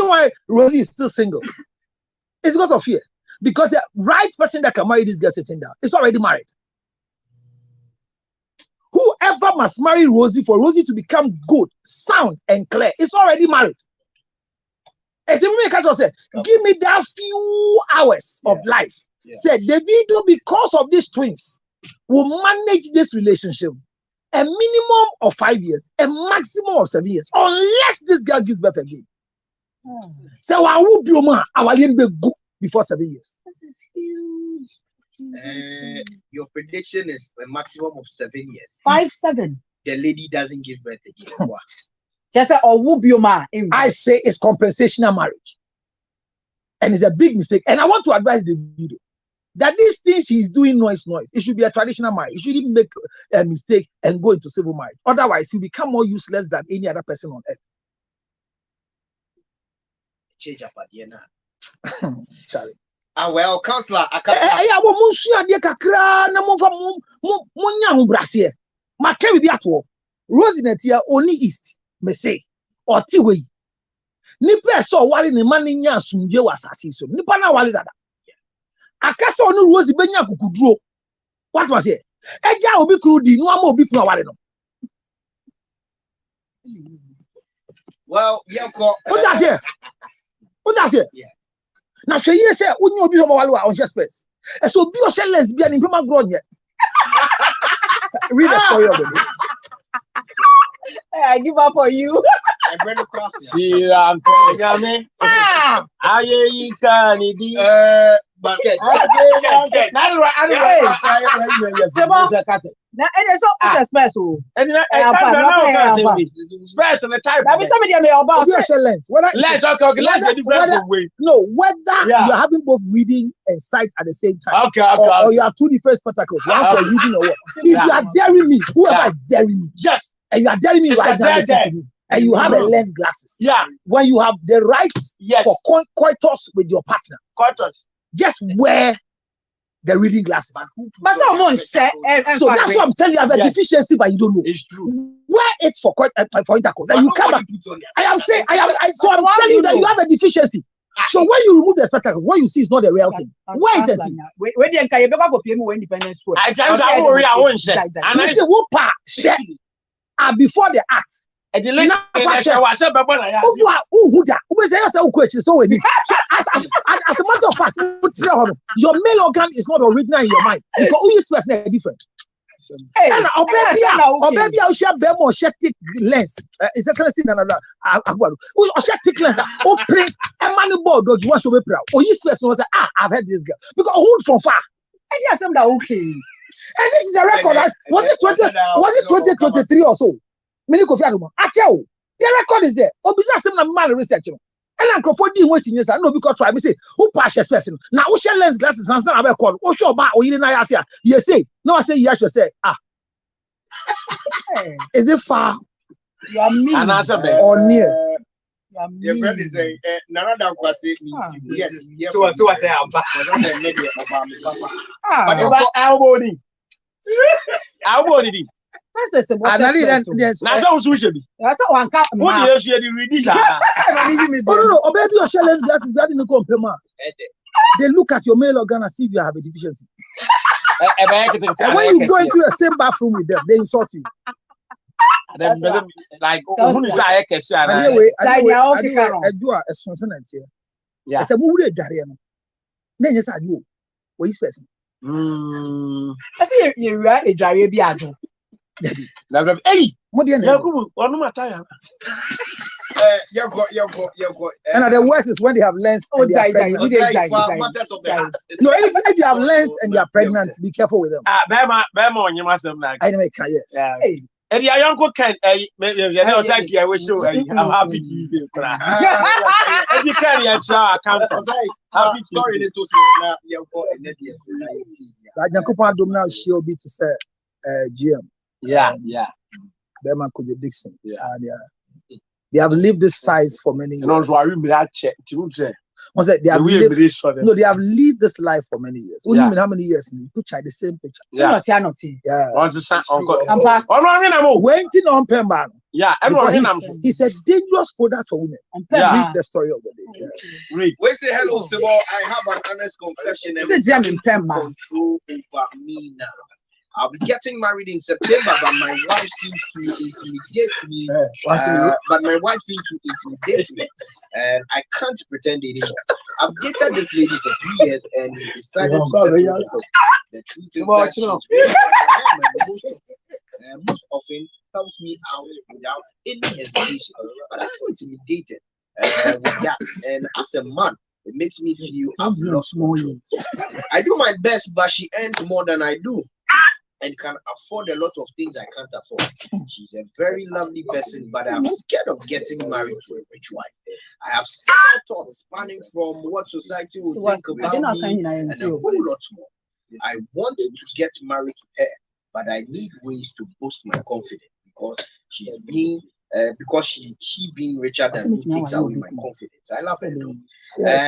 why Rosie is still single? It's because of fear. Because the right person that can marry this girl sitting down is already married. Whoever must marry Rosie for Rosie to become good, sound, and clear is already married. And say, give me that few hours of life. Said Davido, because of these twins, will manage this relationship a minimum of 5 years, a maximum of 7 years, unless this girl gives birth again. So I will be good before 7 yeyears. This is huge. Your prediction is a maximum of 7 years. 5-7. The lady doesn't give birth again. What? Just I say it's compensational marriage. And it's a big mistake. And I want to advise the video that these things he's doing noise. It should be a traditional marriage. He shouldn't make a mistake and go into civil marriage. Otherwise, he'll become more useless than any other person on earth. Change up at the end. Charlie. Well, counselor, Rosie only east, me say, or Tiway. Nipa so wali ni mani nya sumje wa asasi so. Nipa na wali dada. Akasa onu Rosie benya kukuduro. What was it? Eja obi krudi, no ama obi funa wali no. Well, what does it? What does it? Now she say only obi so wali on space. And so be your lens be an implement grown yet. Read the story of it. I give up on you. Whether you're having both reading and sight at the same time, or you have two different spectacles, one for reading or what. If you are daring me, whoever is daring me, and you are daring me right now, listen to me, and you have a lens glasses. When you have the right for coitus with your partner, just wear the reading glasses. So that's what I'm telling you. I have a deficiency, but you don't know. It's true. Wear it for intercourse, and you come back. I'm telling you that you have a deficiency. So when you remove the spectacles, what you see is not the real thing. Why it is? And I say, whoop, share. Before the act. As a matter of fact, your male organ is not original in your mind because all these person are different. And baby, I'll share bemo thick lens. Is excellency another? Who's thick lens? Open a money board. Dog, you want to be proud? Or this person was I've heard this girl because who from far. And yes, I'm okay. And this is a record. Was it 2023 or so? Many Kofi Aduma. The record is there. Obisa some man research. And Uncle for doing what you know because try me say who passes person. Now who share lens glasses and stand about call. Oh sure ba or you didn't say you say no I say you actually say is it far? You are mean or near? Your friend is saying Narada Kwasi yes. So I say I'm that's one can. Oh, baby, your share lens glasses. They look at your male organ and see if you have a deficiency. And when you go into the same bathroom with them, they insult you. Like, anyway, I do a consonant here. I said, who would it Darian? Then yes, I do. What is person? I see you right a Jaribiago. Hey, what do you know? And the worst is when they have lens and they are pregnant. No, if you have lens and they are pregnant, be careful with them. I know it can, yes. And your uncle can thank you. I wish you I'm happy to be and you carry a child happy story to now now she'll be to say GM. Yeah. Berman could be Dixon. They have lived this size for many years. They have lived this life for many years. What do you mean how many years? Picture the same picture. Yeah. Waiting on Pemba. Yeah, everyone. He's a dangerous product for women. Yeah. Read the story of the day. Yeah. Read. We say hello, Sibo. I have an honest confession and it's control over me now. I'll be getting married in September, but my wife seems to intimidate me. And I can't pretend anymore. I've dated this lady for 3 years and decided to settle down. The truth is that she's really and most often helps me out without any hesitation. But I feel intimidated with that. And as a man, it makes me feel I've lost control. I do my best, but she earns more than I do and can afford a lot of things I can't afford. She's a very lovely person, but I'm scared of getting married to a rich wife. I have several thoughts spanning from what society will think about me and a whole lot more. I want to get married to her, but I need ways to boost my confidence because she being richer than me takes away my confidence. I love her though.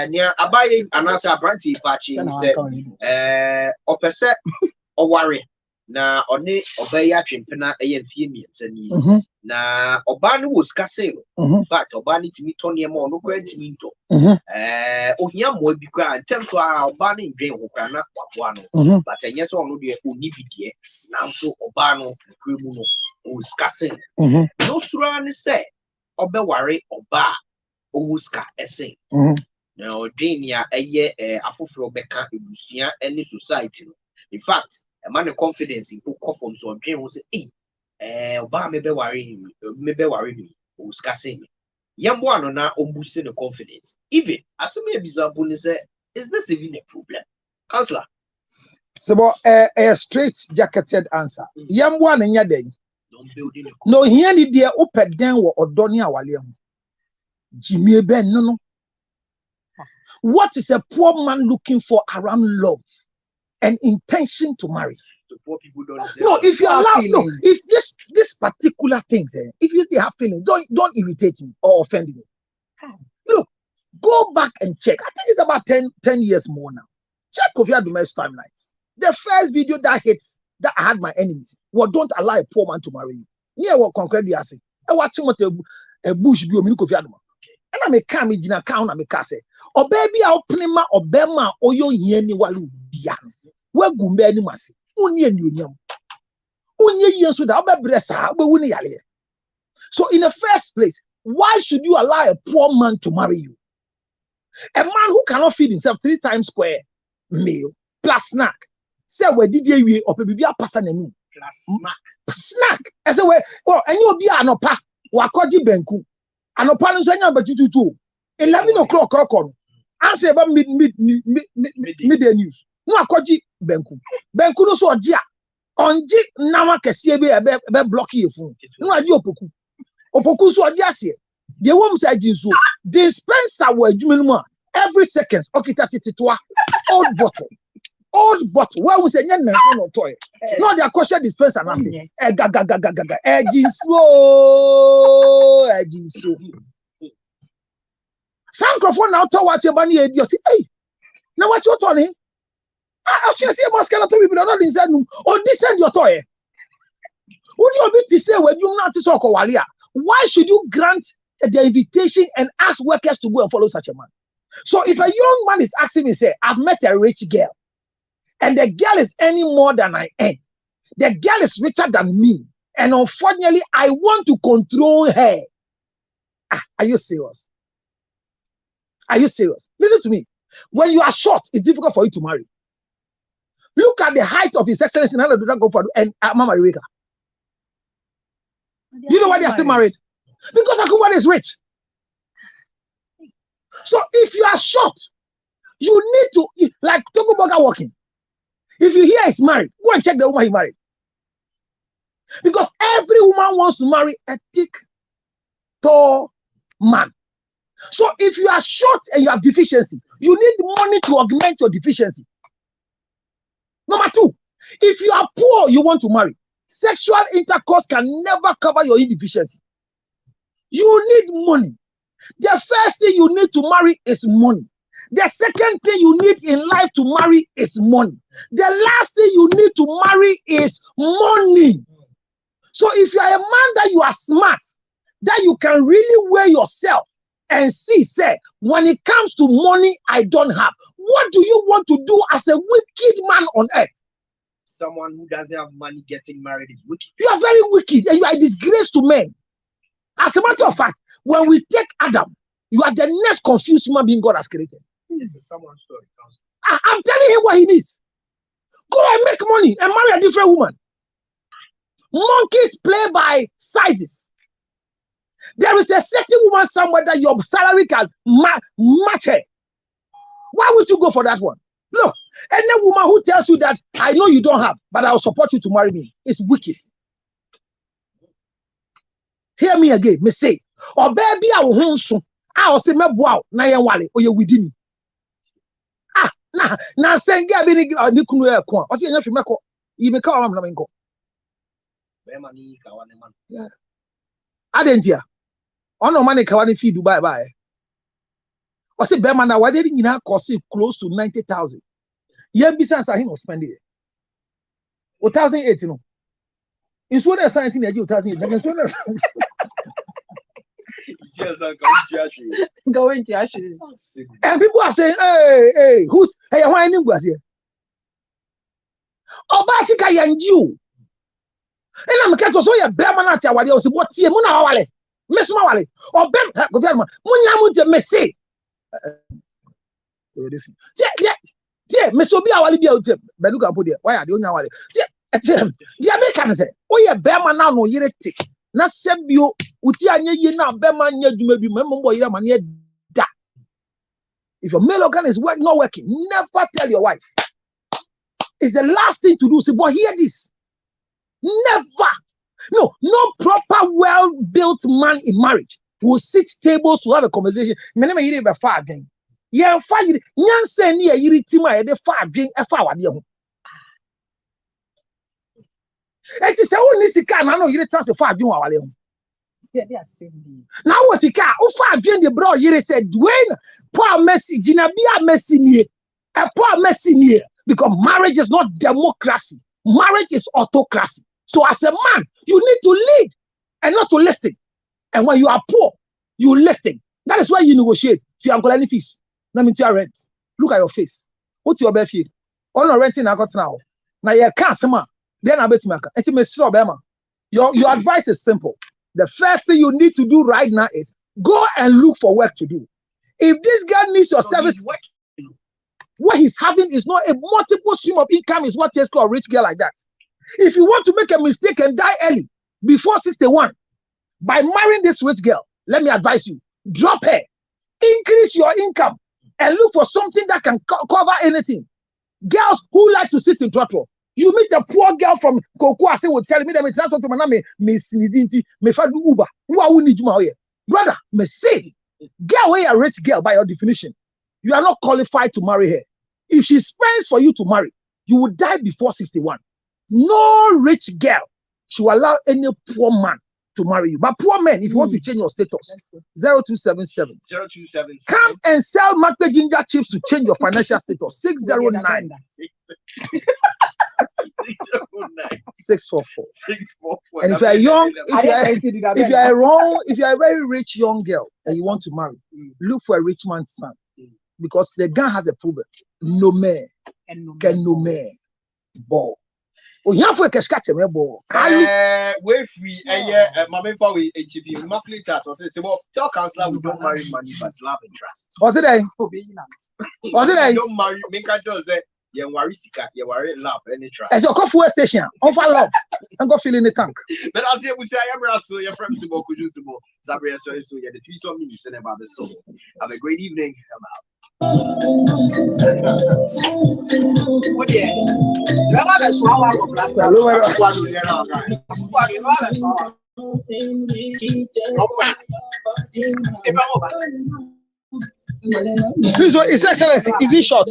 Near Abaye Anasa Branty Pachi said, Opese Owari. Na one obeya twempena eye mfie miensani na oba no was kase in fact oba ni timi to ne ma ono kwa timi nto ohia mo bi kwa ntem so a oba no ndwen ho kwa na waboa no but enye so ono de oni bidie na so oba no kwemu no was kase no sura ni say obeware oba owuska esen na odwen ya eye afoforo beka ebusia ene society no in fact a man of confidence in who from so dream was Oba me be worry me who's casting me. Young one now boosting the confidence. Even as a maybe Zabuni say, is this even a problem? Counselor. So a straight jacketed answer. Young one in your day. No, he any dear open down or Donia William. Jimmy Ben, no. What is a poor man looking for around love and intention to marry? So poor people don't. No, if you allow, no, if this particular things, if they have feelings, don't irritate me or offend me. Look, go back and check. I think it's about 10 years more now. Check Kofi Adume's timelines. The first video that I had my enemies. Well, don't allow a poor man to marry you. Near what concrete you are saying. I watch him with a bush be Kofi Aduma. And I may come in a count, I may say, or baby, I'll play my or bema or yo yeni walu dian. Where gumbe any masi. Unye so that so in the first place, why should you allow a poor man to marry you? A man who cannot feed himself 3 times square meal plus snack. Say where did you or baby a person and snack. I say where oh and you be anopa wakoji benku anopa no so nya but 11 o'clock on answer about midday news no akoji benku no so ogia onji nama kese be block your phone no aji opoku so ogia se de wom say jinso dispenser wa adwuma no every second okay tatititoa old bottle where we say nya na no toy no dey question dispenser na say gaga jinso some microphone now to watch about the idiot say hey now what you turning I should say most cannot be not inside or descend your toy. Would you be to say when you not to talk walia? Why should you grant the invitation and ask workers to go and follow such a man? So if a young man is asking me, say, I've met a rich girl, and the girl is earning more than I earn, the girl is richer than me, and unfortunately, I want to control her. Are you serious? Are you serious? Listen to me. When you are short, it's difficult for you to marry. Look at the height of His Excellency and Mama Rebecca. Do you know why they are still married? Because Akuwari is rich. So if you are short, you need to, like Togo Boga walking. If you hear he's married, go and check the woman he married. Because every woman wants to marry a thick, tall man. So if you are short and you have deficiency, you need money to augment your deficiency. Number 2, if you are poor, you want to marry. Sexual intercourse can never cover your deficiency. You need money. The first thing you need to marry is money. The second thing you need in life to marry is money. The last thing you need to marry is money. So if you are a man that you are smart, that you can really weigh yourself and see, say, when it comes to money I don't have, what do you want to do as a wicked man on earth? Someone who doesn't have money getting married is wicked. You are very wicked and you are a disgrace to men. As a matter of fact, when we take Adam, you are the next confused human being God has created. This is someone's story. I'm telling him what he needs. Go and make money and marry a different woman. Monkeys play by sizes. There is a certain woman somewhere that your salary can match her. Why would you go for that one? Look, any woman who tells you that I know you don't have, but I'll support you to marry me, is wicked. Hear me again, me say, or baby, I will soon. I will say, me wow, na yen wale, or you within. Na saying, get me the kunu air kwa. I say, you have to you make our man go. Yeah. I didn't hear. On no money kawani fee Dubai bye. I say, Berman, now why didn't you not cost close to 90,000? Yeah, besides, I was spending it. 2008, you know. It's what they're saying in 2008. Going to actually. And people are saying, hey, who's hey, why any was here? Oh, basically, and you. And I'm going to say, Berman, I tell you, what's here, Muna Wale, Miss Mawale, or Ben, go there, Munya Messi. Yeah, Miss Obi Awali be out there. Beluga put there. Why are the only Awali? The Americans say, oh, yeah, Berman now no yet. Na sebio uti anye ye na Berman nye dwuma bi membo yira mane da. If your male organ is not working, never tell your wife. It's the last thing to do. Say, boy, hear this. Never. No proper, well-built man in marriage will sit tables to have a conversation. Many may be far again. Yeah, fire. Nyan say ni yiri tima e de far again e far wade ho. Et say woni sika na no yiri trans far again wa wale ho. Yeah, they are saying. Now was sika o far again the bro yiri said when poor mercy jinabia mercy ni e poor mercy ni because marriage is not democracy. Marriage is autocracy. So as a man, you need to lead and not to listen. And when you are poor, you listen. That is why you negotiate. So you have any fees. Let me tell you rent. Look at your face. What's your bed fee? All no renting I got now. Now you can't say man. Then I bet you your advice is simple. The first thing you need to do right now is go and look for work to do. If this guy needs your service, what he's having is not a multiple stream of income is what takes care of a rich girl like that. If you want to make a mistake and die early, before 61, by marrying this rich girl, let me advise you, drop her, increase your income, and look for something that can cover anything. Girls who like to sit in trotro. You meet a poor girl from Kokua, say will tell me that it's not to my name, Miss Nizinti, me fadu Uber. Who are we need you here? Brother, me say, girl, we a rich girl by your definition. You are not qualified to marry her. If she spends for you to marry, you will die before 61. No rich girl should allow any poor man to marry you. But poor men, if you want to change your status, 0277. Come and sell market ginger chips to change your financial status. 609. 644. And if you are young, if you are a very rich young girl and you want to marry, look for a rich man's son. Because the guy has a problem. No man can no man. Ball. Oh, you have to catch him, ball. We're free. My for we HB. Market that was say, well, tell counselor we don't marry money, but love and trust. Was it there? Was it there? Don't marry. Make a joke say, you worry sika, you worry love and trust. As your coffee station, offer love and go fill in the tank. But as we say, I am Russell, your friends about could use the ball. Zabria, so you the 3 some minutes and about the soul. Have a great evening. Come out. Please, His Excellency, is he short?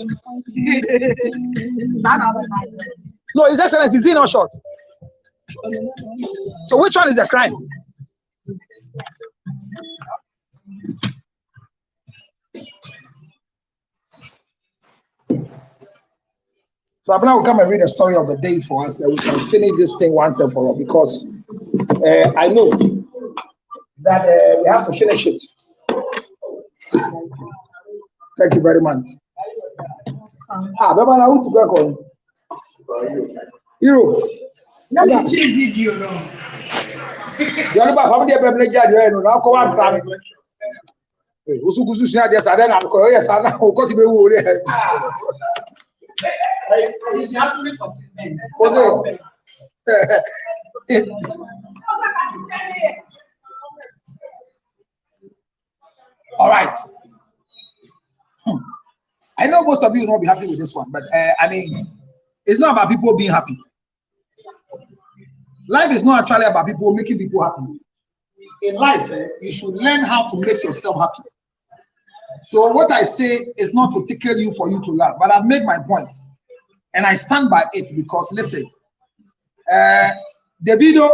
No, His Excellency, is he not short? So which one is the crime? So I've now come and read the story of the day for us, and we can finish this thing once and for all, because I know that we have to finish it. Thank you very much. Baba, I want to go on. Hero. Let me change video now. The other family have been judged. Now come on, Grammy. Usukusu si ade sa na ko yes na o ko ti be wo re. It's actually all right. I know most of you will not be happy with this one, but I mean, it's not about people being happy. Life is not actually about people making people happy. In life, you should learn how to make yourself happy. So what I say is not to tickle you for you to laugh, but I've made my point, and I stand by it because listen, Davido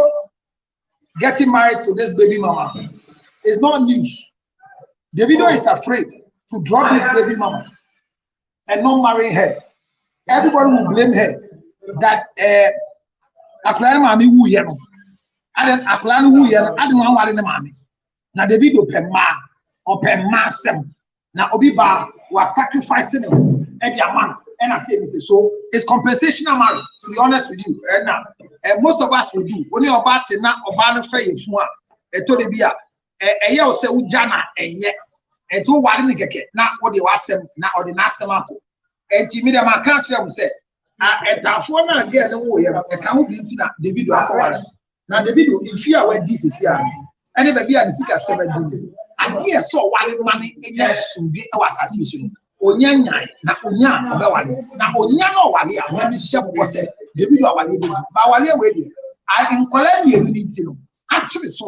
getting married to this baby mama is not news. Davido is afraid to drop this baby mama and not marry her. Everybody will blame her that Aklani mami wu ye no. And then Aklani wu ye no. I don't want to mami. Na Davido pema sem. Na obiba was sacrificing him at your man. And I say this so it's compensational marriage. To be honest with you, and most of us will do. Only about na obano fair fun a to the bia ye o se ujana enye eto wale ni keke na o de wasem na o de nasem ako enti me dem aka kire am say etafo na age ne wo ye e ka ho bi ntina Davido akowale na Davido ifi a wadi sisi a ene ba bia ne sika 7 billion ade so wale mane enye sumbi e wasase su onyanya na onya obewale na onya no wale a ma bi hye bo se Davido awale bi ba wale we de I inkwala ni enu ntino actually so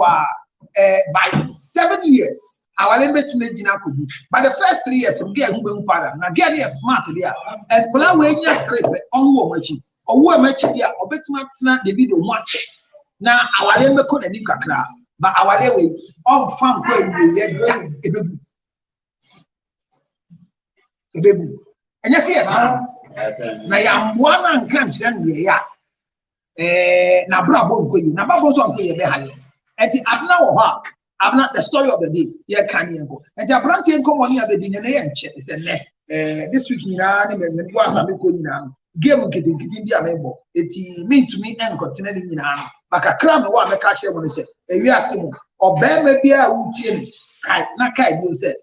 by 7 years our limit to Medina could be. But the first 3 years, I'm getting who father. Now get a smart there. And Kula when you trade on womachi or who are matching there or better not the video watch. Now our limit could and kakra, but our way all fun when we get a baby. And you see a time. Now I'm one and can't stand ya. Now bravo, now Babos on pay behind. And the Abna Abna the story of the day. Yeah, can you go? And the Abranti come on here, the dinner and check is a net. This week in an was a big game getting be a member. It mean to me and continuing in hand. But a cram one the catch when they say, we are simple or bear maybe a routine. Na kai will say,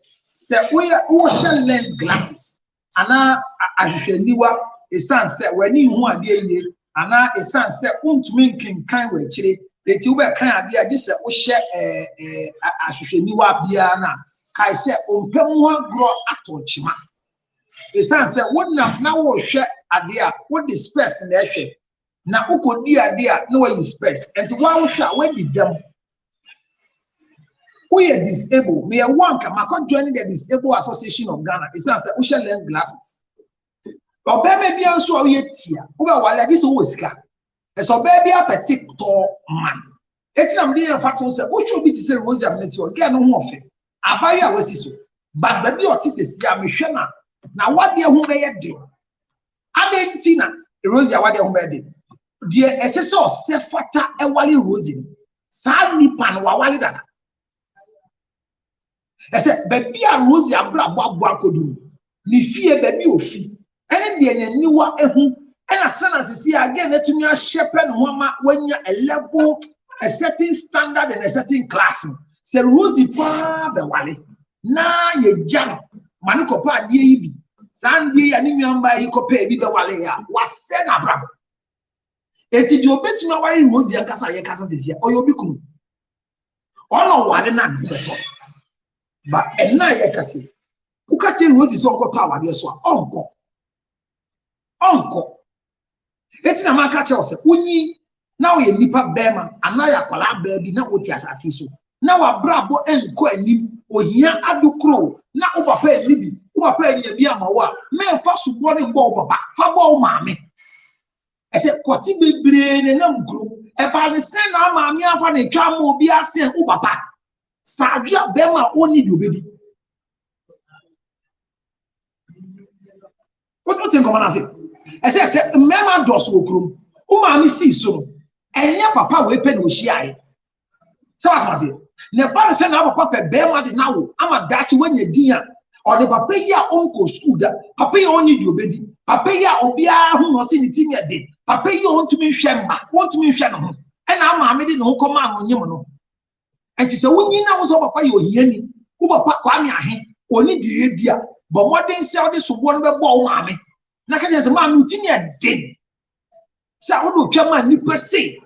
we are ocean lens glasses. And now I feel you are a sunset when you want dear you, and now a sunset won't mean kind with chili. The tuber can idea just a share a new abiana. Kai said, Pemwa grow at Chima. The son said, what now will share idea, what the space in the shape. Now, who could be idea, no way in space, and to one shall wait with them. We are disabled. We are one come. I can't join the Disabled Association of Ghana. The son said, we shall lens glasses. But baby, be also a year. Over while this always got. So baby up a TikTok man. It's not being a factor say, what should be to say Rosie Amneto again no more thing. I buy a was so. But baby autism ya mishana. Now what dear who may do? Adentina, Rosie, what dear who may do? Dear SSO, Sefata, a wally Rosie. Sadly, pan wawali that. I said, baby, a Rosie, a black wakodu. Ni fear baby o fee. And then you are a who. And as soon as you see again, let me shepherd woman when you're a level, a certain standard and a certain class. Say Rosie pa be wale. Na ye jam. Maniko pa die bi. Sandi ani nyamba iko pe bi be wale ya. Wase na bra. Eti di obetumi awari Rosie ankasa ye kasa sisi. Oyo bi kunu. Ono wale na bi beto. Ba enna ye kase. Ukachi Rosie so nko ta wale so a onko. Onko. It's na man catch us. Unyi now ye nipa bema anaya kwala baby na oti asase so. Na wa brabo enko anim ohia adukro na obapa libi. Obapa nya bi amawa. Me fa subo ne bo baba. Fa bo maame. I say kwati bebre ne nam gro. E ba le sen na maame afa ne twa ma obi ase obapa. Savia bema oni bi obedi. What you think I say? I say, Mema dos wokrum. Umami see so. And ya papa we pen we share. So what was it? Ne ba se na papa be ma de na wo ama dachi when ye din or the papa ya uncle school da papa ya only di obedi papa ya obia hu no se ni timi ade papa ya on tumi hwe mba on tumi hwe no ho e na ama me de no koma no nyem no enti se wonyi na wo so papa ya ohiani wo papa kwa me ahe oni di edia but modern se de sobo no be bo wo maame na ka se ma no timi ade sa wo do twa ma ni pese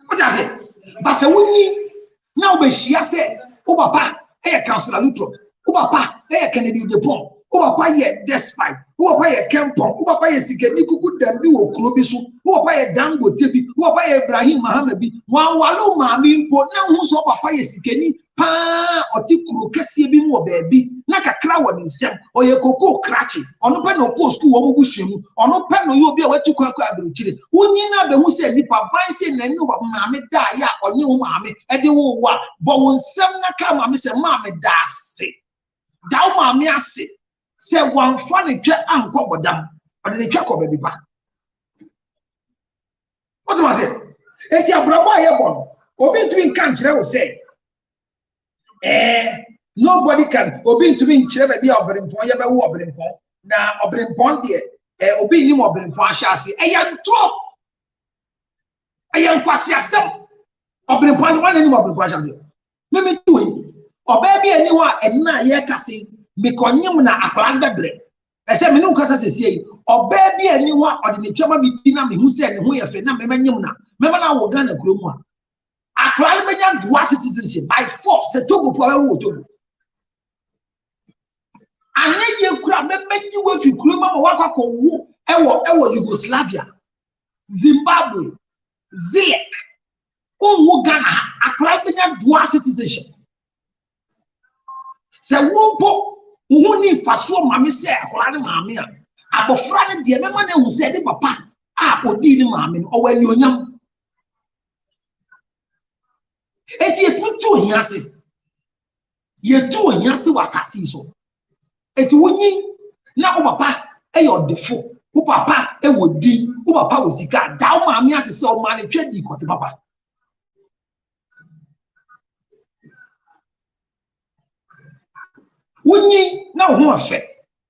what does it? But say we now be shia say, oh papa, hey councillor Lutro, oh papa, hey Kennedy Depon, oh papa ye despite, oh papa ye Kempon, oh papa ye Sikeni Kuku Dambi o Krobisu, oh papa ye Dango Tebi, oh papa ye Ibrahim Mahamebi, wan walu mami po na hu so papa ye Sikeni pa oti kuro kese bi mu baby na kakra woni nsem oye koko krachi ono pe no ko school wo mu busuemu ono pe no yo bi a watu kwa abiruchire wonyi na be hu se nipa ban se na ni wo maame da ya onye wo maame e de wo wa bo wo nsem na ka maame se maame da ase da wo maame ase se wan fa ne twa ankọ bodam o de twa ko baby ba what was it enti abrabo aye bon obi tumi kan kire wo se nobody can obi ntumi nkyere ba bia obrenpon ye be wo obrenpon na obrenpon de obi ni mo obrenpon ahya ase eyanto eyankwase asem obrenpon wan ni mo obrenpon ahya ase me tuwe oba bia ni wa enna ye kase me konyem na akran bebre ese me nu kasa sese yi oba bia ni wa ode ne twama bi na me hu se ne ho ye fe na me manyem na me na wo Ghana kuromu a akran benya dual citizenship by force se Togo po awo Togo anye ye kura memenyi we fi kuro ma wakwa ko wu ewo Yugoslavia Zimbabwe Zek owo Ghana akran benya dual citizenship se wonpo hu ni faso mame se akran ne mame a abofra ne de mema na hu se de papa a odi ni mame no owani onyam eti etutu ohiase yetu ohiase wasasi so eti wonyi na wo papa eyo defo wo papa ewo di wo papa wo sika da wo maame asese o ma ne twedi kote papa wonyi na wo ho ofe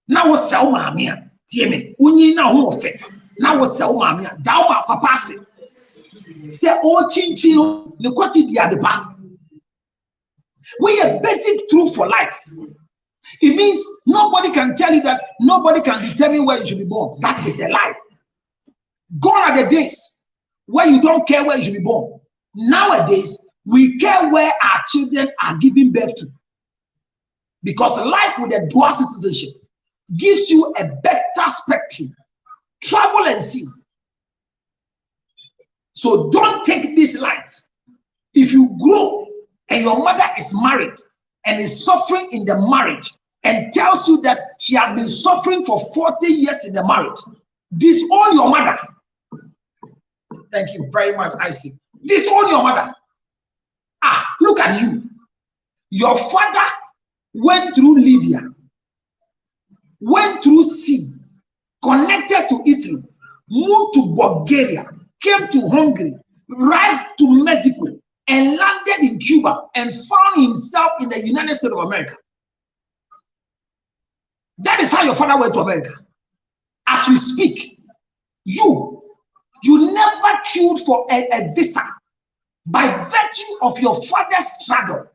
na wo se wo maame a tie me wonyi na wo ho ofe na wo se wo maame a da wo papa ase se o chinchi no ne kwati di adepa we a basic truth for life. It means nobody can tell you that nobody can determine where you should be born. That is a lie. Gone are the days where you don't care where you should be born. Nowadays, we care where our children are giving birth to. Because life with a dual citizenship gives you a better spectrum. Travel and see. So don't take this light. If you grow and your mother is married and is suffering in the marriage and tells you that she has been suffering for 40 years in the marriage, disown your mother. Thank you very much, Isaac. Disown your mother. Look at you. Your father went through Libya, went through sea, connected to Italy, moved to Bulgaria, came to Hungary, right to Mexico, and landed in Cuba and found himself in the United States of America. That is how your father went to America. As we speak, you never queued for a visa. By virtue of your father's struggle,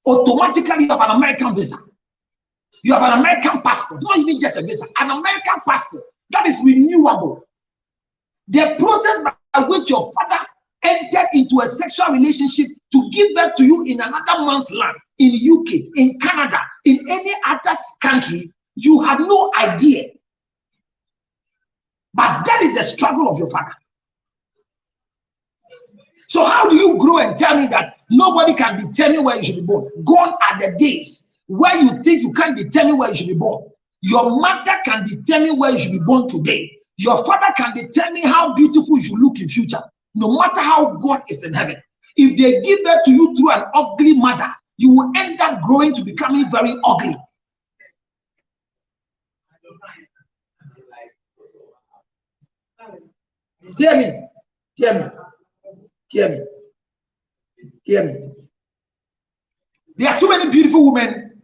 automatically you have an American visa. You have an American passport, not even just a visa, an American passport that is renewable. The process by which your father entered into a sexual relationship to give birth to you in another man's land, in UK, in Canada, in any other country, you had no idea. But that is the struggle of your father. So how do you grow and tell me that nobody can determine where you should be born? Gone are the days where you think you can't determine where you should be born. Your mother can determine where you should be born today. Your father can determine how beautiful you should look in future, no matter how God is in heaven. If they give birth to you through an ugly mother, you will end up growing to becoming very ugly. Hear me. Hear me. Hear me. Hear me. There are too many beautiful women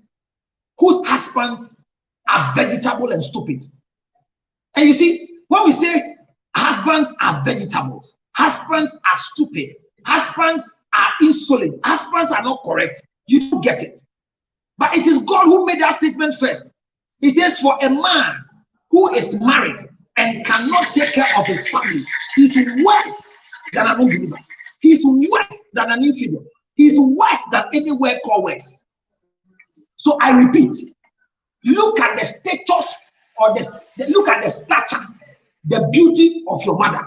whose husbands are vegetable and stupid. And you see, when we say husbands are vegetables, husbands are stupid, husbands are insolent, husbands are not correct, you don't get it. But it is God who made that statement first. He says, for a man who is married and cannot take care of his family, he's worse than an unbeliever. He's worse than an infidel. He's worse than anywhere called worse. So I repeat, look at the status or look at the stature, the beauty of your mother.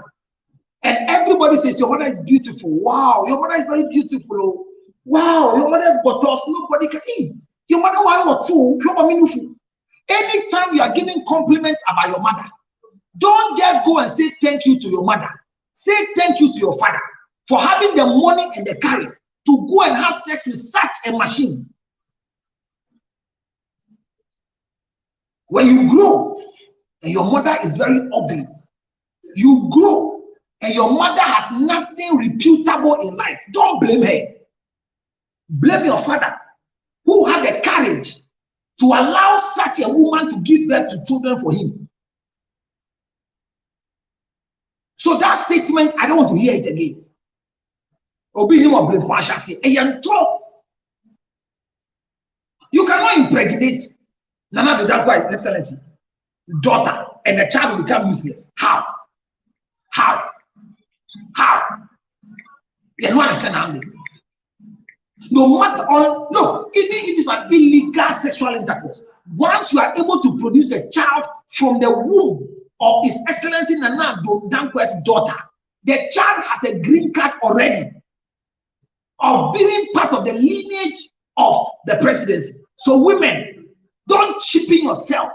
And everybody says your mother is beautiful. Wow, your mother is very beautiful. Oh. Wow, your mother's buttocks, nobody can eat. Your mother one or two, anytime you are giving compliments about your mother, don't just go and say thank you to your mother. Say thank you to your father for having the money and the courage to go and have sex with such a machine. When you grow and your mother is very ugly, you grow and your mother has nothing reputable in life, don't blame her. Blame your father who had the courage to allow such a woman to give birth to children for him. So that statement, I don't want to hear it again. You cannot impregnate Nana Dankwa, His Excellency, daughter, and the child will become useless. How? How? How? You don't understand. No matter on, no, even if it's an illegal sexual intercourse, once you are able to produce a child from the womb of His Excellency Nana Dankwa's daughter, the child has a green card already of being part of the lineage of the presidency. So women, don't cheapen yourself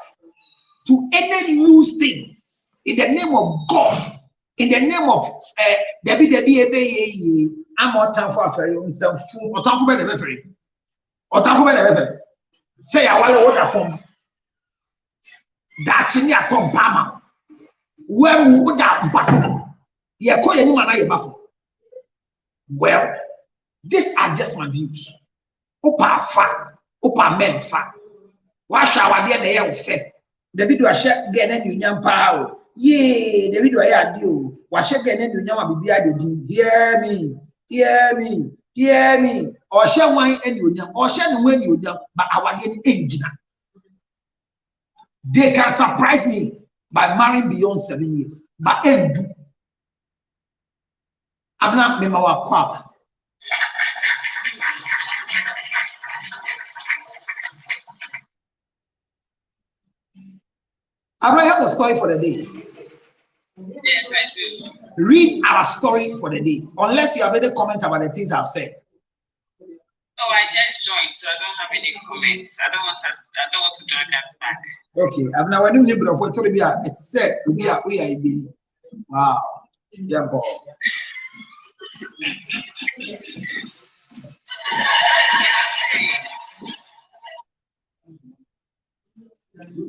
to any loose thing in the name of God, in the name of I'm not for a ferry, say I want to order from that's in your compama. When would that possible? You call any man I buffalo. Well, these are just my views. Opa fa, opa men fa. Why shall I be a fair? The video I share again and you yam pow. Yea, the video I do. Was she again and you yam be hear me, hear me, hear me. Or share wine and you yam, or share when you yam, but our getting engine. They can surprise me by marrying beyond 7 years. But end. I'm not memoir quap. I have a story for the day. Yes, I do. Read our story for the day, unless you have any comment about the things I've said. Oh, I just joined, so I don't have any comments. I don't want to drag us back. Okay, I've now new neighbor of what it's said we are wow. Yeah, boy.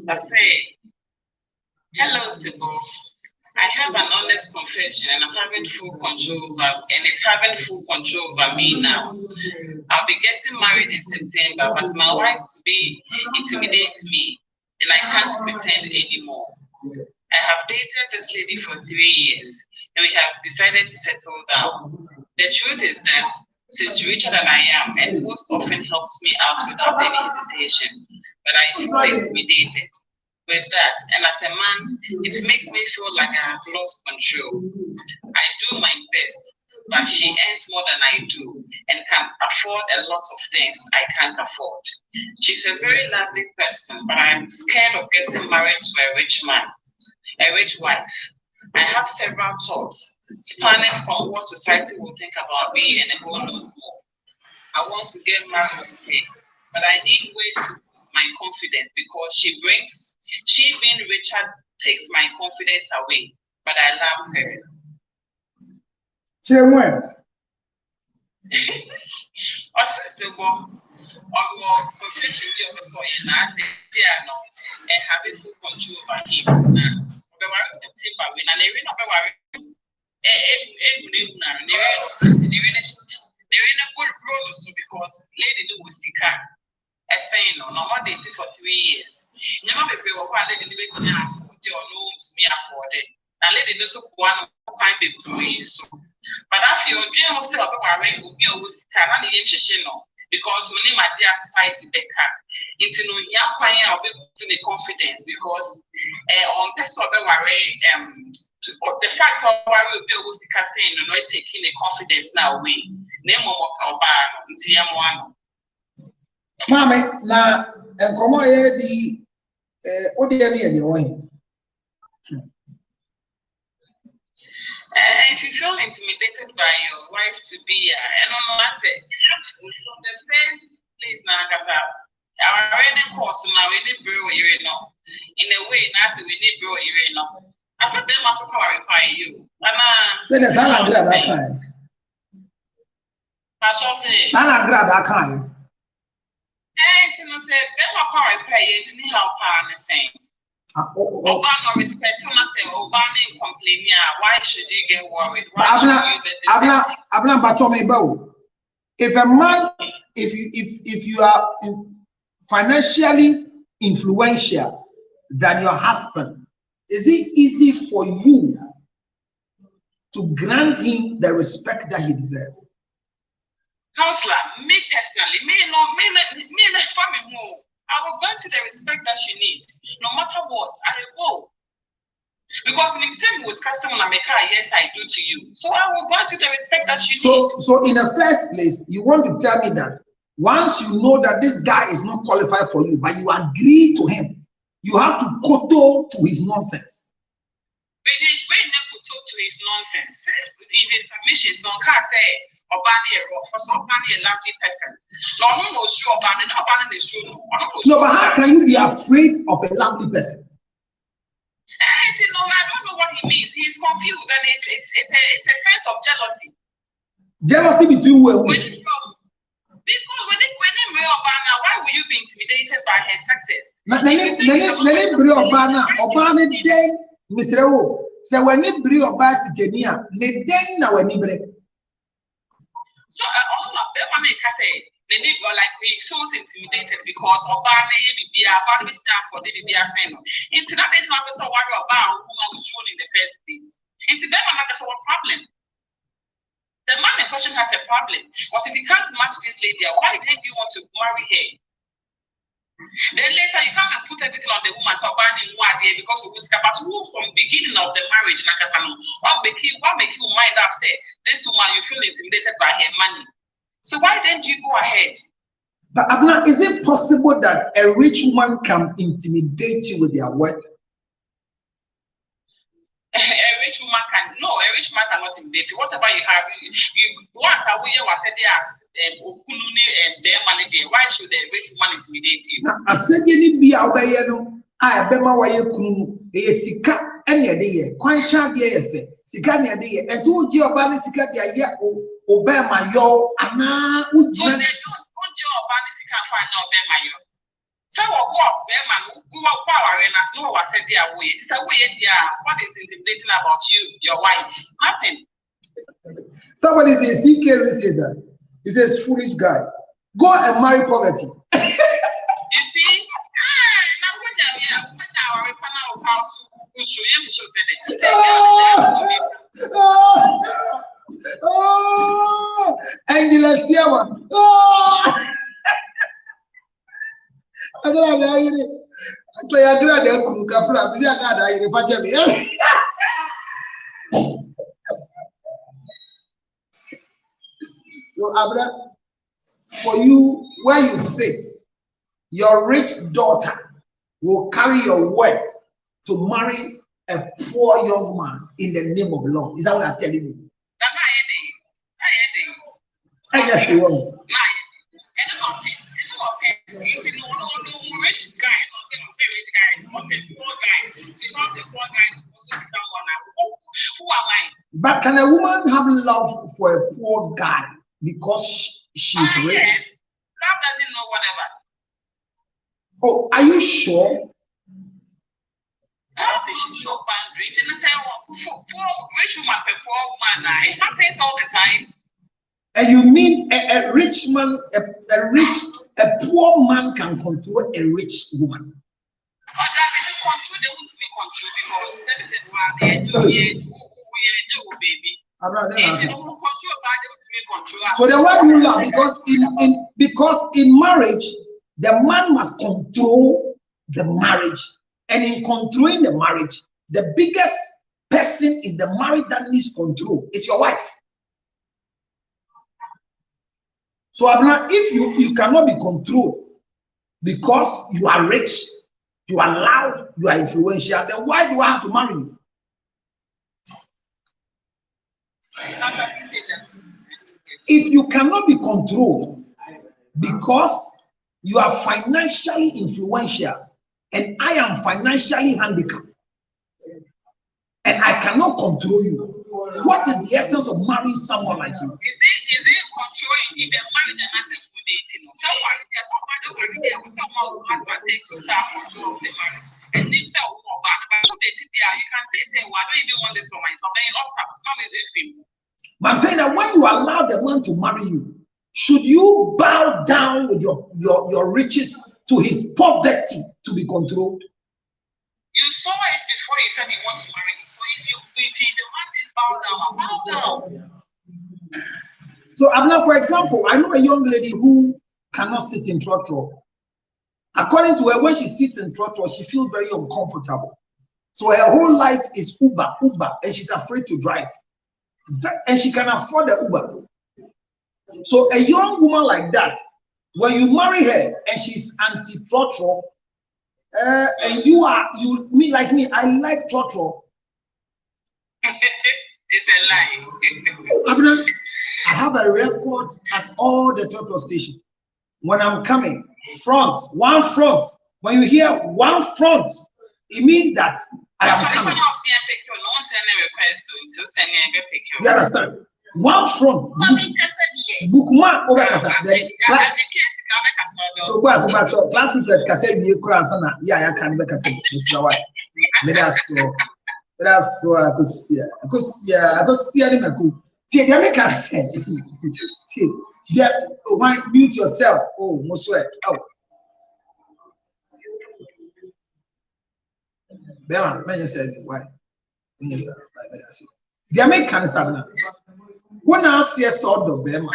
I say, hello, Sibo. I have an honest confession, and I'm having full control over, and it's having full control over me now. I'll be getting married in September, but my wife to be intimidates me, and I can't pretend anymore. I have dated this lady for 3 years, and we have decided to settle down. The truth is that since richer than I am, and most often helps me out without any hesitation, but I feel intimidated with that, and as a man, it makes me feel like I have lost control. I do my best, but she earns more than I do and can afford a lot of things I can't afford. She's a very lovely person, but I'm scared of getting married to a rich man, a rich wife. I have several thoughts, spanning from what society will think about me and a whole lot more. I want to get married today, but I need ways to boost my confidence because she being Richard takes my confidence away, but I love her. Say when? Or confession and having full control over him. because lady was sick. I say no more dating for 3 years. Never be able to lady to me afford it. And lady no so one kind of doing so. But after your dream was still about my rent will be always cannot because we need my dear society back. It's no young pioneer I'll be putting the confidence because on person the fact of why we be always saying no taking the confidence now away. Name of our bar into one. Mame, na enkomo ye di odi ene ye di won. If you feel intimidated by your wife to be, I don't know, I said, from the first place now, because our already course now we need bro you know. In a way, now we need bro you know. I said they must clarify you. Say the sana gra that kind. I shall say. Sana gra that kind. You know, say they must clarify you to me help her the same. Oba no respect when I say Oba no complain. Why should you get worried? Abna Batome Bow. If a man, if you are financially influential than your husband, is it easy for you to grant him the respect that he deserves? Counselor, me personally, me let family move. I will grant you the respect that you need, no matter what. I will. Because when you say was someone I make yes, I do to you. So I will grant you the respect that you need. So in the first place, you want to tell me that once you know that this guy is not qualified for you, but you agree to him, you have to kowtow to his nonsense. When they kowtow to his nonsense, in his submissions, don't say. Obani a lovely person. No, sure, Obani, nobody is sure. No, but how can you be afraid of a lovely person? I don't know what he means. He's confused, and it's a sense of jealousy. Jealousy between who and who? Because when they Obana, why will you be intimidated by her success? Obana then, Mr. O, so when you bring Obasi Kenya, they then now when you bring. So all of them say they need like we feels intimidated because Obama for the saying it's not this not person worry about who I was shown in the first place. It's them what problem. The man in question has a problem. But if he can't match this lady, why did you want to marry her? Then later you come and put everything on the woman so because of who's but who from the beginning of the marriage, what make you mind up say this woman you feel intimidated by her money. So why didn't you go ahead? But Abna, is it possible that a rich woman can intimidate you with their work? A rich woman cannot intimidate you. Whatever you have, once a year was said their money there. Why should the rich woman intimidate you? I said you be away no. I be my way kunu e sika ene de ye kwan cha de ye fe sika ne de ye eto ji oba ne sika de ye obe ma yo ana ujina oba ne sika fa na obe ma yo so wo be ma wo power na so wo said there wo ye say wo ye dia what is intimidating about you your wife nothing. Somebody says CK says that he says foolish guy go and marry poverty. You see Angela Siawa. I don't know. I glad they couldn't come from. I got I refugee me. So Abra, for you where you sit, your rich daughter will carry your wife to marry a poor young man in the name of law. Is that what I'm telling you? But can a woman have love for a poor guy because she's rich? Love doesn't know whatever. Oh, are you sure? establish your boundary. It happens all the time. And you mean a rich man, a poor man can control a rich woman? So then why do you laugh? Because in marriage, the man must control the marriage. And in controlling the marriage, the biggest person in the marriage that needs control is your wife. So Abner, if you cannot be controlled because you are rich, you are loud, you are influential, then why do I have to marry you? If you cannot be controlled because you are financially influential and I am financially handicapped and I cannot control you, what is the essence of marrying someone like you? Is it controlling in the marriage and as a dating? Someone who has take to start control of the marriage. And if so, you can say, well, I don't even want this for myself. Then you opt out. It's not with him. But I'm saying that when you allow the man to marry you, should you bow down with your riches to his poverty to be controlled? You saw it before he said he wants to marry you. So if the man is bow down. So Abner, for example, I know a young lady who cannot sit in trotro. According to her, when she sits in trotro, she feels very uncomfortable. So her whole life is Uber, and she's afraid to drive. And she can afford the Uber. So a young woman like that, when you marry her and she's anti-trotro, and you mean like me, I like trotro. It's a lie. Abner, I have a record at all the trotro stations. When I'm coming, one front. When you hear one front, it means that I am coming. You understand? One front. Bookman over Casa. So what's about your class with Casa? You cross on yeah, I can't make a say. This is why. That's so I could see. I could see him. They make us say. Yeah, why mute yourself? Oh, Moswe. Oh. Bema, man, you said why? Yes, sir. The Americans have now. When I see a sword of Bema,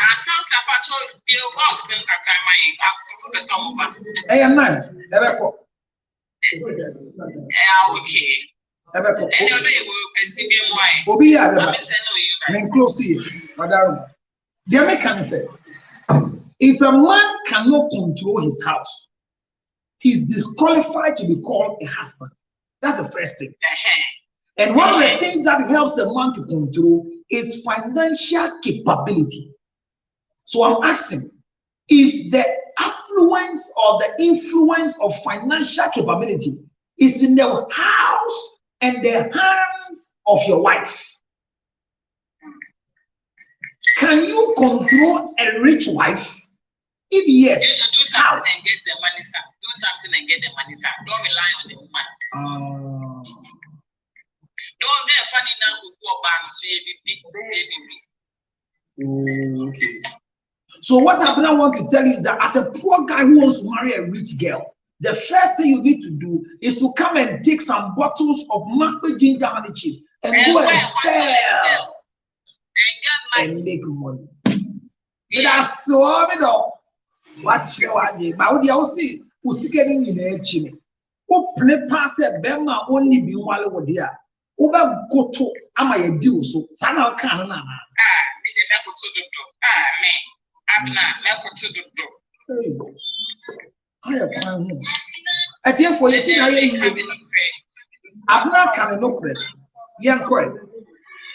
I am nine. Ever call. Okay. Ever call. Obi, I am close to you. The American said, if a man cannot control his house, he's disqualified to be called a husband. That's the first thing. And one of the things that helps a man to control is financial capability. So I'm asking, if the affluence or the influence of financial capability is in the house and the hands of your wife, can you control a rich wife? If yes, you should do something and get the money, sir. Do something and get the money, sir. Don't rely on the woman. Don't get funny now who okay. So what I want to tell you is that as a poor guy who wants to marry a rich girl, the first thing you need to do is to come and take some bottles of Makwe ginger honey chips and go and sell and make money. That's so me though. Watch the one, but what you see, who's getting in a chimney? Who play pass a bema only be while over there. Uba go to am I a deal so Sana can na. I tell for you, Abna can look at young coin.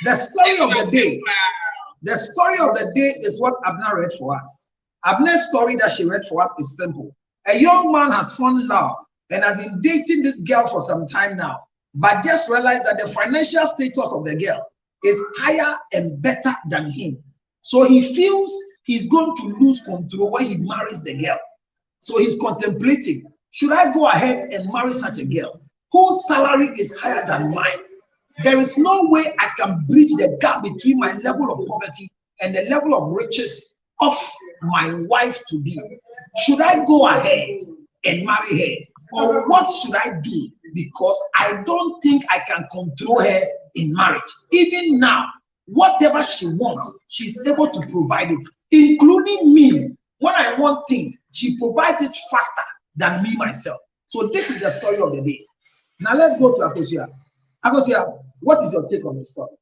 The story of the day. The story of the day is what Abna read for us. Abna's story that she read for us is simple. A young man has found love and has been dating this girl for some time now, but just realized that the financial status of the girl is higher and better than him. So he feels he's going to lose control when he marries the girl. So he's contemplating, should I go ahead and marry such a girl? whose salary is higher than mine. There is no way I can bridge the gap between my level of poverty and the level of riches of my wife to be. Should I go ahead and marry her? Or what should I do? Because I don't think I can control her in marriage. Even now, whatever she wants, she's able to provide it, including me. When I want things, she provides it faster than me myself. So this is the story of the day. Now let's go to Akosia. Akosia, what is your take on the story?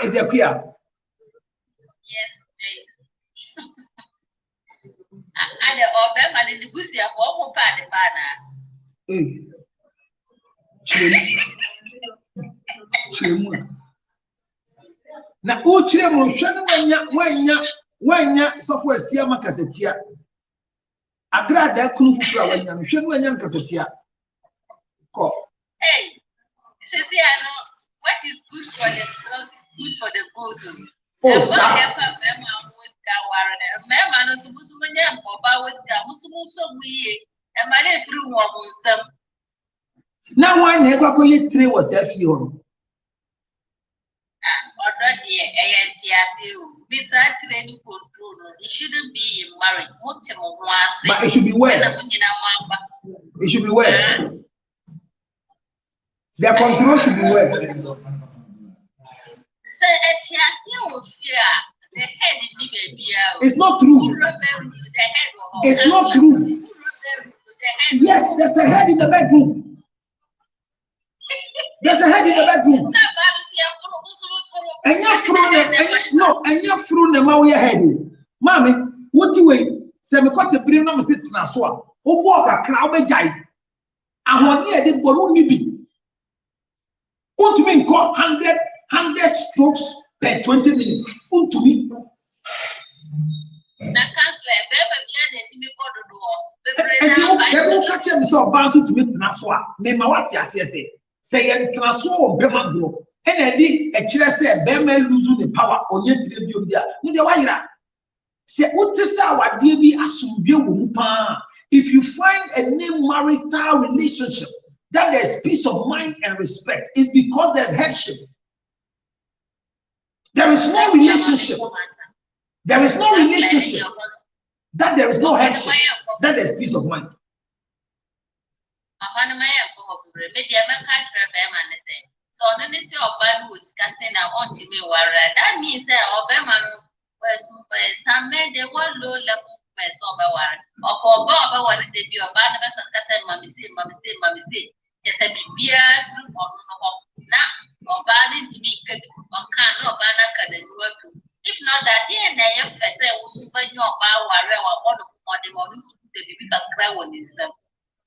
Is it clear? Yes, please. And the Obama and the Gusia for the banner. Na uchire mo hwe wanya software sia makasetia agrada kunu fufura wanya hwe no wanya makasetia ko hey Ceciano, what is good for the clothes, good for the bosom. Oh sir, mema no subusu nya mpoba wosika musumu so muye e male free wo nsam na wan na ekwa ye 3 was afi ho already training control. It shouldn't be in marriage. But it should be well. It should be well. Their control should be well. It's not true. It's not true. Yes, there's a head in the bedroom. There's a head in the bedroom. And you're through the Mauya head. Mammy, what you wait? Semi cut the brain of sits in a swamp. Oh, walk a crowd by jay. I want here the balloon be. What to mean? Call 100 strokes per 20 minutes. What to me? And you catch himself bouncing to meet Naswa. May my what yes, say, and transform Bema. And I did a chile say, Bema lose the power on your tribune there. No, the wire. Say, what is our DB assume? If you find a new marital relationship that there's peace of mind and respect, it's because there's headship. There is no relationship. There is no relationship that there is no headship, that there's peace of mind. So when they say Obama was casting out on me, that means that Obama was some men they were low level warrant. Or for Bob, what did they be Obama Mammy say, just a beer or now Obama to me on can Obama can do. If not that, then I have said, when your power or one of the models, they become cry on himself.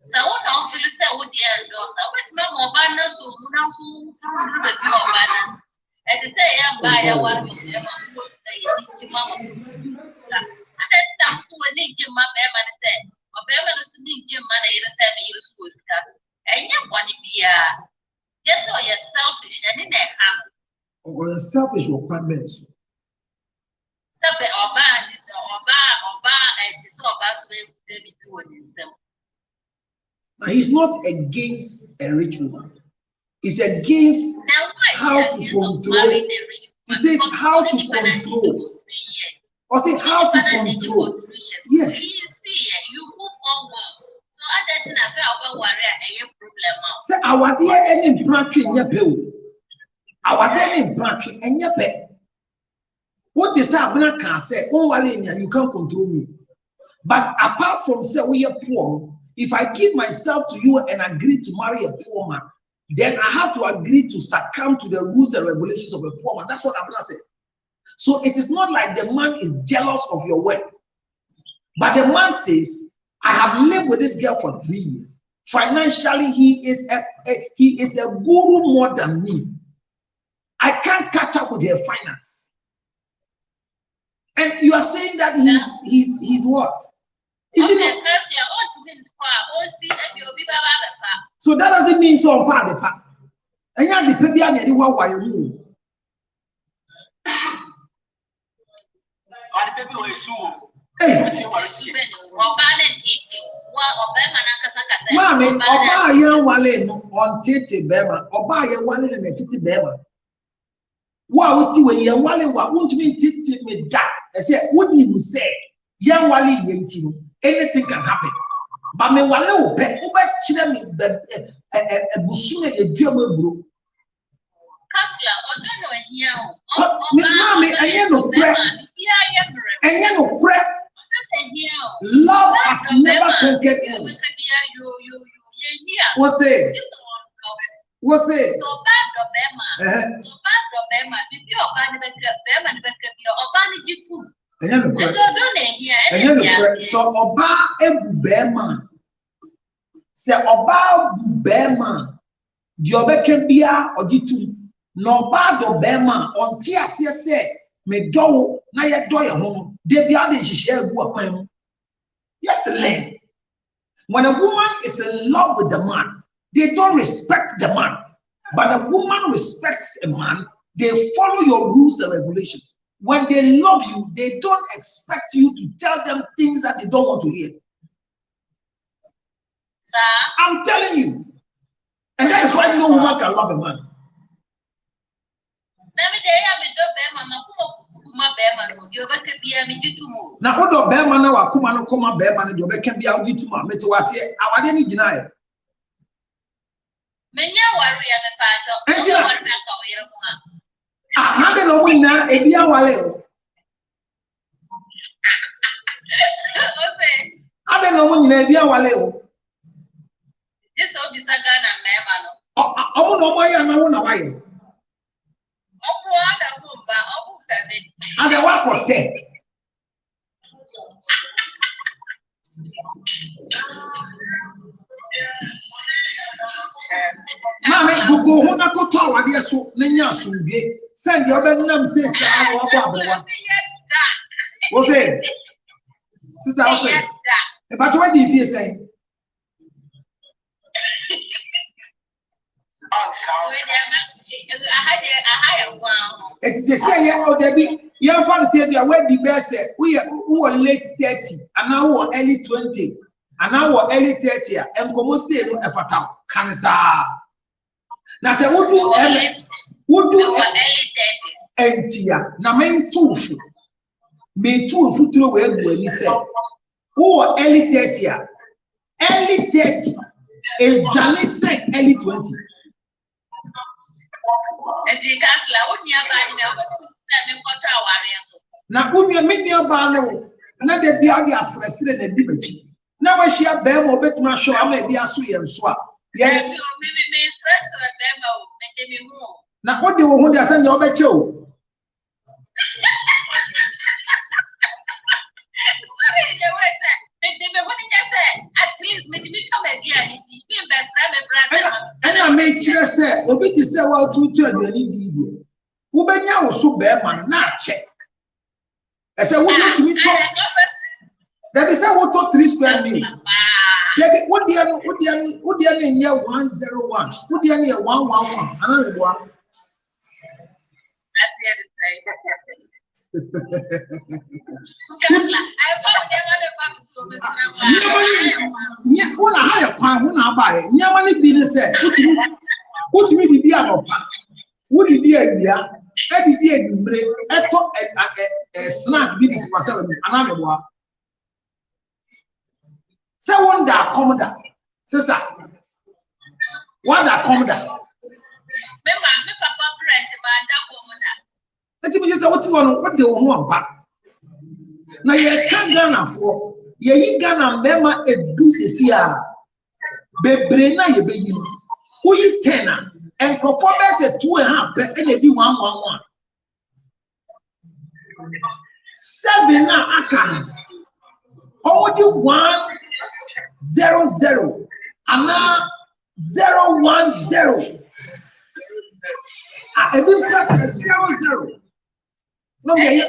So what I feel say what the endorse. I went to my banner so now so through the banner. And to say I'm by a one of them put the mama. And then some who need Jim Bearman said, or Bearman is need Jim money in a 7 years school. And you want to be just so you're selfish and in their hand. Or selfish requirements. Something or bad is or bar and this or bad way they be doing them. He's not against a rich woman. He's against how to control. He says how to control. Or say how to control. Yes. You move on. So I didn't have a worry a problem. Say our dear any branch in your bill. Our dear branch in your bed. What is happening can say, oh, you can't control me. But apart from say we are poor. If I give myself to you and agree to marry a poor man, then I have to agree to succumb to the rules and regulations of a poor man. That's what I'm going to say. So it is not like the man is jealous of your wealth. But the man says, I have lived with this girl for 3 years. Financially, he is a guru more than me. I can't catch up with her finance. And you are saying that he's what? Is it? So that doesn't mean so bad. And you the baby and the one why you move. Mommy, Oba yen wale no on tete bema. Oba yen wale na tete bema. Wa wuti we yen wale wa wuntumi tete me da. I say wouldn't you say yen wale yen ti no anything can happen. But me wale wo pe chire me busu na edua mo bro. Kafla odo no hia o. Mommy, enye no kure. Enye no kure. Love has never conquered him. What's it? What's it? So bad of Bema. So bad of Bema. If you are bad of Bema, so Oba ebu Bema. Se Oba bu Bema. Di obeke bia ogitu. No Oba do Bema. Onti asiye se me do na ye do ye ho. They be out in Shisha. Yes, Len. When a woman is in love with the man, they don't respect the man. But a woman respects a man, they follow your rules and regulations. When they love you, they don't expect you to tell them things that they don't want to hear. I'm telling you. And that is why no woman can love a man. Now, what do Bema now? Akuma no koma Bema no do can be out to ma. Meti wase awade ni gina e. Menya wari ya mepato. Wari na ka oyere ko ha. Ah, na de no wina e bia wale o. Ose. Ade no wina e bia wale o. Jeso bisaga na mema no. Omo no mo ya na wo na waye. Opo ada ko ba, opo febe. Ade wa ko te. Mama, go home na ko to awade so na nya asumdwe. Send your benam say sa wo abo abrewa. Wo say? Sister, wo say? E ba to we di fie say. It's the same or there be young father say we are where the best we are late 30 and now we're early 20 and now we're early 30 and come say no e fata cancer. Na say would do early 30 entia na men tufu me tufu throw we go ni say who are early 30 e jale say early 20. Na unya minya ba ne wo na de bia de asresire na di bachi na wa hia ba mo betuma hwo ama bia so ye nso a ye na odi wo hu de asanya wo beche o sorry the way they when you say at least me to come again me best and make sure say obi ti say wa tu aduani di di wo benya wo so be ma na che I say what to me talk that is what to 3 square meals there what the near 101 what the near 111 another one Una higher quan when I buy it. Yamani be said, what me the dear no pa? What did the idea? Eddie dear you break a snack beating to myself another one. Say one that commander, sister. What that commander? Let me just say what's going on. What they want back. Now you can't Ghana for ye Ghana mema edu sesia bebre na ye beyi who yi 10 and conformance 2.5 and be 111 7 na akan only 100 and now 010 a bit 00 no me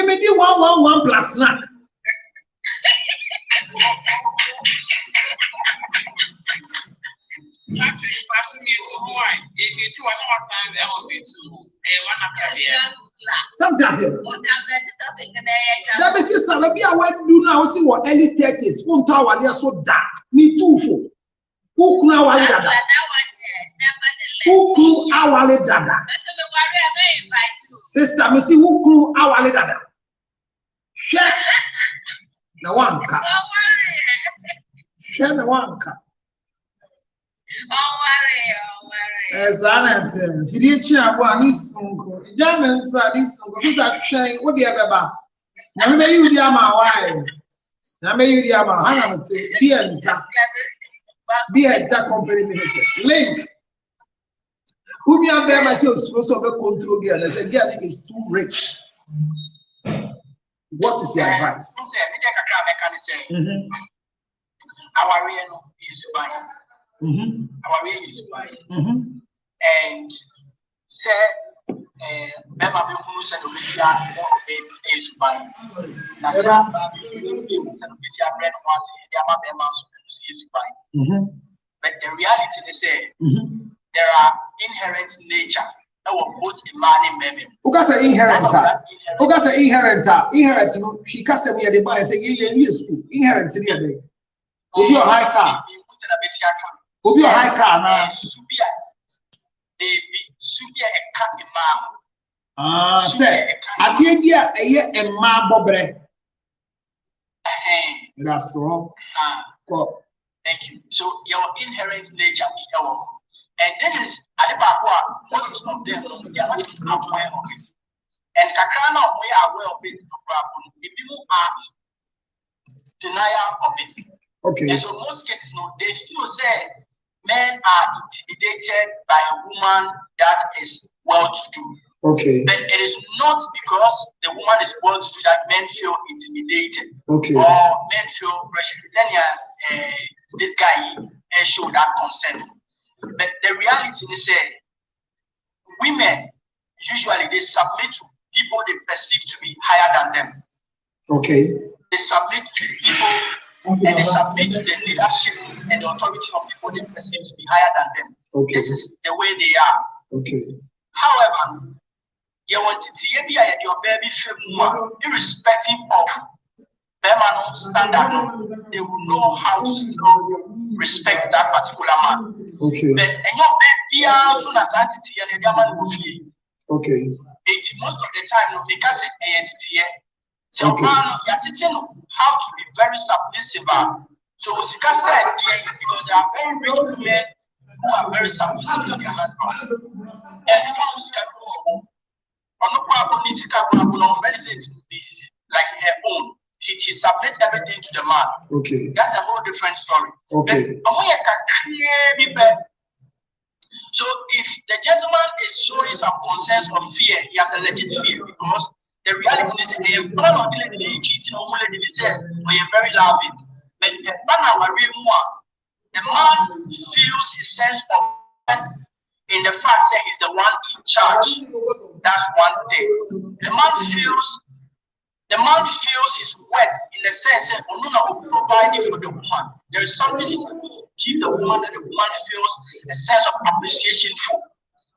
me do 111 plus snack. Sometimes that be sister, maybe I went do now see what early 30s. Won't tell you so dark. Me too for. Who knew our dada? Who knew our dada? Sister, me see who knew our dada. Share the one car. Share the one car. As I said, she didn't share one is uncle. German sir, this uncle. Sister, share what do you have about? Now, may you be my wife. Now, may you be my husband. Be a company limited. Link. Who be a bear myself, supposed to have a control girl. I said, girl is too rich. What is your advice? Our real is fine. Our real is fine. And say, Mama, who is an official is fine. Now, bread once is fine. But the reality is, there are inherent nature. Both in man and women. Who can say inherent? Who can say inherent? Inherent, she can say we are the man and say, yes, inherent in the day. Will be a high car. Will be a high car now. Should be a cat in man. Say, I did a year and ma bobre. That's all. Thank you. So, your inherent nature is our. And this is most of them, they are not aware of it. And Kakrana, we are aware of it. The people are denial of it. Okay. And so most cases, they feel say men are intimidated by a woman that is well-to-do. Okay. But it is not because the woman is well-to-do that men feel intimidated. Okay. Or men feel pressure. Then this guy showed that consent. But the reality is that women usually they submit to people they perceive to be higher than them. Okay. They submit to people and they submit to the leadership and the authority of people they perceive to be higher than them. Okay. This is the way they are. Okay. However, you want to see your baby irrespective of Bemano standard, they will know how to respect that particular man. Okay. But your baby soon as entity and the man will feel. Okay. Most of the time, no, because entity. So man, you're teaching how to be very submissive. So Sika said, because there are very rich women who are very submissive to their husbands. And if I'm like her own. She submits everything to the man. Okay. That's a whole different story. Okay. So if the gentleman is showing some concerns of fear, he has a legit fear because the reality is that the man very loving. But the man feels his sense of in the fact that he's the one in charge. That's one thing. The man feels his worth in the sense that providing for the woman. There is something he's able to give the woman that the woman feels a sense of appreciation for.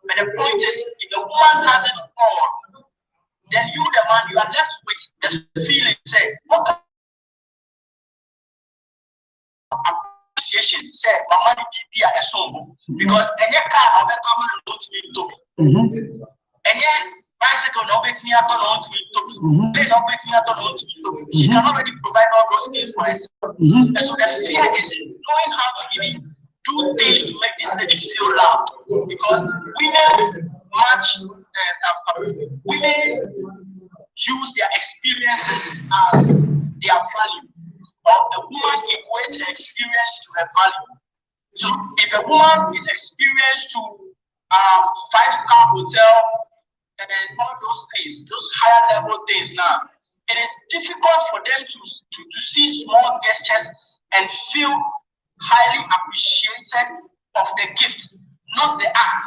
But the point is, if the woman has it all, then you, the man, you are left with the feeling, say, what appreciation, say, my money be a song. Because any car of a common don't mean to me. And yet, bicycle no bet me at all to me to play no bet me at all to me to she can already provide all those things for herself. And so the fear is knowing how to even do things to make this lady feel loved. Because women women use their experiences as their value. Or a woman equates her experience to her value. So if a woman is experienced to 5-star hotel and all those things, those higher level things now, it is difficult for them to see small gestures and feel highly appreciated of the gift, not the act.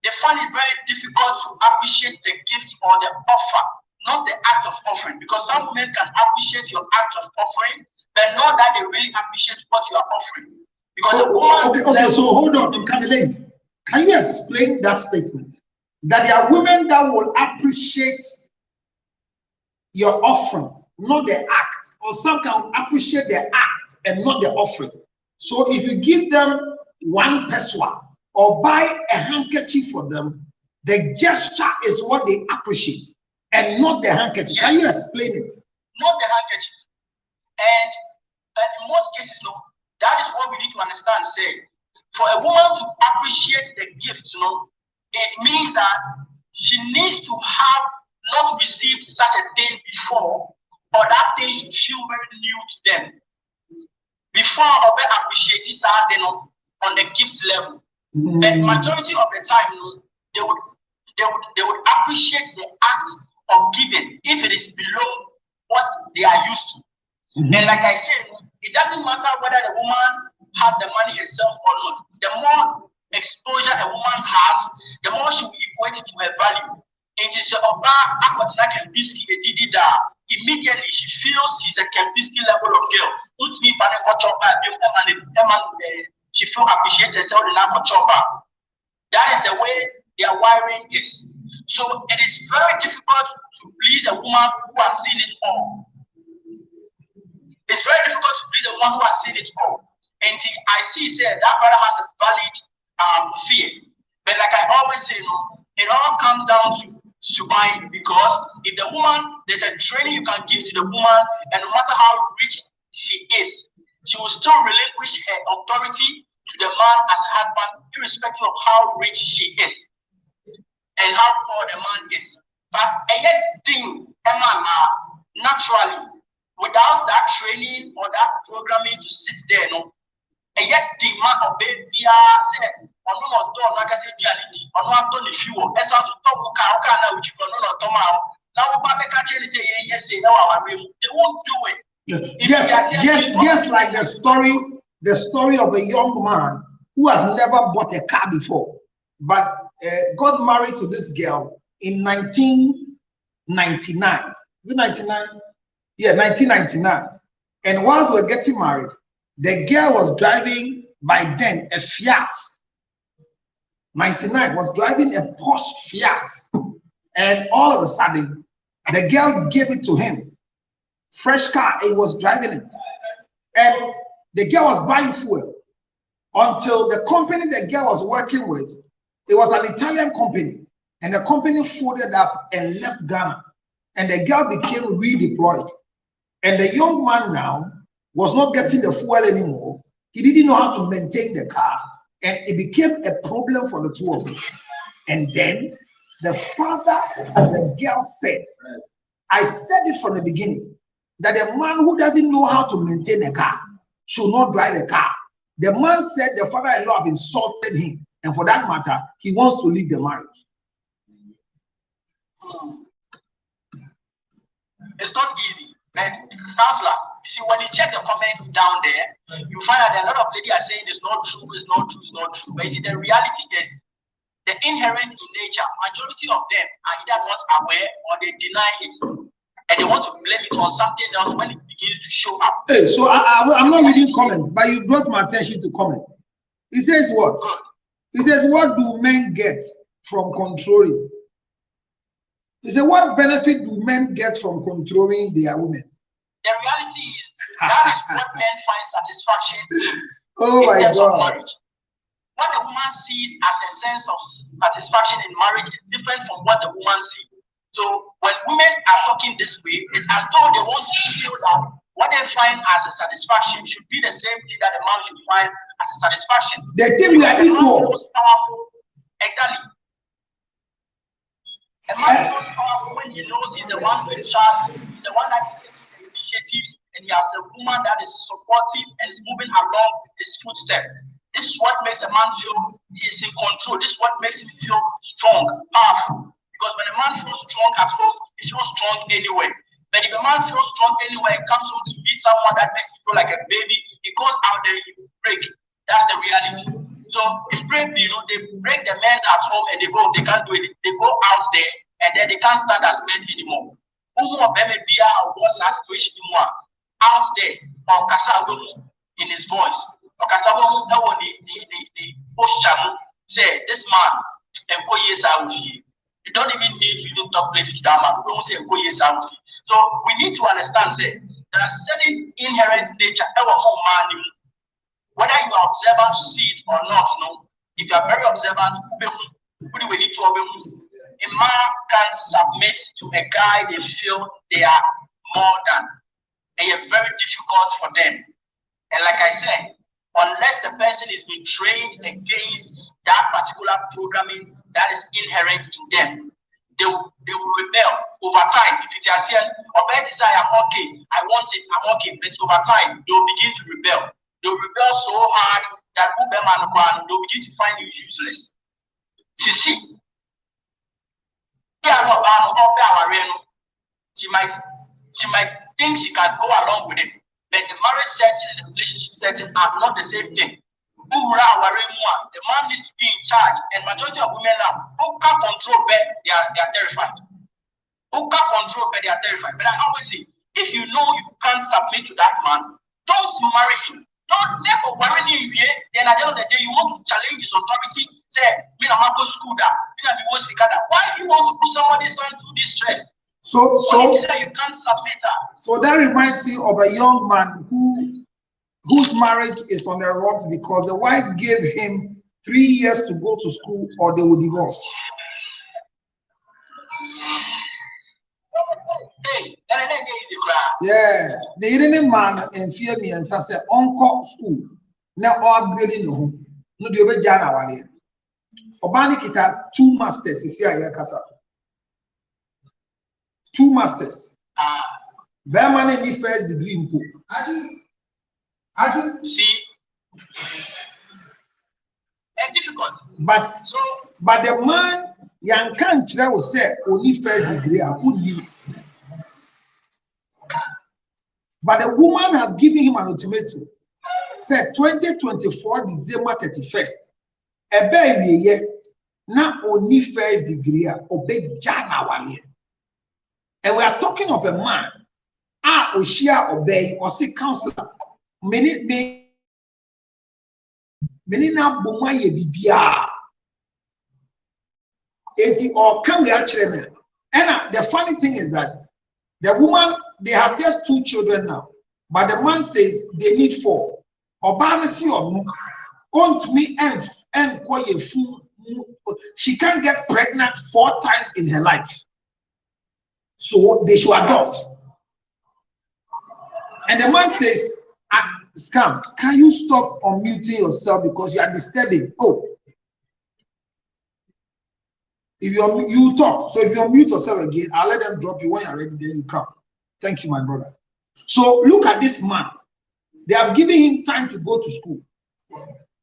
They find it very difficult to appreciate the gift or the offer, not the act of offering, because some women can appreciate your act of offering, but not that they really appreciate what you are offering. Because so hold on, Kamilin. Can you explain that statement? that there are women that will appreciate your offering, not the act, or some can appreciate the act and not the offering. So if you give them one peswa or buy a handkerchief for them, the gesture is what they appreciate and not the handkerchief. Can you explain it? Not the handkerchief. And in most cases, no, that is what we need to understand. Say, for a woman to appreciate the gift, it means that she needs to have not received such a thing before, or that thing should feel very new to them. Before Obe appreciates something on the gift level. And majority of the time, they would appreciate the act of giving if it is below what they are used to. And like I said, it doesn't matter whether the woman have the money herself or not. The more exposure a woman has, the more she will equate it to her value. It is immediately she feels she's a Kempinski level of girl. She feels appreciated herself in that. That is the way their wiring is. So it is very difficult to please a woman who has seen it all. It's very difficult to please a woman who has seen it all. And I see that brother has a valid fear. But like I always say, it all comes down to buying, because if the woman, there's a training you can give to the woman, and no matter how rich she is, she will still relinquish her authority to the man as a husband, irrespective of how rich she is and how poor the man is. But a yet thing, naturally, without that training or that programming to sit there, a yet thing man of baby said, Just like the story of a young man who has never bought a car before, but got married to this girl in 1999. Is it 99? Yeah, 1999. And whilst we were getting married, the girl was driving by then a Fiat 99, was driving a Porsche Fiat, and all of a sudden the girl gave it to him, fresh car, he was driving it, and the girl was buying fuel until the company the girl was working with, it was an Italian company, and the company folded up and left Ghana, and the girl became redeployed, and the young man now was not getting the fuel anymore. He didn't know how to maintain the car, and it became a problem for the two of them. And then the father of the girl said, I said it from the beginning, that a man who doesn't know how to maintain a car should not drive a car. The man said the father-in-law have insulted him, and for that matter, he wants to leave the marriage. It's not easy. And counselor, you see, when you check the comments down there, you find that a lot of ladies are saying it's not true, it's not true, it's not true. But you see, the reality is the inherent in nature. Majority of them are either not aware or they deny it, and they want to blame it on something else when it begins to show up. Hey, so I'm not reading comments, but you brought my attention to comment. He says what? He says, what do men get from controlling? He said, what benefit do men get from controlling their women? The reality is that is what men find satisfaction in. Oh my God. What the woman sees as a sense of satisfaction in marriage is different from what the woman sees. So when women are talking this way, it's as though they want to feel that what they find as a satisfaction should be the same thing that a man should find as a satisfaction. They think we are equal. Exactly. A man is most powerful when he knows he's the one in charge, he's the one that is taking the initiatives, and he has a woman that is supportive and is moving along his footsteps. This is what makes a man feel he's in control. This is what makes him feel strong, powerful. Because when a man feels strong at home, he feels strong anywhere. But if a man feels strong anywhere, he comes home to meet someone that makes him feel like a baby, he goes out there, he break. That's the reality. So if they break the men at home and they can't do it. They go out there and then they can't stand as men anymore. Out there, in his voice, say this man You don't even need to even talk plenty to that man. We don't say go yes out. So we need to understand, say, there are certain inherent nature. Whether you are observant to see it or not, no. If you are very observant, we need to a man can submit to a guy they feel they are more than. And it's very difficult for them. And like I said, unless the person is being trained against that particular programming that is inherent in them, they will rebel over time. If it's a sin, or better say I'm okay, I want it, I'm okay, but over time they will begin to rebel. They will rebel so hard that they'll begin to find you useless. See, she might think she can go along with it, but the marriage setting and the relationship setting are not the same thing. The man needs to be in charge, and majority of women now who can't control, they are terrified. Who can't control, they are terrified. But I always say, if you know you can't submit to that man, don't marry him. Don't never worry him. Then at the end of the day, you want to challenge his authority. Say, me na go school that. Why do you want to put somebody's son through this stress? So you can't submit that. So that reminds me of a young man whose marriage is on the rocks because the wife gave him 3 years to go to school or they will divorce. Yeah, the evening man in fear me and say uncle school now upgrading no home. No the obey jana wale. Obani kita 2 masters is here kasa. 2 masters. Bearman any first degree in pool. See, and difficult. But the man young country will say only first degree. But the woman has given him an ultimatum. Said 2024 December 31st. A baby ye not only first degree obey Jana wale. And we are talking of a man. Oshia obey or say counselor. Many na boma ye bibia. Eti or can we actually? And the funny thing is that the woman, they have just 2 children now, but the man says they need 4. Obanisi or on to me and she can't get pregnant 4 times in her life, so they should adopt. And the man says, Scam, can you stop unmuting yourself because you are disturbing? Oh, if you talk, so if you unmute yourself again, I'll let them drop you when you're ready. Then you come. Thank you, my brother. So look at this man. They have given him time to go to school.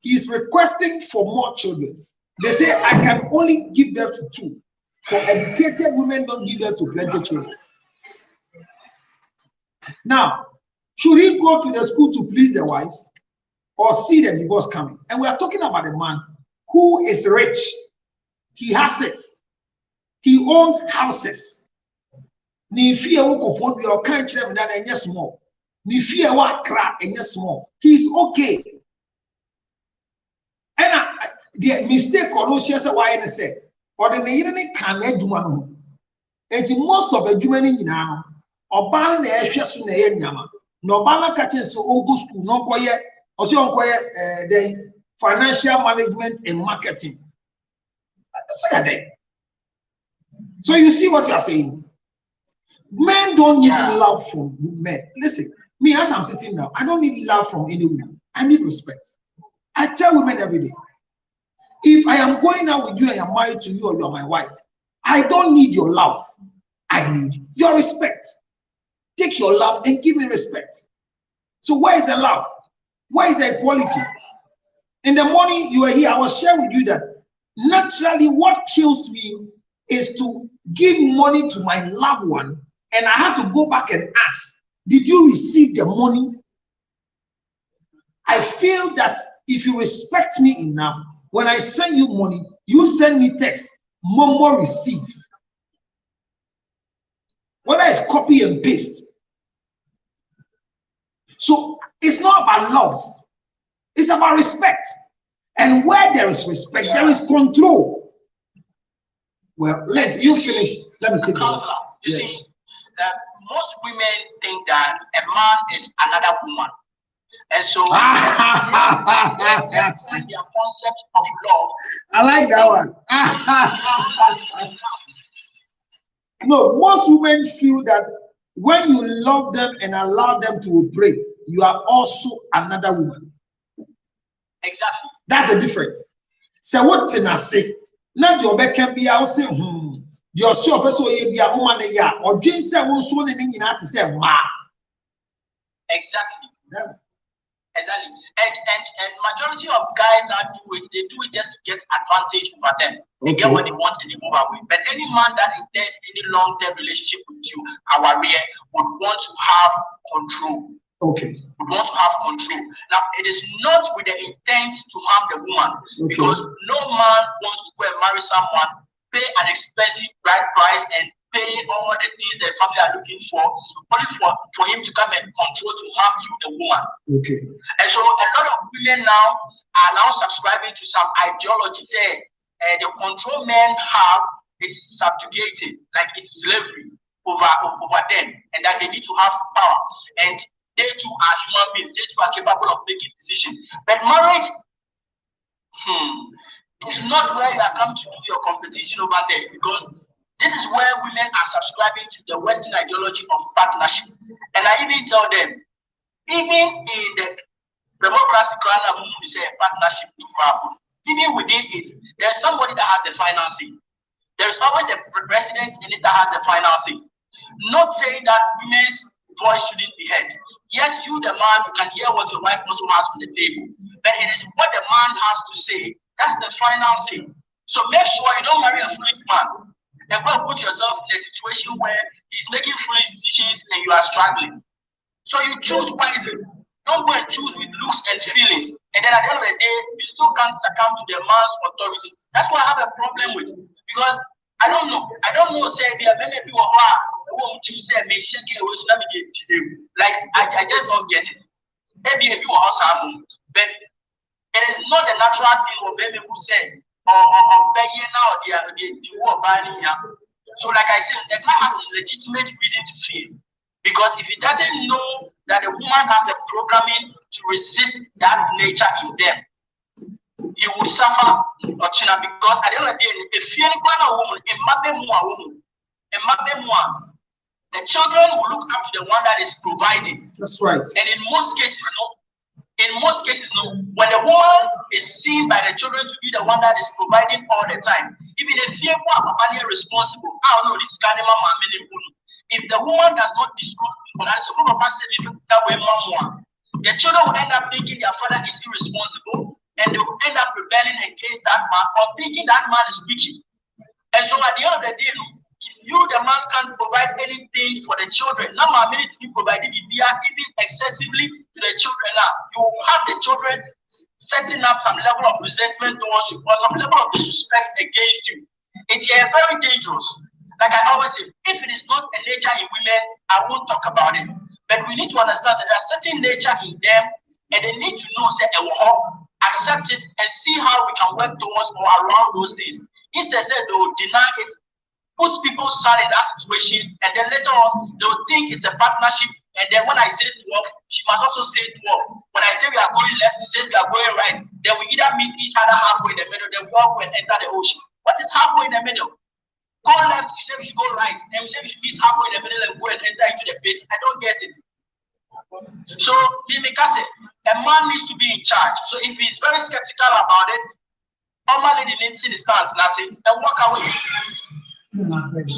He is requesting for more children. They say I can only give birth to 2. For educated women, don't give birth to plenty children. Now, should he go to the school to please the wife or see the divorce coming? And we are talking about a man who is rich. He has it. He owns houses. Ni fear woko phone be or can't tell me that any small. Ni fear what crap any small. He's okay. And the mistake or no she say why say or the even can eduma. And most of the Germany now or ban the ashes na ye nyama. No ban catching so uncle school no koye or so unkoye the financial management and marketing. So you see what you are saying. Men don't need love from men. Listen, me as I'm sitting now, I don't need love from any woman. I need respect. I tell women every day, if I am going out with you and I'm married to you or you're my wife, I don't need your love. I need your respect. Take your love and give me respect. So where is the love? Where is the equality? In the morning you were here, I was sharing with you that naturally what kills me is to give money to my loved one and I have to go back and ask, did you receive the money? I feel that if you respect me enough, when I send you money, you send me text, more receive. Whether it's copy and paste. So it's not about love, it's about respect. And where there is respect, there is control. Well, let you finish. Let me take the rest. You see, most women think that a man is another woman. And so their concept of love. I like that one. No, most women feel that when you love them and allow them to operate, you are also another woman. Exactly. That's the difference. So what can I say? Not your back can be out say, your shop so you be a woman or just say one soon and you have to say ma. Exactly. Yeah. Exactly. And majority of guys that do it, they do it just to get advantage over them. They get what they want and they move away. But any man that intends any long-term relationship with you, our rear, would want to have control. Okay. Would want to have control. Now, it is not with the intent to harm the woman, because no man wants to go and marry someone, pay an expensive bride price, and pay all the things the family are looking for, only for him to come and control to harm you, the woman. Okay. And so a lot of women now are now subscribing to some ideology say the control men have is subjugated, like it's slavery over them, and that they need to have power. And they too are human beings, they too are capable of making decisions. But marriage, it's not where you are come to do your competition over there, because this is where women are subscribing to the Western ideology of partnership. And I even tell them, even in the democracy, partnership, even within it, there's somebody that has the financing. There's always a president in it that has the financing. Not saying that women's voice shouldn't be heard. Yes, you, the man, you can hear what your wife also has on the table. But it is what the man has to say. That's the financing. So make sure you don't marry a foolish man. And go and put yourself in a situation where he's making foolish decisions and you are struggling. So you choose wisely. Don't go and choose with looks and feelings. And then at the end of the day, you still can't succumb to the man's authority. That's what I have a problem with. Because I don't know, say there are many people who won't choose say me shake it away, so let me get like I just don't get it. Maybe a few also happen, but it is not the natural thing of maybe who say or begging now the war banning here. So like I said, the guy has a legitimate reason to fear. Because if he doesn't know that the woman has a programming to resist that nature in them, he will suffer because at the end of the day, if you're a woman, the children will look up to the one that is providing. That's right. And in most cases, when the woman is seen by the children to be the one that is providing all the time, even if you are responsible, I don't know this kind of if the woman does not disclose, the children will end up thinking their father is irresponsible, and they will end up rebelling against that man or thinking that man is wicked. And so at the end of the day, if you, the man, can't provide anything for the children, now my minute to be provided, if they are giving excessively to the children now, you will have the children setting up some level of resentment towards you or some level of disrespect against you. It's very dangerous. Like I always say, if it is not a nature in women, I won't talk about it. But we need to understand that there are certain nature in them, and they need to know, say, accept it, and see how we can work towards or around those things. Instead, they will deny it, put people's son in that situation, and then later on, they will think it's a partnership. And then when I say 12, she must also say 12. When I say we are going left, she says we are going right. Then we either meet each other halfway in the middle, then walk and enter the ocean. What is halfway in the middle? Go left, you say we should go right. Then we say we should meet halfway in the middle and go and enter into the pit. I don't get it. So, Mimikase, a man needs to be in charge. So if he's very skeptical about it, normally the needs in the stance, and walk away.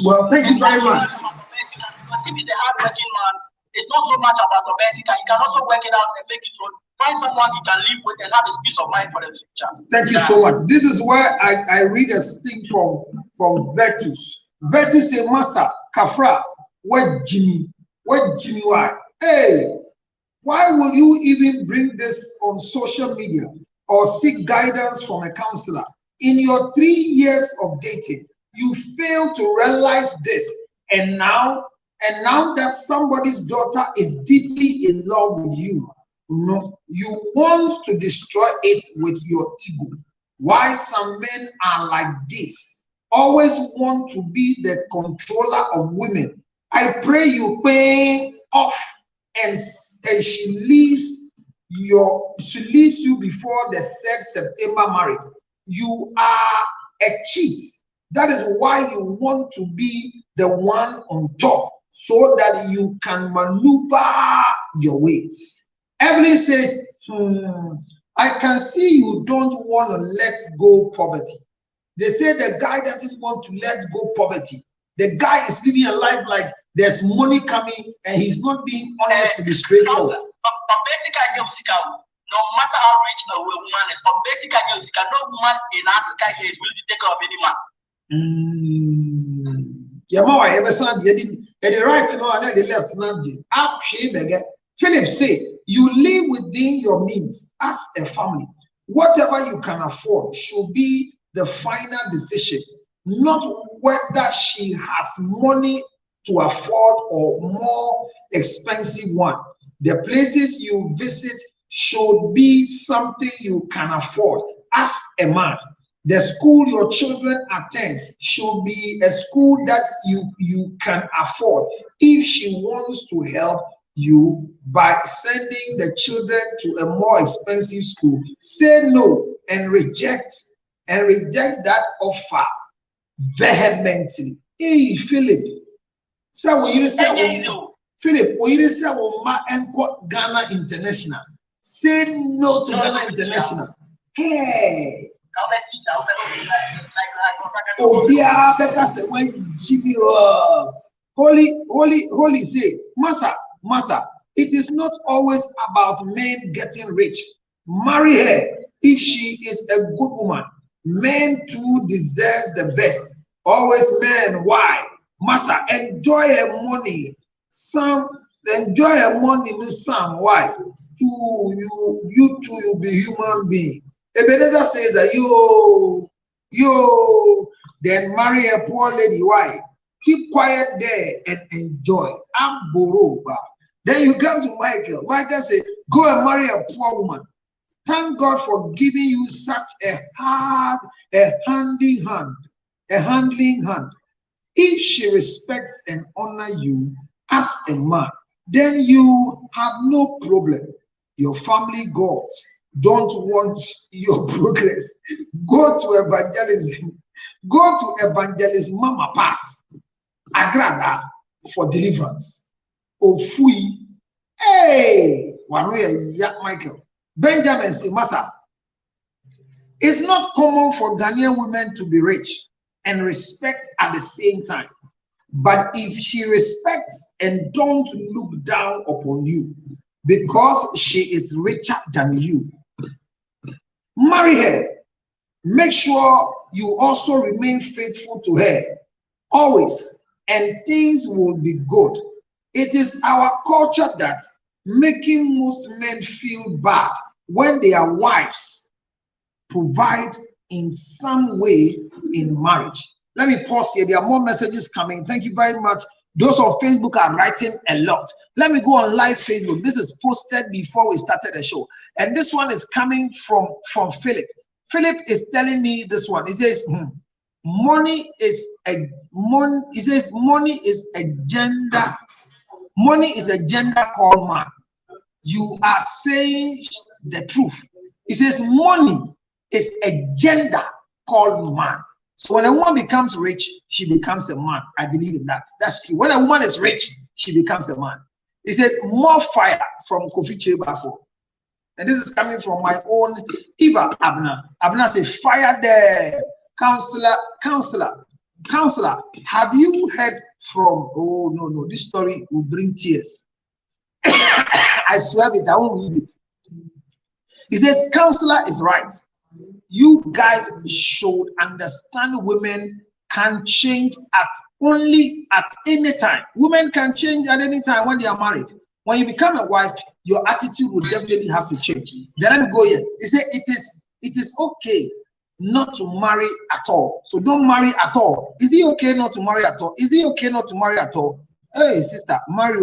Well, thank you very much. Because if he's a hard-working man, it's not so much about the basic. He can also work it out and make it so. Find someone he can live with and have his peace of mind for the future. Thank you so much. This is where I read a sting from Virtus. Virtus say, Masa, Kafra, what Jimmy, why? Hey, why will you even bring this on social media or seek guidance from a counselor? In your 3 years of dating, you failed to realize this, and now that somebody's daughter is deeply in love with you, you want to destroy it with your ego. Why some men are like this? always want to be the controller of women. I pray you pay off and she leaves you before the said September marriage. You are a cheat. That is why you want to be the one on top, so that you can maneuver your ways. Evelyn says, I can see you don't want to let go poverty. They say the guy doesn't want to let go poverty. The guy is living a life like there's money coming and he's not being honest to be straightforward. No matter how rich a woman is, no woman in Africa is willing to take care of any man. Philip say, you live within your means as a family. Whatever you can afford should be the final decision, not whether she has money to afford or more expensive one. The places you visit should be something you can afford as a man. The school your children attend should be a school that you can afford. If she wants to help you by sending the children to a more expensive school, say no and reject that offer vehemently. Hey, Philip. So when you say Philip, when you say Ghana International, say no to Ghana International. Hey. Obia better say when Jimmy Holy say, Massa, it is not always about men getting rich. Marry her if she is a good woman. Men too deserve the best. Always men. Why? Massa, enjoy her money. Some enjoy her money to some. Why? You too, you be human being. Ebenezer says that you then marry a poor lady. Why? Keep quiet there and enjoy. I'm Boroba. Then you come to Michael. Michael said, go and marry a poor woman. Thank God for giving you such a handling hand. If she respects and honors you as a man, then you have no problem. Your family gods don't want your progress. Go to evangelism. Go to evangelist Mama Pat Agrada for deliverance. Ofui. Hey, Michael. Benjamin Simasa. It's not common for Ghanaian women to be rich and respect at the same time. But if she respects and don't look down upon you because she is richer than you, marry her. Make sure you also remain faithful to her always, and things will be good. It is our culture that making most men feel bad when their wives provide in some way in marriage. Let me pause here. There are more messages coming. Thank you very much. Those on Facebook are writing a lot. Let me go on live Facebook. This is posted before we started the show. And this one is coming from Philip. Philip is telling me this one. He says, money is a gender called man. You are saying the truth. He says money is a gender called man. So when a woman becomes rich, she becomes a man. I believe in that. That's true. When a woman is rich, she becomes a man. He said more fire from Kofi Chebafo. And this is coming from my own Eva Abner. Abner says, fire there. Counselor, have you heard from, oh no, this story will bring tears. I swear it, I won't read it. He says, counselor is right. You guys should understand women can change at any time. Women can change at any time when they are married. When you become a wife, your attitude will definitely have to change. Then let me go here. He said it is okay not to marry at all. So don't marry at all. Is it okay not to marry at all? Is it okay not to marry at all? Hey sister, marry.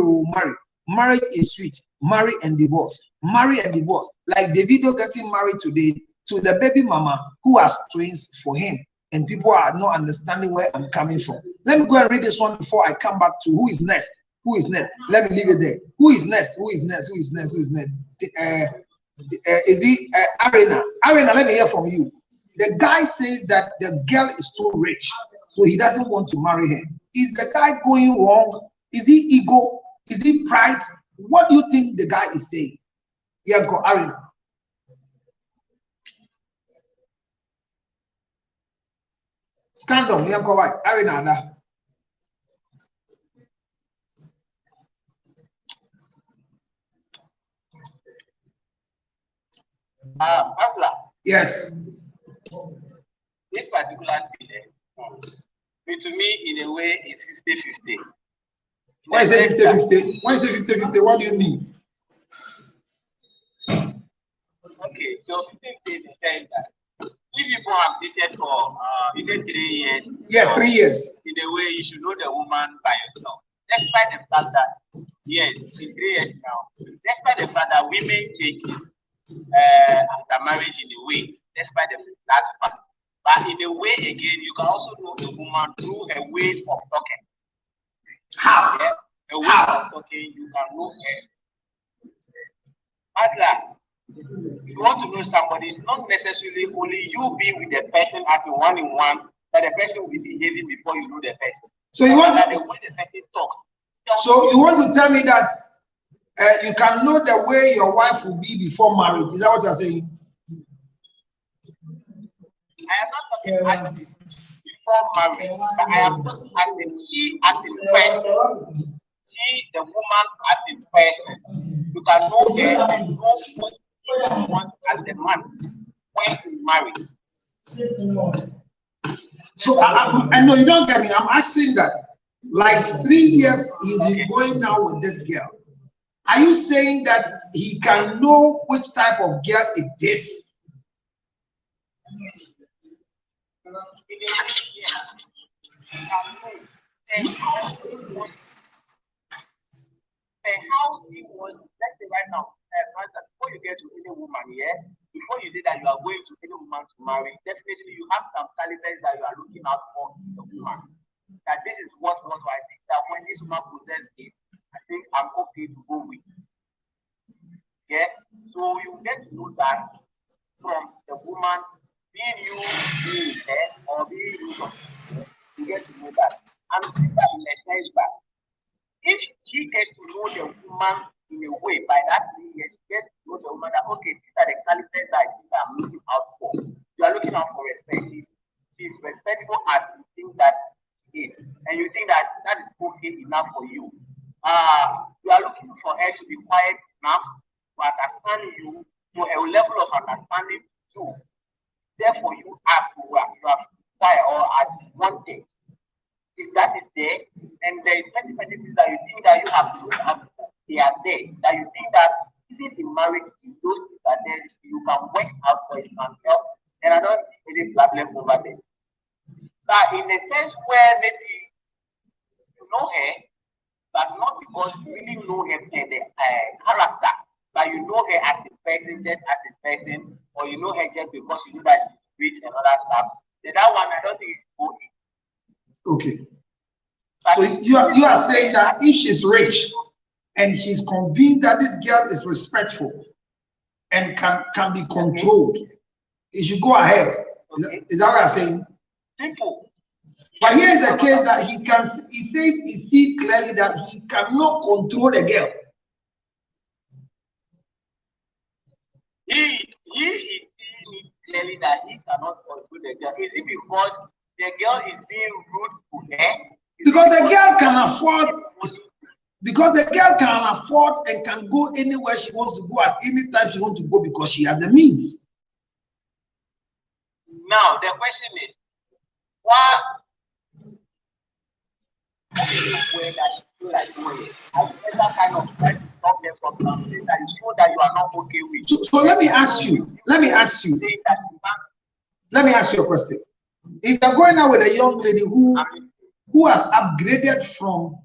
Marriage is sweet. Marry and divorce. Marry and divorce. Like Davido getting married today to the baby mama who has twins for him. and people are not understanding where I'm coming from. Let me go and read this one before I come back to who is next. Who is next? Let me leave it there. Who is next? Who is next? Who is next? Who is next? Is it Arena? Arena, let me hear from you. The guy says that the girl is too rich, so he doesn't want to marry her. Is the guy going wrong? Is he ego? Is he pride? What do you think the guy is saying? Yeah, go Arena. Stand on, yeah, go right. Arena. Yes. This particular thing, to me, in a way, it's 50-50. Why is it 50-50? Why is it 50-50? What do you mean? Okay, so 50-50 is saying that if people have dated for, you said 3 years. Yeah, 3 years. In a way, you should know the woman by yourself. Despite the fact that, yes, in 3 years now, despite the fact that women change after marriage in a way, despite that fact. But in a way, again, you can also know the woman through her ways of talking. How? Yeah? The way of talking, you can know her. Adla, if you want to know somebody, it's not necessarily only you being with the person as a one-in-one, that the person will be behaving before you know the person. So you want the way the person talks. So you want to tell me that you can know the way your wife will be before marriage? Is that what you're saying? I am not talking actually before marriage, but I am talking as she as a person. She, the woman as a person. You can know her and know what you want as a man when you marry. So I know you don't get me. I'm asking that. Like 3 years he's been going now with this girl. Are you saying that he can know which type of girl is this? And how he was, let's say right now, before you get to any woman here, before you say that you are going to any woman to marry, definitely you have some calibers that you are looking out for in the woman. That this is what I think that when this woman possesses this, I think I'm okay to go with. Yeah, so you get to know that from the woman being you being there or being you get to know that. And that in a sense that if he gets to know the woman in a way by that 3 years, she gets to know the woman that okay, these are the calibers that I think I'm looking out for. You are looking out for respect. She's respectful as you think that she is, and you think that that is okay enough for you. You are looking for her to be quiet enough to understand you to a level of understanding too. Therefore, you ask you have desire or as wanted. If that is there, and there is many things that you think that you have to have, they are there. That you think that even in marriage, those things are there, you can work out for it, you can help, and I don't see any problem over there. But in a sense where maybe you know her, but not because you really know her the character, but you know her as a person, just as a person, or you know her just because you know that she's rich and other stuff. Then that one, I don't think it's okay. Okay. So you are saying that if she's rich and she's convinced that this girl is respectful and can be controlled, it should go ahead. Is that what you're saying? Simple. But here is the case that he sees clearly that he cannot control the girl. He sees clearly that he cannot control the girl. Is it because the girl is being rude to her? Because the girl can afford. Because the girl can afford and can go anywhere she wants to go at any time she wants to go because she has the means. Now the question is, why? Where that you feel like going? Have you ever kind of tried to stop them from something that you feel that you are not okay with? So let me ask you. Let me ask you a question. If you're going out with a young lady who has upgraded from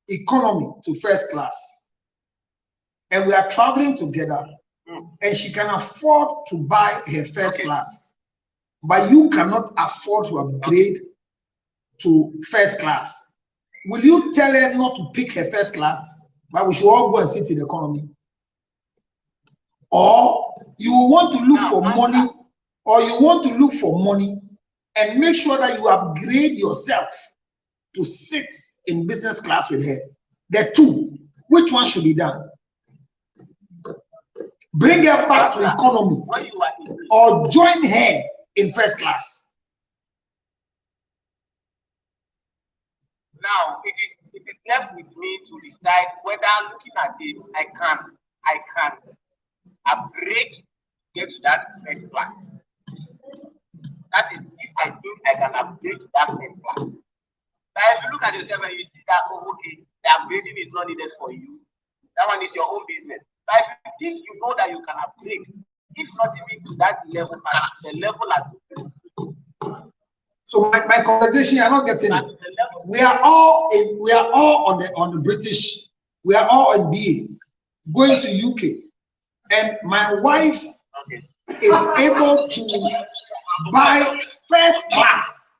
economy to first class, and we are traveling together, and she can afford to buy her first class, but you cannot afford to upgrade to first class, will you tell her not to pick her first class, but we should all go and sit in the economy? Or you want to look for money, and make sure that you upgrade yourself to sit in business class with her? The two, which one should be done? Bring her back to economy or join her in first class? Now, it is left with me to decide whether, looking at it, I can upgrade, get to that first class. That is, if I think I can upgrade to that first class. Now, if you look at yourself and you see that, oh, okay, the upgrading is not needed for you, that one is your own business. But if you think you know that you can upgrade, if not even to that level, the level at so my conversation, you're not getting it. We are all on the British. We are all in BA, going to UK, and my wife is able to buy first class.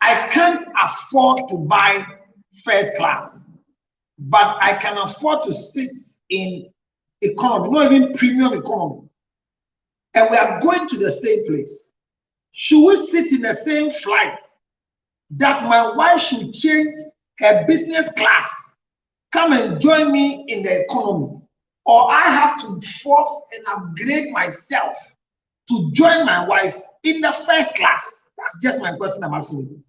I can't afford to buy first class, but I can afford to sit in economy, not even premium economy, and we are going to the same place. Should we sit in the same flight that my wife should change her business class, come and join me in the economy, or I have to force and upgrade myself to join my wife in the first class? That's just my question I'm asking you.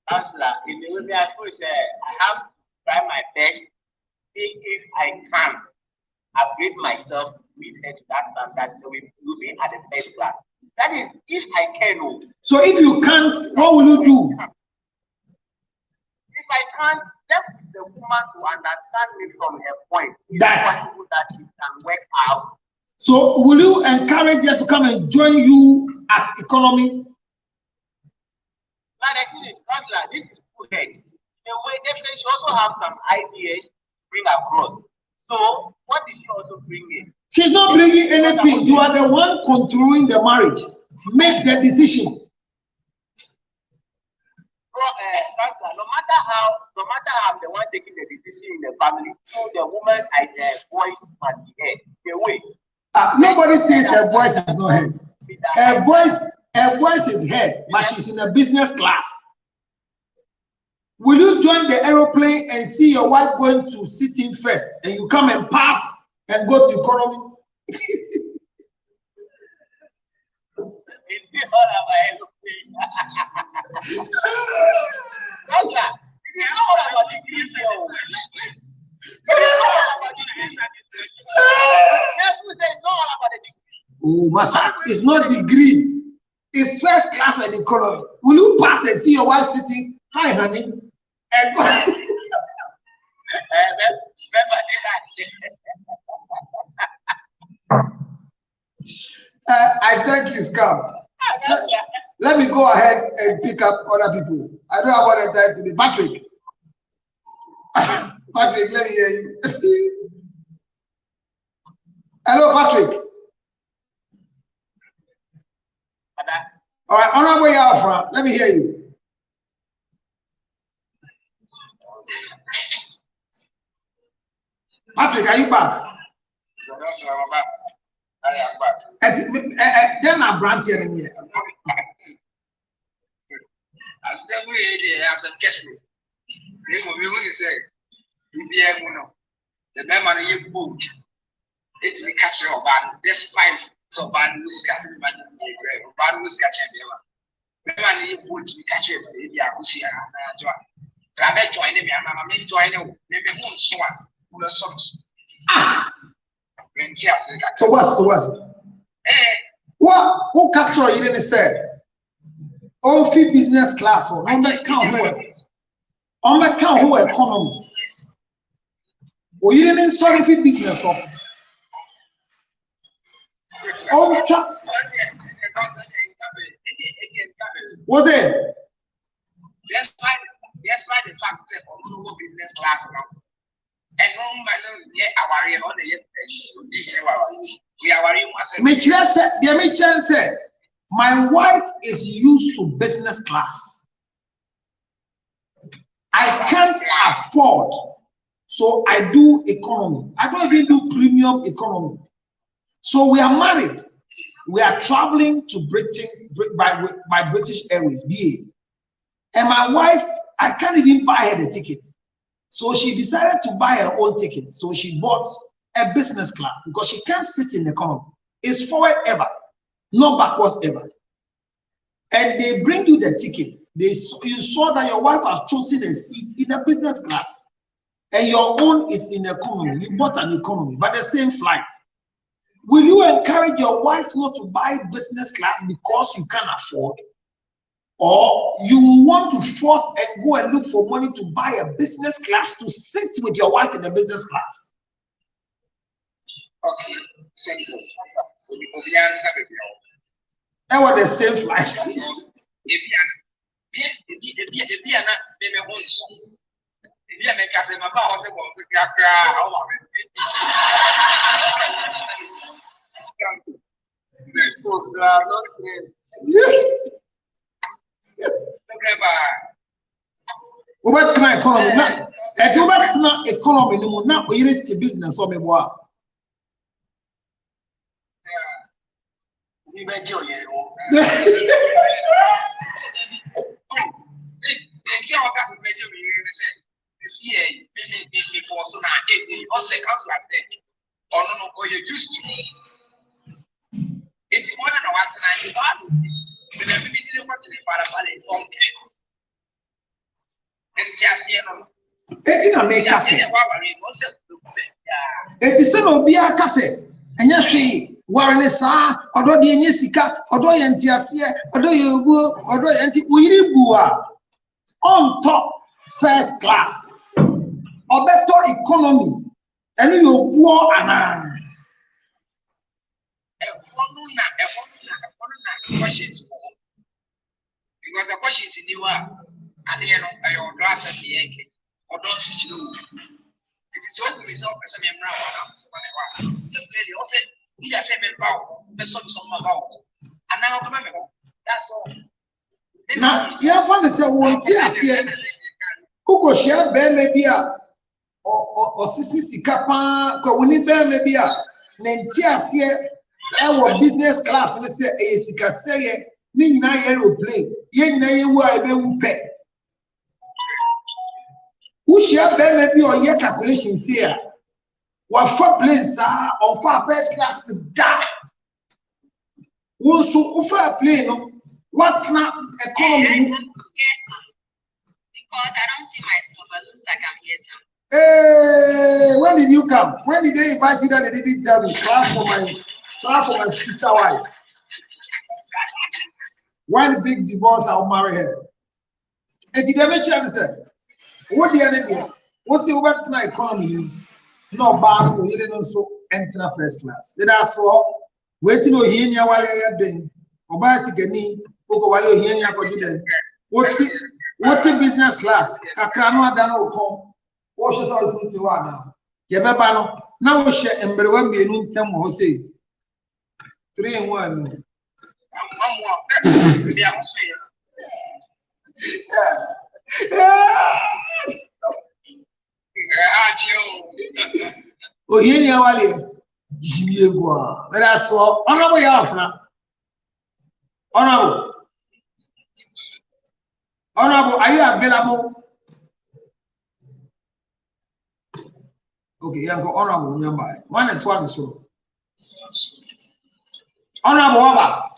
Counselor, in the way I put it, I have to try my best, see if I can upgrade myself with it to that standard, so we will be at the first class. That is, if I can. So if you can't, what will you do? If I can't, just the woman to understand me from her point. That it can work out. So will you encourage her to come and join you at economy? But I think it's not like this is good head. In a way, definitely she also have some ideas to bring across. So what is she also bringing? She's not bringing anything. You are the one controlling the marriage. Make the decision. No matter how I'm the one taking the decision in the family, so the woman and the voice must be heard. The way. Nobody says her voice is not heard. Her voice is heard, but she's in a business class. Will you join the aeroplane and see your wife going to sit in first, and you come and pass and go to economy? It's all about aeroplane. It's all about the green. Oh, Massa, it's not degree. It's first class and economy. Will you pass and see your wife sitting? Hi, honey. And go. I thank you, Scam. Let me go ahead and pick up other people. I don't have other time today. Patrick. Patrick, let me hear you. Hello, Patrick. All right, Honorable Yafra, let me hear you. Patrick, are you back? I am back. Then I brand here in here. The memory you put, it's the catcher of band, despite so band was catching band was catching the memory you put, the catcher, the Akusia, Rabbit joining me, and I'm joining maybe one swan, who are sons. So what's what who capture you didn't say? All fee business class or on the count who economy. Or you didn't sorry fee business or was it? Despite the fact that all business class now, and My wife is used to business class. I can't afford, so I do economy. I don't even do premium economy. So we are married. We are traveling to Britain by British Airways, BA. And my wife, I can't even buy her the ticket. So she decided to buy her own ticket. So she bought a business class because she can't sit in economy. It's forward ever, not backwards ever. And they bring you the ticket. You saw that your wife has chosen a seat in the business class, and your own is in economy. You bought an economy, but the same flight. Will you encourage your wife not to buy business class because you can't afford? Or you want to force and go and look for money to buy a business class to sit with your wife in the business class? Okay. That was the same flight. Over tonight economy now. At over tonight economy no more now. We need to business or me boy. Eti na make kase. Eti se no bia kase. Enya hwe warne sa odo de enye sika odo ye ntiase odo ye ogu odo ye nti uyiri bua on top first class obeto economy eni yo buo ana questions because the questions in you are at the end of your draft at the egg or don't you know it is all the result of some brown also you just say about some about and now come that's all na ya fa ne se won ti ase kuko share be me bia o sisi sika pa kwa woni be me bia na nti ase e wo business class ne se e sika seye ni nyina aeroplane ye nyina ye wu a be wu pe who share be me bia o ye calculation say a wa for planes on for first class da won so for plane no what now economy? Because I don't see myself, but looks like I'm here Hey, somewhere. when did you come? When did they invite you that they didn't tell me? Clap for my future wife. One big divorce, I'll marry her. And did they mention say, what the other day? What's the over tonight economy? No bad, we didn't so enter first class. That's all. Waiting on here while you're doing. Obasi gani. What business class? Akrano adano kom. What is all put to now? Yabano. Now we share and be one be no time ho say 3 in 1. Oh, here wale. Jibiegwa. That's all. Honorable Yafna. Honorable, are you available? Okay, yeah, go honorable. One and two and so. Honorable,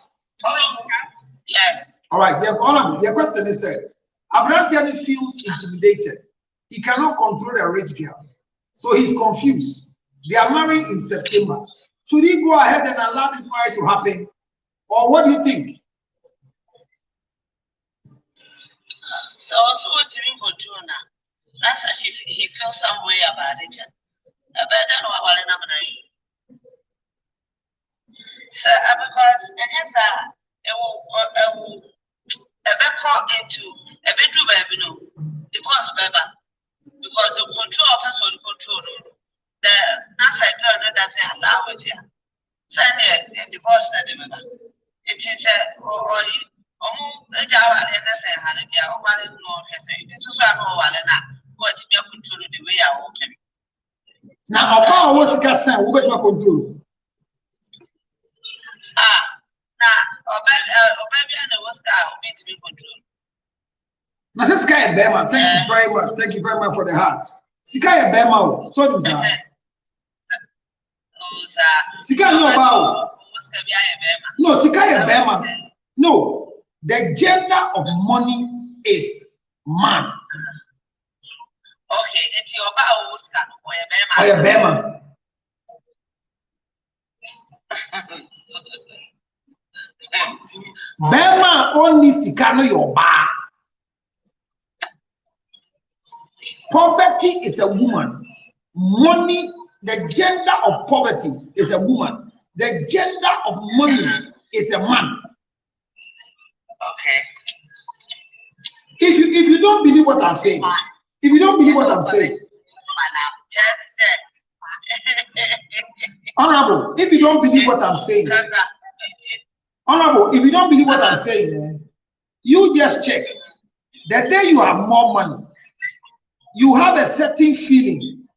yes. All right, yeah, honorable. Your question is said, Abrantiani feels intimidated. He cannot control the rich girl, so he's confused. They are married in September. Should he go ahead and allow this marriage to happen, or what do you think? So also what do you control now? That's as if he feels some way about it. Better know what I'm so because and yes, it will into a bedroom baby no because the control of us or the control. about here. Send the divorce that it is a job and I say, Hallelujah, or one no, it's also no one what's me control the way I walk. Now, about what's the sign? Who better control? Now, baby, and the was car will be control. Now, this guy Bema, thank you very much. Thank you very much for the heart. Sika Bema, so do sir. Sika no about. No, Sika Bema. No, the gender of money is man. Okay, it's your bow or your Bema. Bema only Sika no your bar. Poverty is a woman. Money, the gender of poverty is a woman. The gender of money is a man. Okay. If you don't believe what I'm saying, if you don't believe what I'm saying, Honorable, if you don't believe what I'm saying, Honorable, if you don't believe what I'm saying, you just check. The day you have more money, you have a certain feeling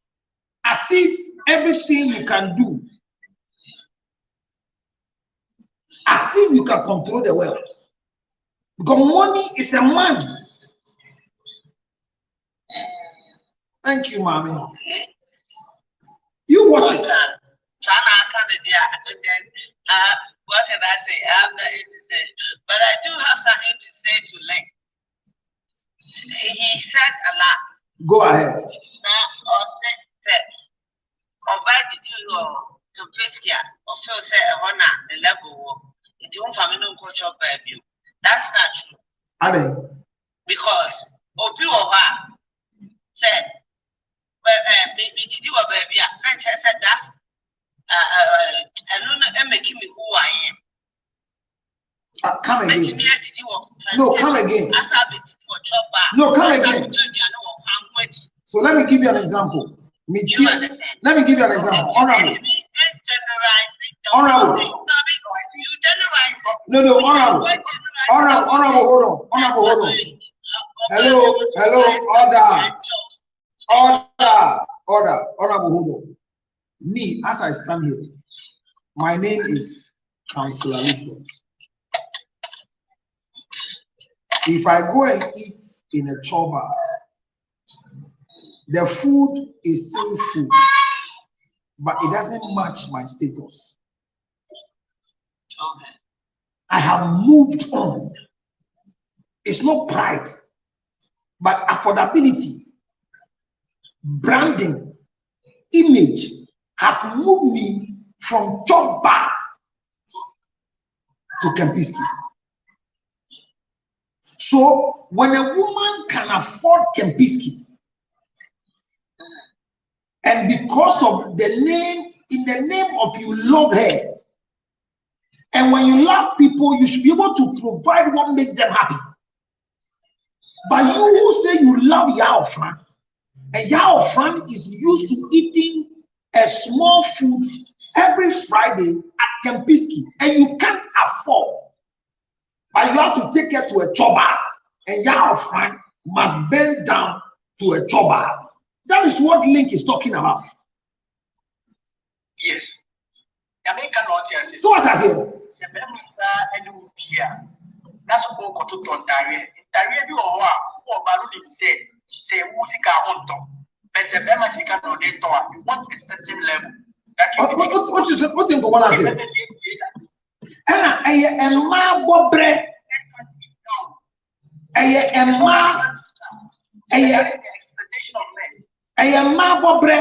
as if everything you can do, as if you can control the world. Because money is a man. Thank you, mommy. You watch it. What can I say? I have nothing to say. But I do have something to say to Link. He said a lot. Go ahead. Did you know the Priskia or so say honor the level it won't family culture baby. That's not true. Because Obi Oha said, baby, did you a baby? And said that's and making me who I am. Come again. No, come again. No, come again. So let me give you an example. Let me give you an example. Honorable. Honorable. No, honorable. Honorable, hold on. Honorable, hold on. Hello, order. Honorable, hold on. Me, as I stand here, my name is Councillor Litford. If I go and eat in a choba, the food is still food, but it doesn't match my status. Okay. I have moved on. It's not pride, but affordability, branding, image has moved me from job bar to Kempinski. So when a woman can afford Kempinski, and because of the name, in the name of you love her, and when you love people, you should be able to provide what makes them happy. But you who say you love Yao Fran, and Yao Fran is used to eating a small food every Friday at Kempinski, and you can't afford, but you have to take her to a choba, and Yao Fran must bend down to a choba. That is what Link is talking about. Yes. So what I say? That's all got to turn Daria. Daria, you are Baru say, Musica on top. But the Bemasika no data, you want a certain level. What you say? What you want to say? And ma bobre. And ma. Expectation of men. And ma bobre.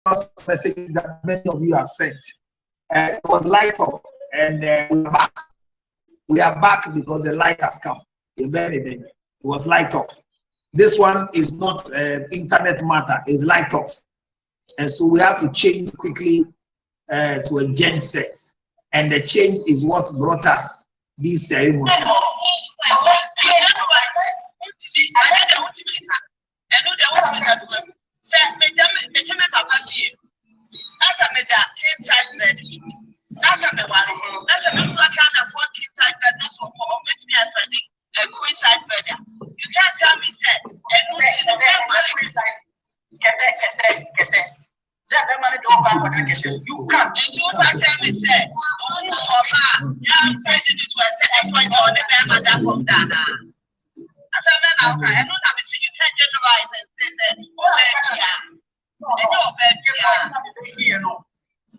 messages that many of you have sent. It was light off, and we are back. We are back because the light has come. It was light off. This one is not internet matter, it's light off. And so we have to change quickly to a gen set. And the change is what brought us this ceremony. You can't tell me, sir. You can't. And you tell me, sir.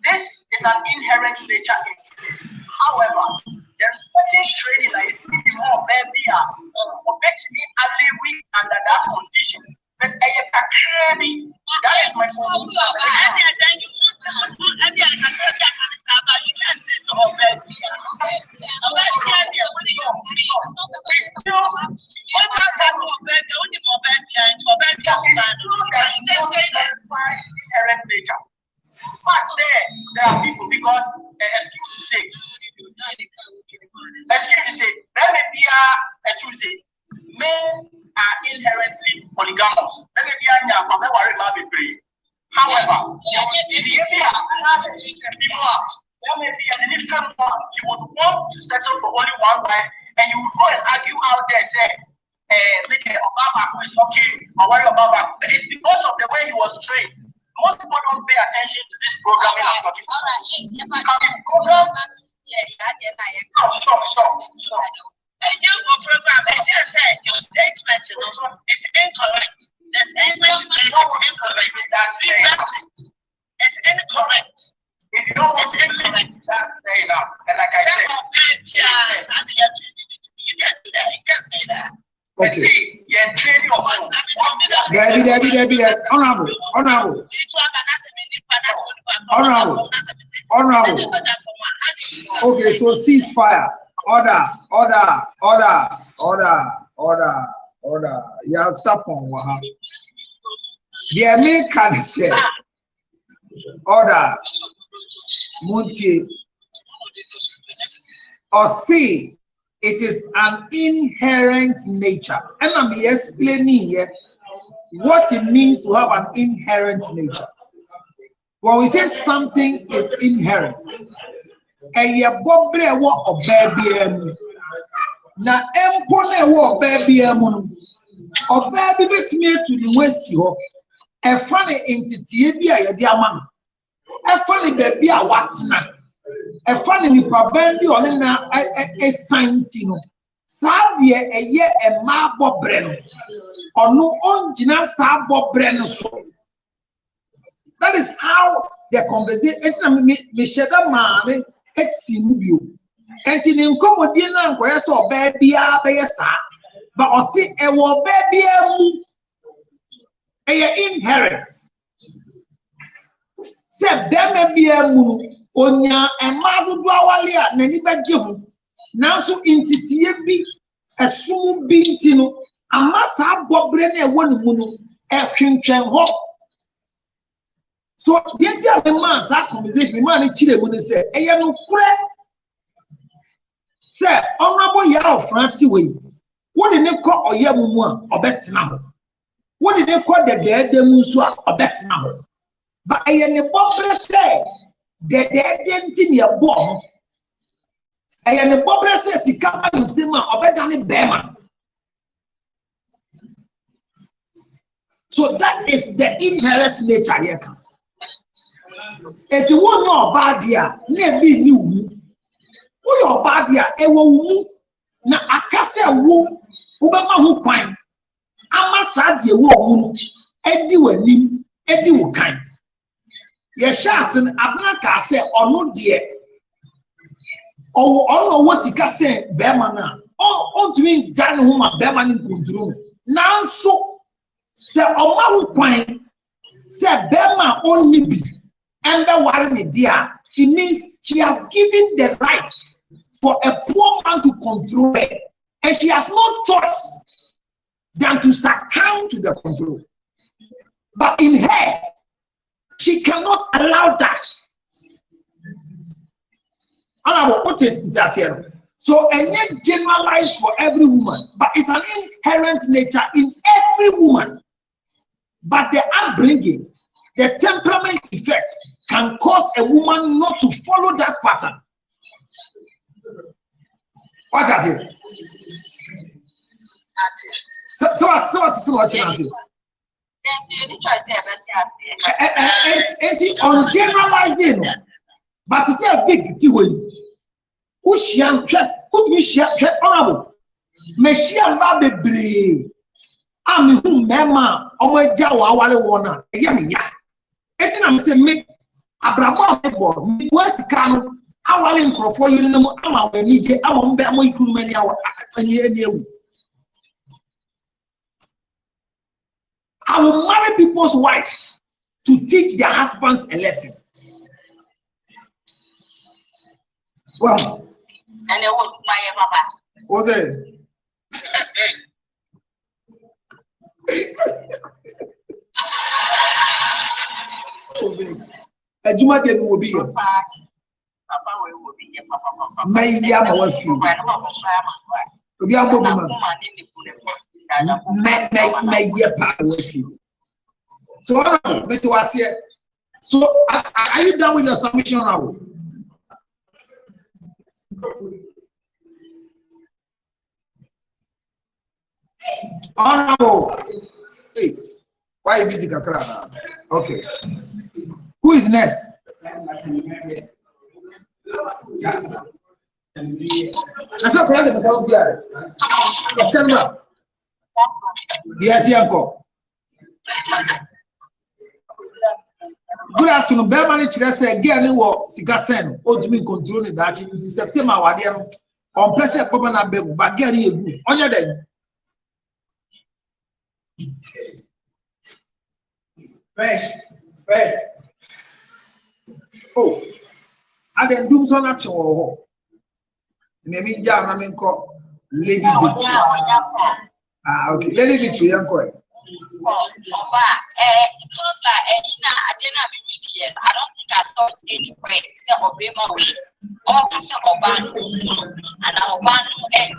This is an inherent nature. However, there is certain training like more maybe under that condition. But I am a craving. That is my son. There are people because excuse me, men are inherently polygamous. However, there may be an different one. You would want to settle for only one wife, and you would go and argue out there, say, Obama is okay, or worry about that. But it's because of the way he was trained. Most people don't pay attention to this programming I'm talking about. And you go program, I just said your statement is incorrect. This English is incorrect. It's incorrect. If you don't want to incorrect, just say that. And like I said, you can't do that. You can't say that. Okay. See, you're training your mind. Honorable. Okay, so ceasefire. Order. Yeah, sapon waha. The American said, order. Muntie. Or see, it is an inherent nature. And I'm explaining here what it means to have an inherent nature. When we say something is inherent, na empone wo babia mu no obabi betimi etu ni wasi ho e fa ne entity bi a ye de ama no e fa ne babi a watena e fa ne nipa ban bi ole na santi no sa de eye e ma bobre no onu onjina sa bobre no so. That is how the conversation me sheda man eti mubio enti ni nkomodi na nkoye so baby a be yesa but o si e wo baby mu e inherent se dem bia mu onya emadudu awale a nani bagye hu nanso intitiye bi esum bi ntino amasa bobre na ewo ne mu no e twentwen ho. So the entire man that conversation man chile mo say eye no kure say honorable ya of franti we what did they call oye mu a obetena ho what did they call the dead mu so a obetena ho but eye ne bobre say the enti ne ebo eye ne bobre say sika ma nsema obeda ne bema. So that is the inherent nature here. Eti won no obadia na bi ni wu wo yo obadia ewo wu na akase wu wo be ma hu kwan amasa de ewo wu no edi wanim edi wo kan ye shasen abna ka se onu de o ono wo sika se be ma na o ntumi jan hu ma be ma ni kontrol nanso se o ma hu kwan Say Bema only be and the warren dear. It means she has given the right for a poor man to control her, and she has no choice than to succumb to the control. But in her, she cannot allow that. So, and yet generalized for every woman, but it's an inherent nature in every woman. But the upbringing, the temperament effect can cause a woman not to follow that pattern. What does it? So what you say? It's on generalizing, but it's a big deal. Ushian, put me share honorable. Meshian Baby. I'm whom Mama, or my Jawa, Wale, Yamia. It's not saying me, Abraham, West Cano, our link for you, I'm our need, I won't bear my many hours. I will marry people's wives to teach their husbands a lesson. Well, and they won't buy a papa. What's it? A Juma will be here. Papa will be here, Papa. May Yama was you. To be a woman. May year part with you. So, so are you done with your submission now? Honorable. Hey, why are you busy, Kakra? Okay. Who is next? That's a problem about here. Stand up. Yes, Yanko. Good afternoon. Berman say again, what Sigasen, Ojimin controlling that in September, Wadian, on Pesa Pobana Beb, Bagari, good. On your day. Fresh. Oh, I didn't do so much. Maybe Jam, I mean, call Lady Victory. Ah, okay. Lady Victory, I'm going. Because I don't think I saw it anywhere except Obama way. All the Obama and Obama and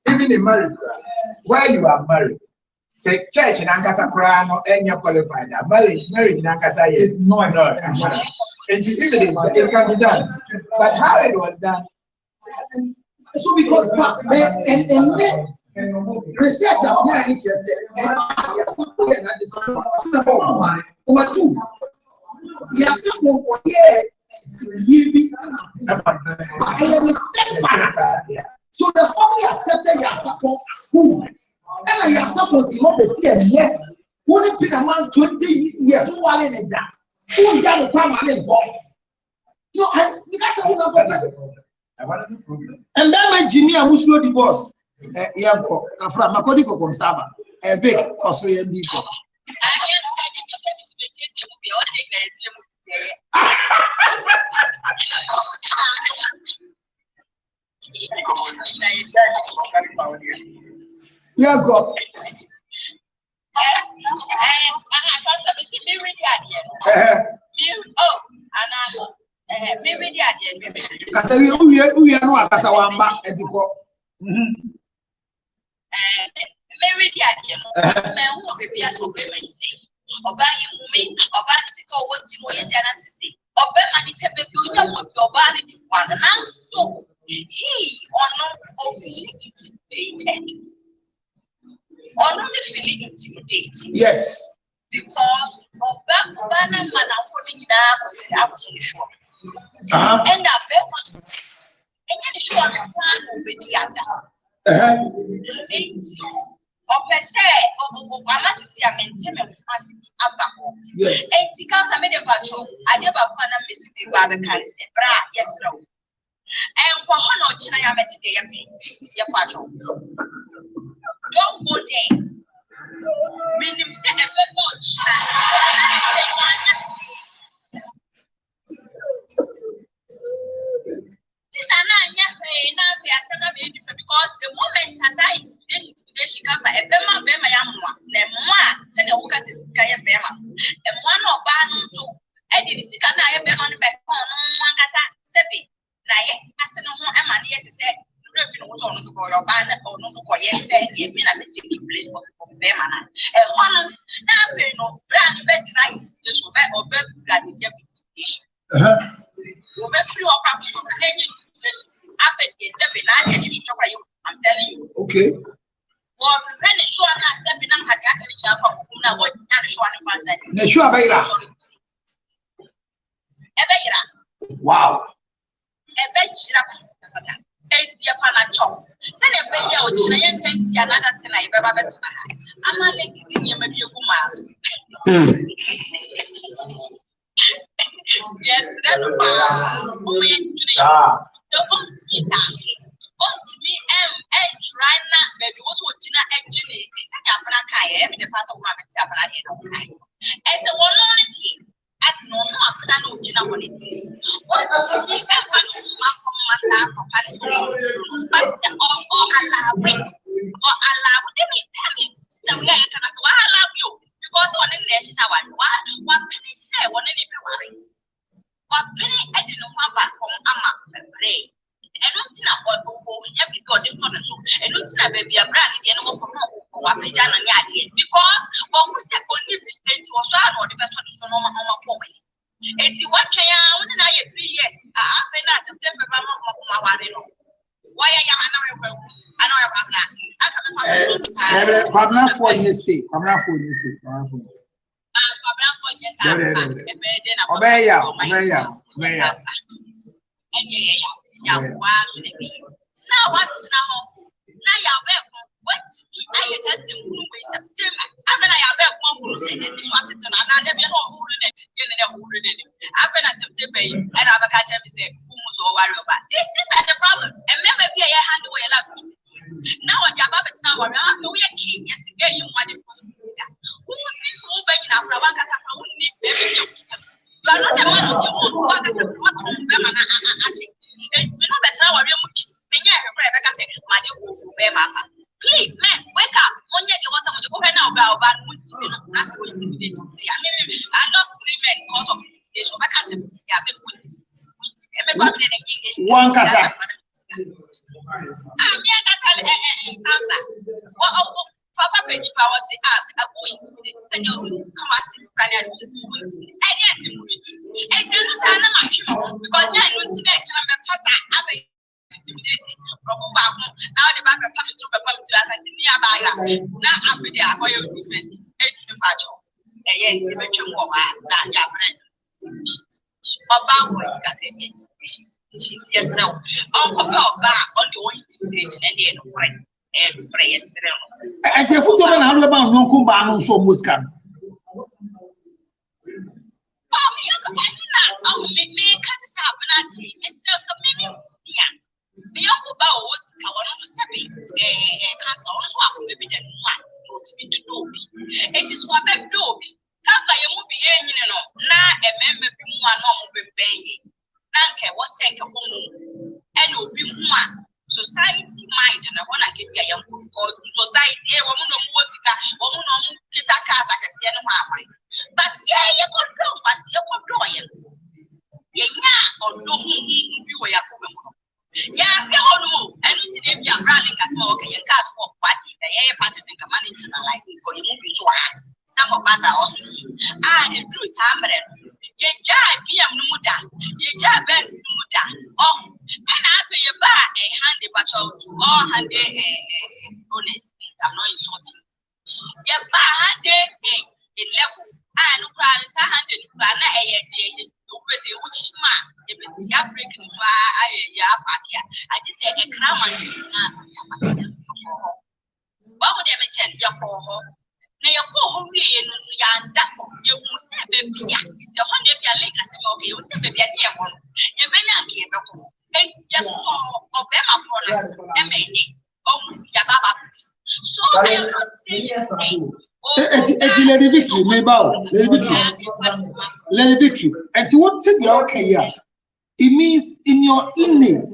even in marriage, where you are married, say church in Ankasa Krano and you're qualified. Marriage in Ankasa is no. It can be done, but how it was done. So because research applying just number two, you have someone for here. I am a stepfather. So the family accepted your support. Who? And I support him on the same. Who did a man 20 years while in that? Who got a permanent bomb? No, you guys are not problem. And that meant Jimmy and Muslo divorce. Yanko, from Makodiko Consaba, a Vic, Kosoya Dico. Yeah, go. Kasa we are no akasa wamba etiko. Mary Diadian, man who will be a so very sick. Oba you me, Oba Sico, what you want to say. Oba and is a baby, you want your body one and so he or not of it dated. or not feeling intimidated. Yes. Because of that man and holding it up was absolutely sure. And I felt and then sure the plan over the other. Or per se, or I must see a maintainment must be up. Yes. And it comes a medium patrol. I never found a missing the barbecan, bra, yes, no. And for honor, China, I met today, your patrol. Don't go there. Meaning, say, a because the moment intimidation comes by a bema yamwa, Nemwa, send a wook at the sky of Bema, and one of Barnum so, and the Sikana Bema on the back on one casa, Sepi, Naye, passing on Emma yet to say, Griffin was on the board of Banner or no so quiet, saying he had been at the taking place of Bema, and one of now, no brand bed right, just obey or bed that is your intimidation. I'm telling you. Okay. Well, when it's sure that stepping up has actually done what not sure the sure Beira. Wow. Send a baby out, China, another thing I ever bet. I'm not like maybe a woman. Yes, that's the baby was watching a engine. I the first of my as a one as no What penny I didn't want back from Amma Bray. And not in a boy, you got this one so, and not in a baby a brand in the from what the Jan and Yadi. Because what was that only it was or the first one so normal on my point. It's what I am 3 years. I've been at September. Why I am I know about that. I'm not for you say, I'm not for you say, I'm not for you. Obey. Now what's now? Now you're back. What's I said to September? I mean, I have back one who said that this was it, and I never know who did it. I've been at September, and I've a catch up and say, who was all worried about this? These are the problems. And remember, be a hand away a lot. Now, what you're about to know, we are key. Yes, you want to put who sees over in our Rawaka, who needs everything. You are not the one of your own. What is the problem? It's not that our real much. Rebecca said, Magic Mama. Please, man, wake up. One year you want someone to open now about that's what you need to say. I lost 3 men because of intimidation. I can't say, one casa. Papa Penny Power say, I'm going to send you come as a brother. I didn't do it. And then I'm not sure because I don't see that I'm intimidated. Now the back of coming to the public to us nearby. Now after they are going to defend 8 patrol. And yet, the mention of that your friend. Papa was got it. Yes, no. Uncle back on the way intimidating and then right. And pray. And the footman and Albans no come back on so Muscan. Oh, me cut us up and it's still some maybe. Yeah. The uncle Bow was one of the seven castle, also maybe then one to be to Dobby. It is what that Dobby. That's I won't be any no. Now a member be one of the baby. Nanke was sent a woman and will be one. Society mind and I want to get a young or society, a woman of Motica, woman of Kitakas, I can see any. But yeah, you could go, but you could do him. Yeah, or do you were a woman. Yeah, we all know. And today we are running as well. Okay, you can't walk party. The air parties in command internationalizing going to be some of us are also. The truth, Hammer. You jab PM Numuda, you jab Benz Numuda. Oh, and I pay you back a handy patrol or handy honest. I'm not insulting. Yeah, 111. And crowd is 100 crana a day. Which man, if it's ya breaking fire, I just said a crown. What would ever change your poor? Now your poor and you will say, baby, it's a 100 legacy of you, baby, a dear one. You may not give a home. It's just so of them products, Yababa. So I am not saying. Lady Victory, maybe Lady Victory. And to what said you okay here? It means in your innate.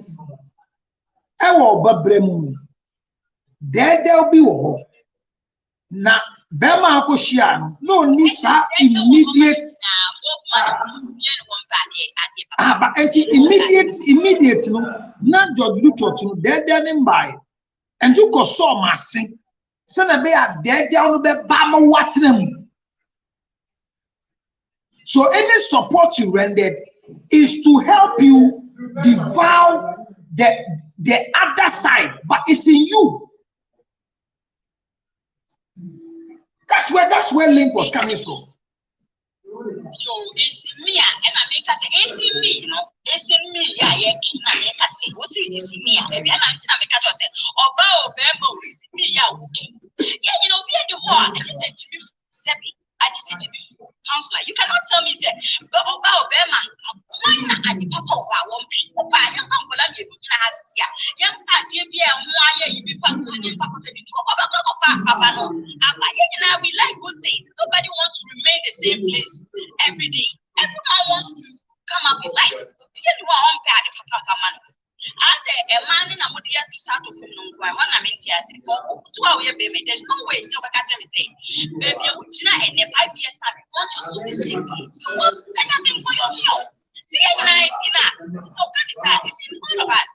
Ewo babremu. There'll be war. Na Bema Akoshiano. No nisa immediate. But immediate no. Not George Lucho. There by. And you go so massing. Sana be a dead down be bama watching. So any support you rendered is to help you devour the other side, but it's in you. That's where Link was coming from. So it's me, and I make us it's me, it's me. Yeah, I make us say, what's it? It's me, and I'm make us say, oh, Bembo, it's me, yeah, yeah, we are the whole. I just said to you, Seppi, I just said to you, counselor, you cannot tell me that, but about Bema, why not at the papa of our one people, by young uncle, I'm here, young idea, why you be part of the papa to do, Papa, no, we like good things. Nobody wants to remain the same place every day. Everyone wants to come up with life. I say a man in a modia to start to put on one. I mean, yes, there's no way. So I can't say, baby, and the 5 years time, you want to see the same place. You want better things for yourself. The organize in us. So can it's in all of us.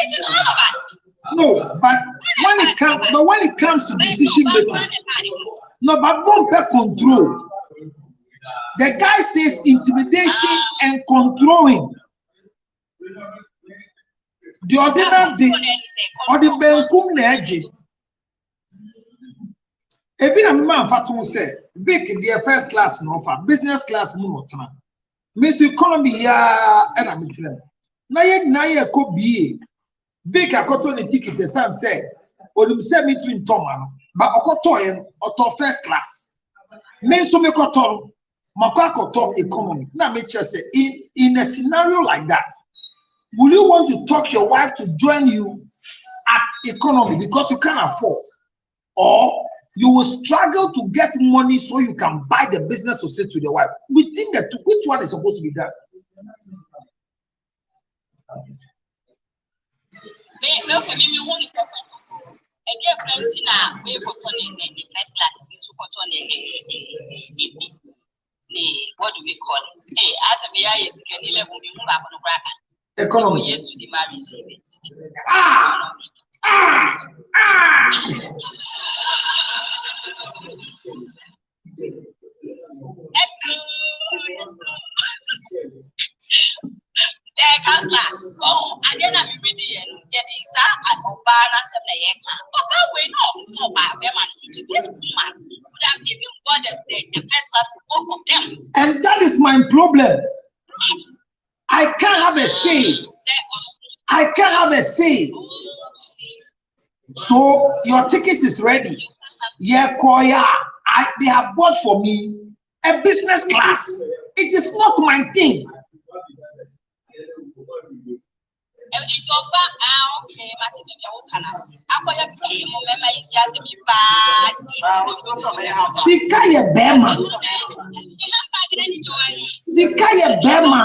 It's in all of us. No, but when it comes to decision making, no, but one per control. The guy says intimidation and controlling. The ordinary or the benkum neji. Even a man Fatou said, Vic, the first class no offer, business class no time. Miss Economy ya and I'm in. Na could be Vic akoto the ticket the son said, or him send me to Tomano, but Okotoyan or first class. Men so make a Makako talk economy. Now, me just say, in a scenario like that, will you want to talk your wife to join you at economy because you can't afford, or you will struggle to get money so you can buy the business or sit with your wife? We think that which one is supposed to be done? What do we call it? Hey, as a mayor, you can level me move up on the cracker. Economy. Yes, to the man receive it. Counselor, oh, I didn't have ready and getting at Obana 7 acre. This woman would have given God the first class for both of them. And that is my problem. I can't have a say. I can't have a say. So your ticket is ready. Yeah, Koya. They have bought for me a business class. It is not my thing. Sikaya Bema. Sikaya Bema.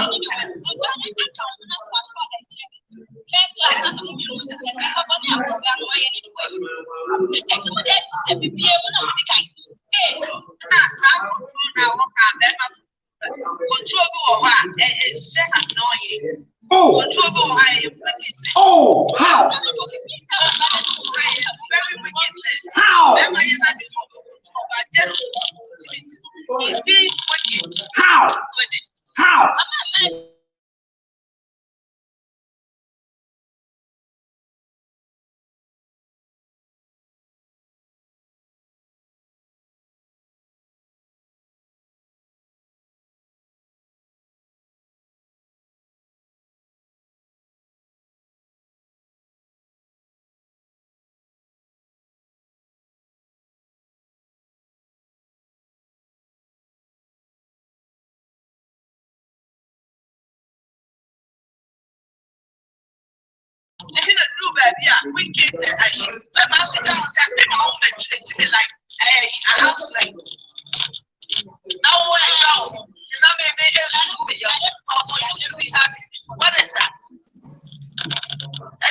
Oh, oh, how? How? How? How? do baby, we get the master down that moment to be like, hey, I have like now what now? And I may make it for you to be happy. What is that? I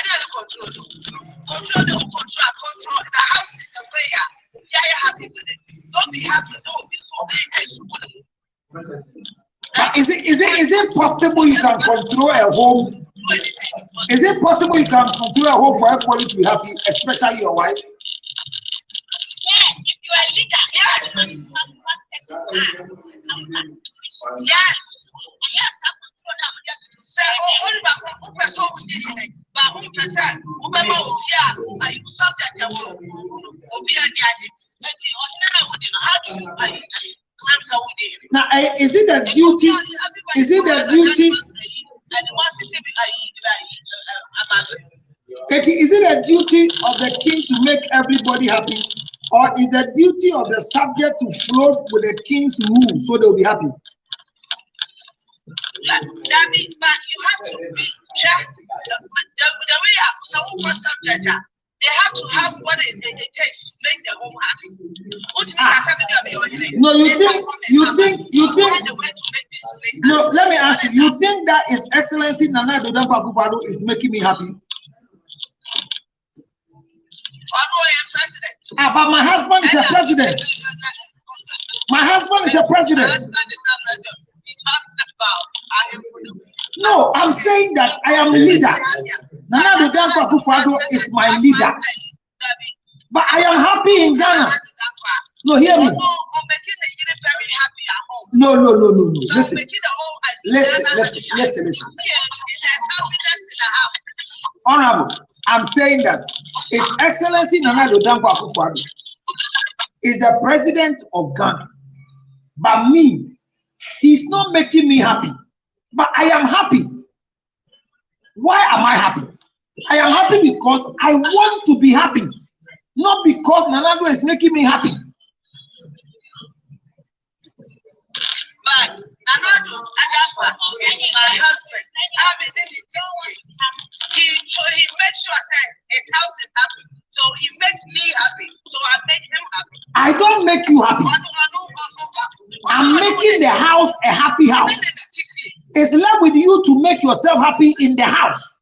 don't control. Control the control. Control is a house in the way. Yeah, you're happy with it. Don't be happy. Don't be so. Is it possible you can control a home? Is it possible you can control a home for everybody to be happy, especially your wife? Yes, if you are a leader. Yes. Yes. Yes, now, is it the duty? Is it the duty? Is it a duty of the king to make everybody happy, or is the duty of the subject to flow with the king's rule so they'll be happy? But you have to be just the way someone subject. They have to have what it takes to make the home happy. No, you think. No, let me ask you. You think that His Excellency Nana Addo Dankwa Akufo-Addo is making me happy? But my husband is a president. My husband is a president. No, I'm saying that I am a leader. Nana Addo Dankwa Akufo-Addo is my leader. But I am happy in Ghana. No, hear me. No. Listen. Honorable, I'm saying that His Excellency Nana Addo Dankwa Akufo-Addo is the president of Ghana. But me, he's not making me happy. But I am happy. Why am I happy? I am happy because I want to be happy. Not because Nana Addo is making me happy. But Nana Addo Dankwa is my husband. I'm in the he makes sure that his house is happy. So he makes me happy. So I make him happy. I don't make you happy. I'm making the house a happy house. It's left with you to make yourself happy in the house.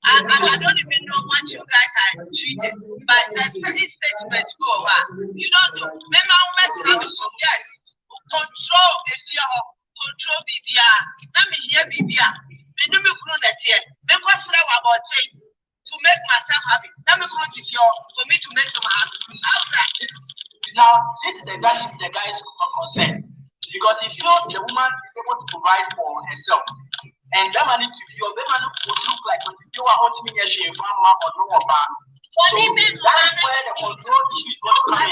I don't even know what you guys are treated, but the certain statement go over. You don't know. Remember, yes, control if you control BBA. Let me hear BBA. To make myself happy. Let me for me to make them happy. How's that? Now, this is exactly the guy's concern. Because he feels the woman is able to provide for herself. And that man would look like you are ultimately a shame, mama or no about. So that is where the control issue got coming.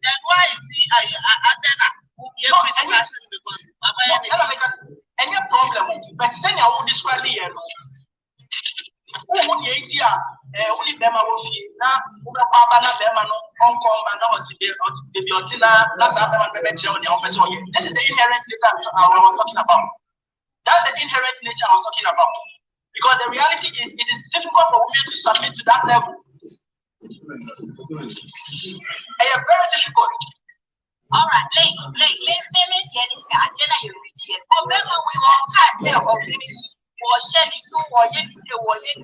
Then why is he any problem, but saying I will describe the only them I will see now. This is the inherent nature I was talking about. That's the inherent nature I was talking about. Because the reality is, it is difficult for women to submit to that level. Very difficult. All right, let me see this agenda you read here. For them, we want to tell of this. Or Shelly, so or yes, or yes,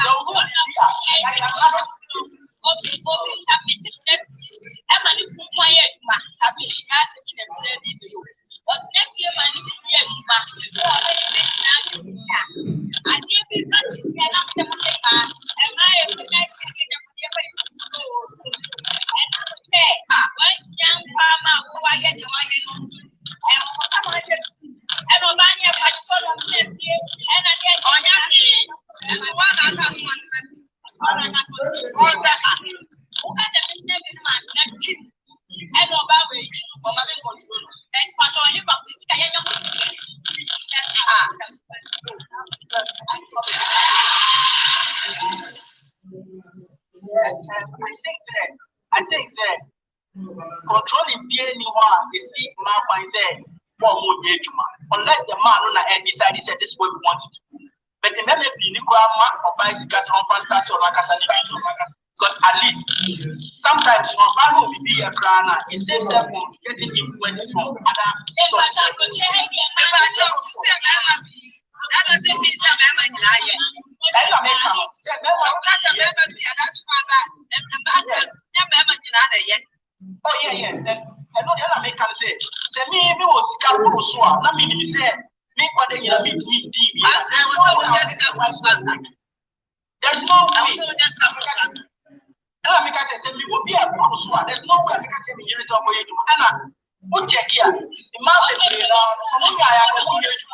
So who I think that controlling anyone they see my mindset for more unless the man on the end decided this is what we wanted to do. But the men be Nicola or bicycles on fast start or like because at least sometimes your value will be a crown. It saves them from getting influences from other sources. That doesn't mean that oh yeah, yes. And no, the other can say, "Say me was couple so. Let me say, me what they me TV. There's no way. I say, me will be a couple so. There's no way I can tell you it's over you. Anna, what check here? The man they now. I am going to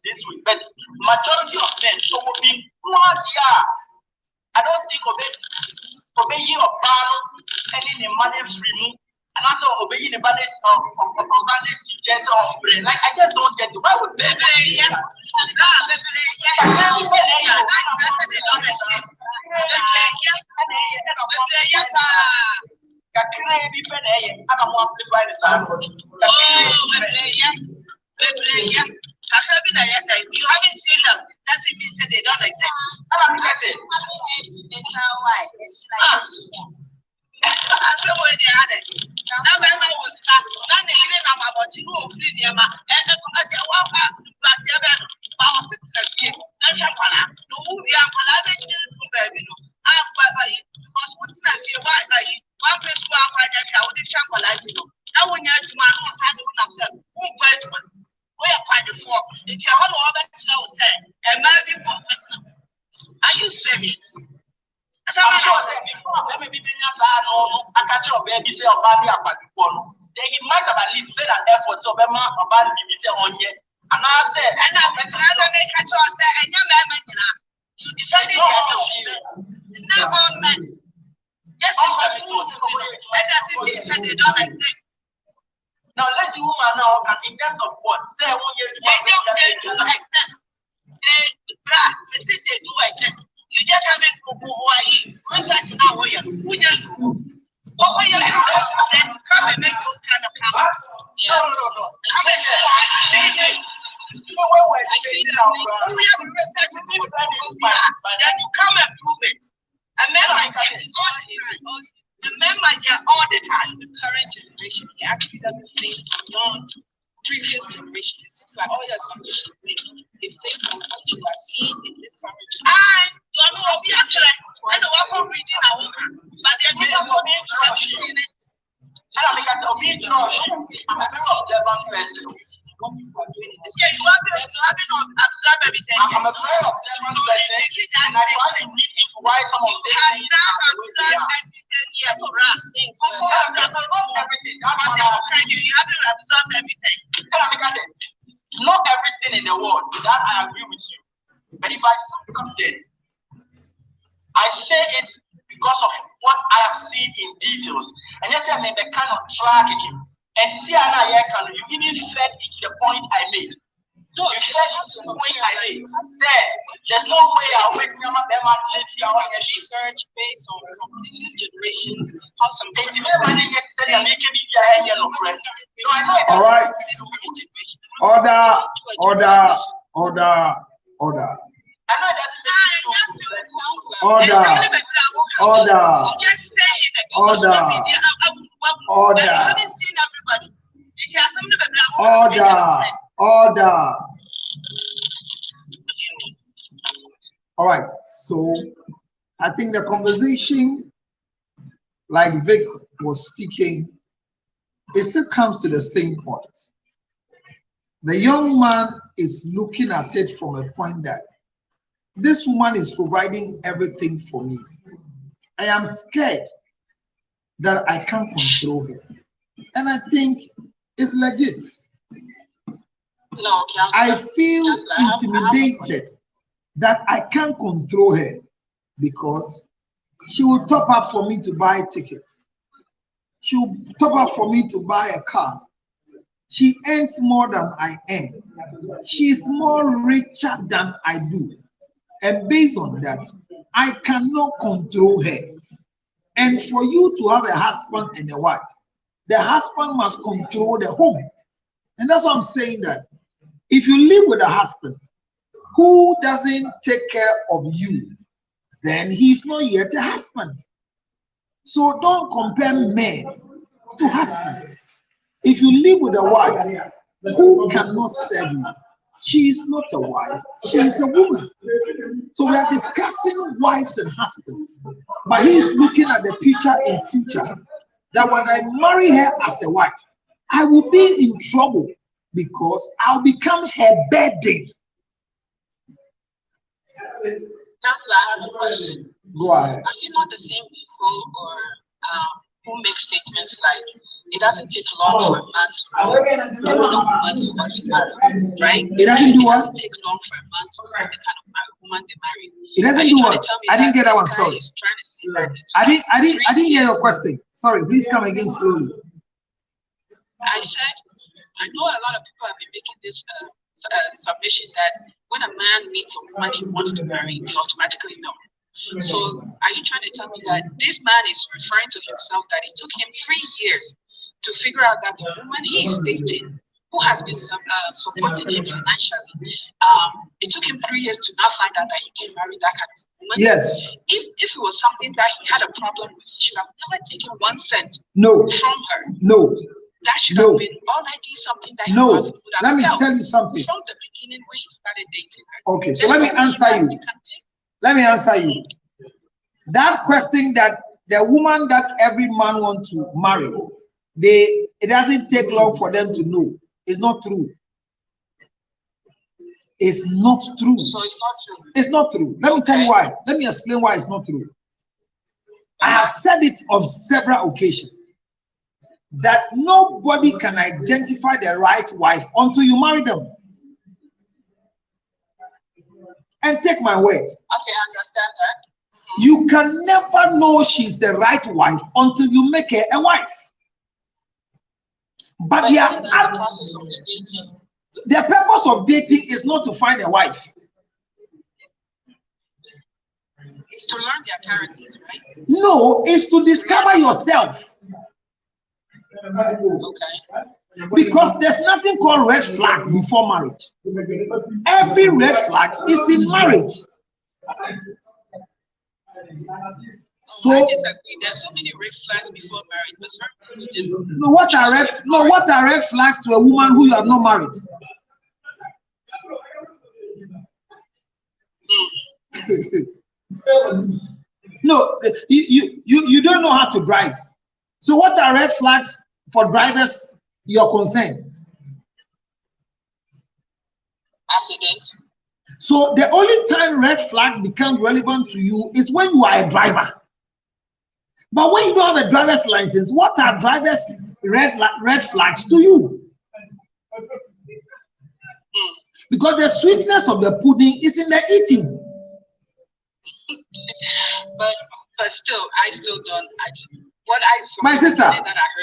this way, but majority of men so will be once years. I don't think obeying of ban any the money free move and also obeying the balance of gentle of brain. Like I just don't get it. Why would they you haven't seen them. Doesn't mean that they don't exist. Are you serious? They might have at least made an effort to be about the on yet. And I said, and I'm make a choice, and your man, you defended your men. Yes, they don't exist. Now, let the woman now, in terms of what? Say 1 year they do exist. They do exist. You just haven't go Hawaii. Research now where you what way you then come and make those kind of comments. No. I see now. We have research then you come and prove it. Remember all the time. The current generation, he actually doesn't think beyond previous generation. It seems like all your assumptions is based on what you are seeing in this current generation. I know what region I want, but they're not seen it. I'm a very observant person. Yeah, you have to observe everything. I'm a very observant person, and I try to read into why some of these things not everything in the world that I agree with you. But if I see something, I say it because of what I have seen in details. And yes, I made the kind of tracking. And see, you even fed into the point I made. You fed into the point I made. Say, there's no way I'll wait for them research based on previous generations. How some all right. Order. All right, so I think the conversation, like Vic was speaking, it still comes to the same point. The young man is looking at it from a point that this woman is providing everything for me. I am scared that I can't control her. And I think it's legit. No, I feel intimidated that I can't control her because she will top up for me to buy tickets. She will top up for me to buy a car. She earns more than I earn. She is more richer than I do. And based on that, I cannot control her. And for you to have a husband and a wife, the husband must control the home. And that's why I'm saying that if you live with a husband who doesn't take care of you, then he's not yet a husband. So don't compare men to husbands. If you live with a wife who cannot serve you, she is not a wife, she is a woman. So we are discussing wives and husbands, but he is looking at the picture in future that when I marry her as a wife, I will be in trouble because I'll become her burden. Counselor, I have a question. Go ahead. Are you not the same people or who make statements like it doesn't take long for a man to know the kind of woman he wants to marry, right? It doesn't do what? It doesn't take long for a man to marry the kind of woman they marry. It doesn't do what? I didn't get that one. Sorry. I didn't hear your question. Sorry. Please come again slowly. I said I know a lot of people have been making this submission that when a man meets a woman he wants to marry, they automatically know. So are you trying to tell me that this man is referring to himself that it took him 3 years to figure out that the woman he's dating, who has been supporting him financially, it took him 3 years to now find out that he can marry that kind of woman? Yes. If it was something that he had a problem with, he should have never taken 1 cent No. from her. No. That should have been already something that he would have Let me felt tell you something. from the beginning when he started dating her. Okay, so let me answer you. Let me answer you. That question that the woman that every man wants to marry, it doesn't take long for them to know. It's not true. It's not true. So it's not true. It's not true. Let me tell you why. Let me explain why it's not true. I have said it on several occasions that nobody can identify the right wife until you marry them. And take my word. Okay, I understand that. You can never know she's the right wife until you make her a wife. But the process of dating. The purpose of dating is not to find a wife. It's to learn their characters, right? No, it's to discover yourself. Okay. Because there's nothing called red flag before marriage. Every red flag is in marriage. So I disagree. There's so many red flags before marriage, but some people just what are red flags to a woman who you have not married? No, you don't know how to drive. So what are red flags for drivers you're concerned? Accident. So the only time red flags become relevant to you is when you are a driver. But when you don't have a driver's license, what are drivers' red flags to you? Because the sweetness of the pudding is in the eating. but still, I still don't. My sister,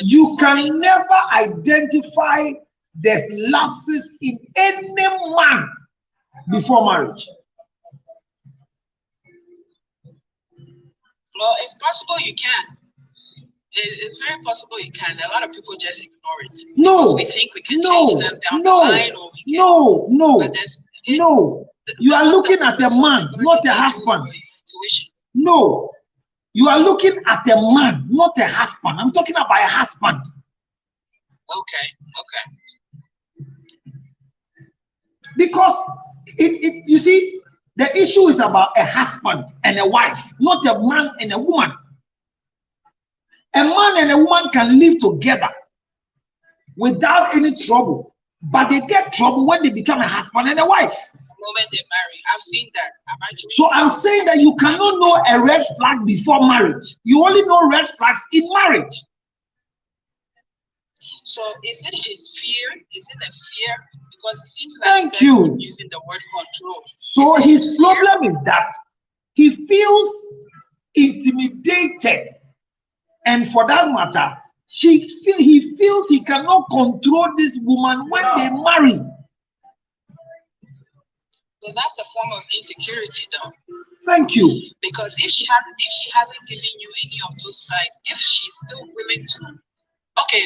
you can never identify the lapses in any man before marriage. Well, it's possible you can. It's very possible you can. A lot of people just ignore it. No, we think we can change them down the line, or we can. No. You are looking at a man, not a husband. No, you are looking at a man, not a husband. I'm talking about a husband. Okay. Because you see, the issue is about a husband and a wife, not a man and a woman. A man and a woman can live together without any trouble, but they get trouble when they become a husband and a wife. moment they marry. I've seen that. So I'm saying that you cannot know a red flag before marriage. You only know red flags in marriage. So is it his fear? Is it a fear? Because it seems like Thank you. Using the word control. So his problem is that he feels intimidated, and for that matter, he feels he cannot control this woman when they marry. So that's a form of insecurity, though. Thank you. Because if she hasn't given you any of those signs, if she's still willing to, okay,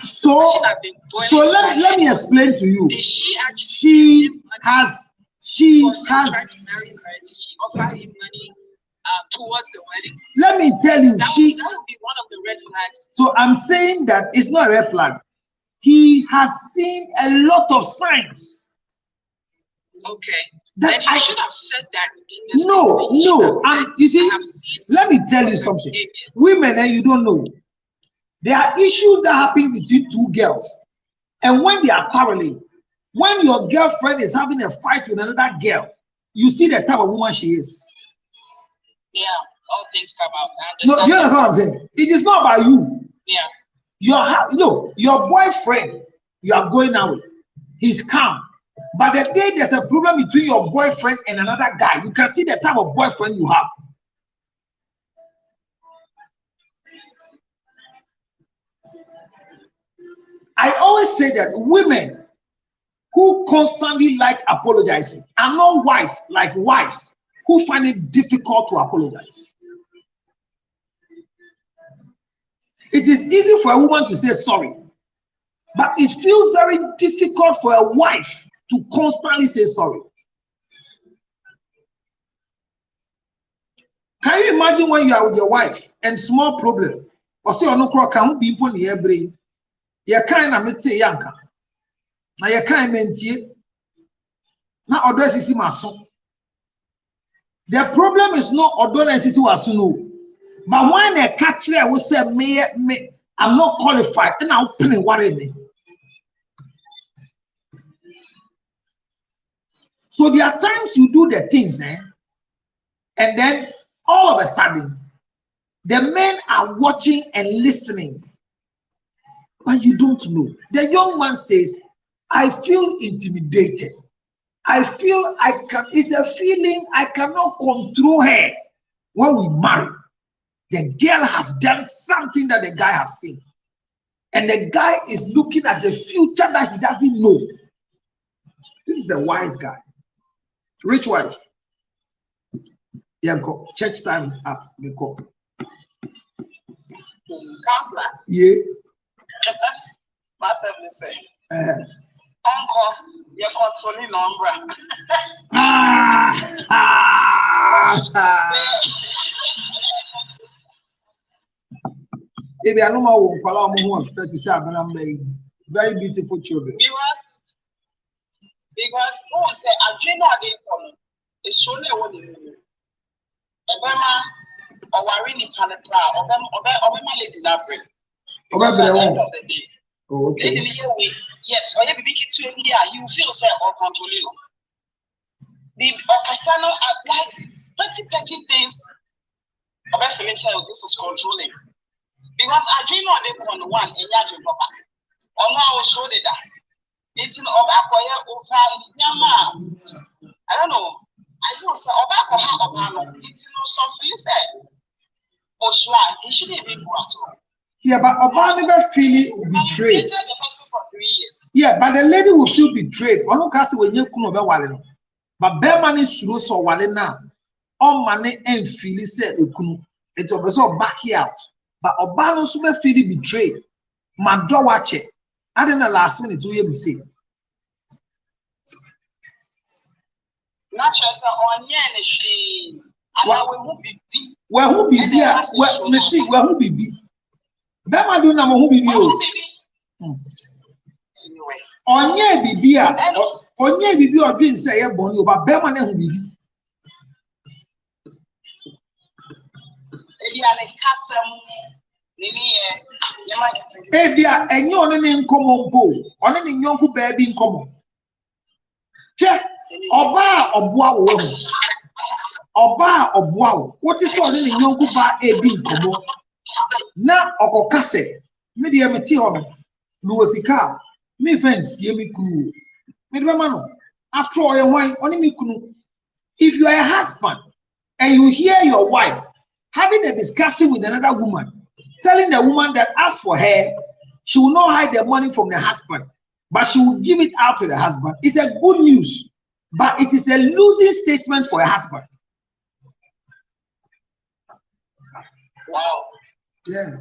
so let me explain to you. Did she actually? She has. Did she offer him money towards the wedding? Let me tell you, that would be one of the red flags. So I'm saying that it's not a red flag. He has seen a lot of signs. Okay. Then you should have said that. No. And you see, let me tell you something. Women, and you don't know. There are issues that happen between two girls. And when they are quarreling, when your girlfriend is having a fight with another girl, you see the type of woman she is. Yeah, all things come out. No, you understand what I'm saying? It is not about you. Yeah. Your boyfriend you are going out with, he's calm. But the day there's a problem between your boyfriend and another guy, you can see the type of boyfriend you have. I always say that women who constantly like apologizing are not wise like wives who find it difficult to apologize. It is easy for a woman to say sorry, but it feels very difficult for a wife to constantly say sorry. Can you imagine when you are with your wife and small problem, or say no cross can be put in your brain? You kind of mete yanka. Now you can't maintain. Now others is my son. The problem is not others is was no. But when a catcher will say me, I'm not qualified, and I'll pay what I mean. So there are times you do the things, and then all of a sudden, the men are watching and listening, but you don't know. The young man says, I feel intimidated. I feel it's a feeling I cannot control her. When we marry, the girl has done something that the guy has seen. And the guy is looking at the future that he doesn't know. This is a wise guy. Rich wife. Yeah, go. Church time is up. Go. Counselor. Yeah. Myself the same. Uncle, you're controlling number. If I know my own, very beautiful children. Because who say I dream of it for me? It's only one in you. Obama or worrying in Canada, Obama lady Labre. Because at the end of the day, okay. Yes, or you be to him here, you feel say or controlling. The Okasano like petty things. Obama feeling say this is controlling. Because I dream of it on one in your dream, Papa. Or now I will show that. It's in Obakoya over Yama. I don't know. I feel so Obakoha Obama. It's no something said. Oshua, he shouldn't even go at all. Yeah, but Obama never feel betrayed. Yeah, but the lady will feel betrayed. I don't cast when you come over Wallen. But Berman is slow so Wallen now. All money and feel it said it was all back out. But Obama super feel betrayed. My door watch it. I didn't last minute to hear me say. Not just on yen she. Well, who be here? Well, me see. Well, who be? Bema do na mo who be o. Anyway. Onye bibi a. Onye bibi o dream say e born you, but Bema na who bibi. Ebi ane kasem. Ebia enye one ne nkomo mpo one ne nyonku baabi nkomo hwe Oba Obuawo. Oba Obuawo. What is all in Yonku ba ebi nkomo? Na okokase. Me de me ti hono. Luosika. Me fence ye me kunu. Me de mano. After all your wine, only me kunu. If you are a husband and you hear your wife having a discussion with another woman, telling the woman that as for her, she will not hide the money from the husband, but she will give it out to the husband, it's a good news, but it is a losing statement for a husband. Wow. Yeah.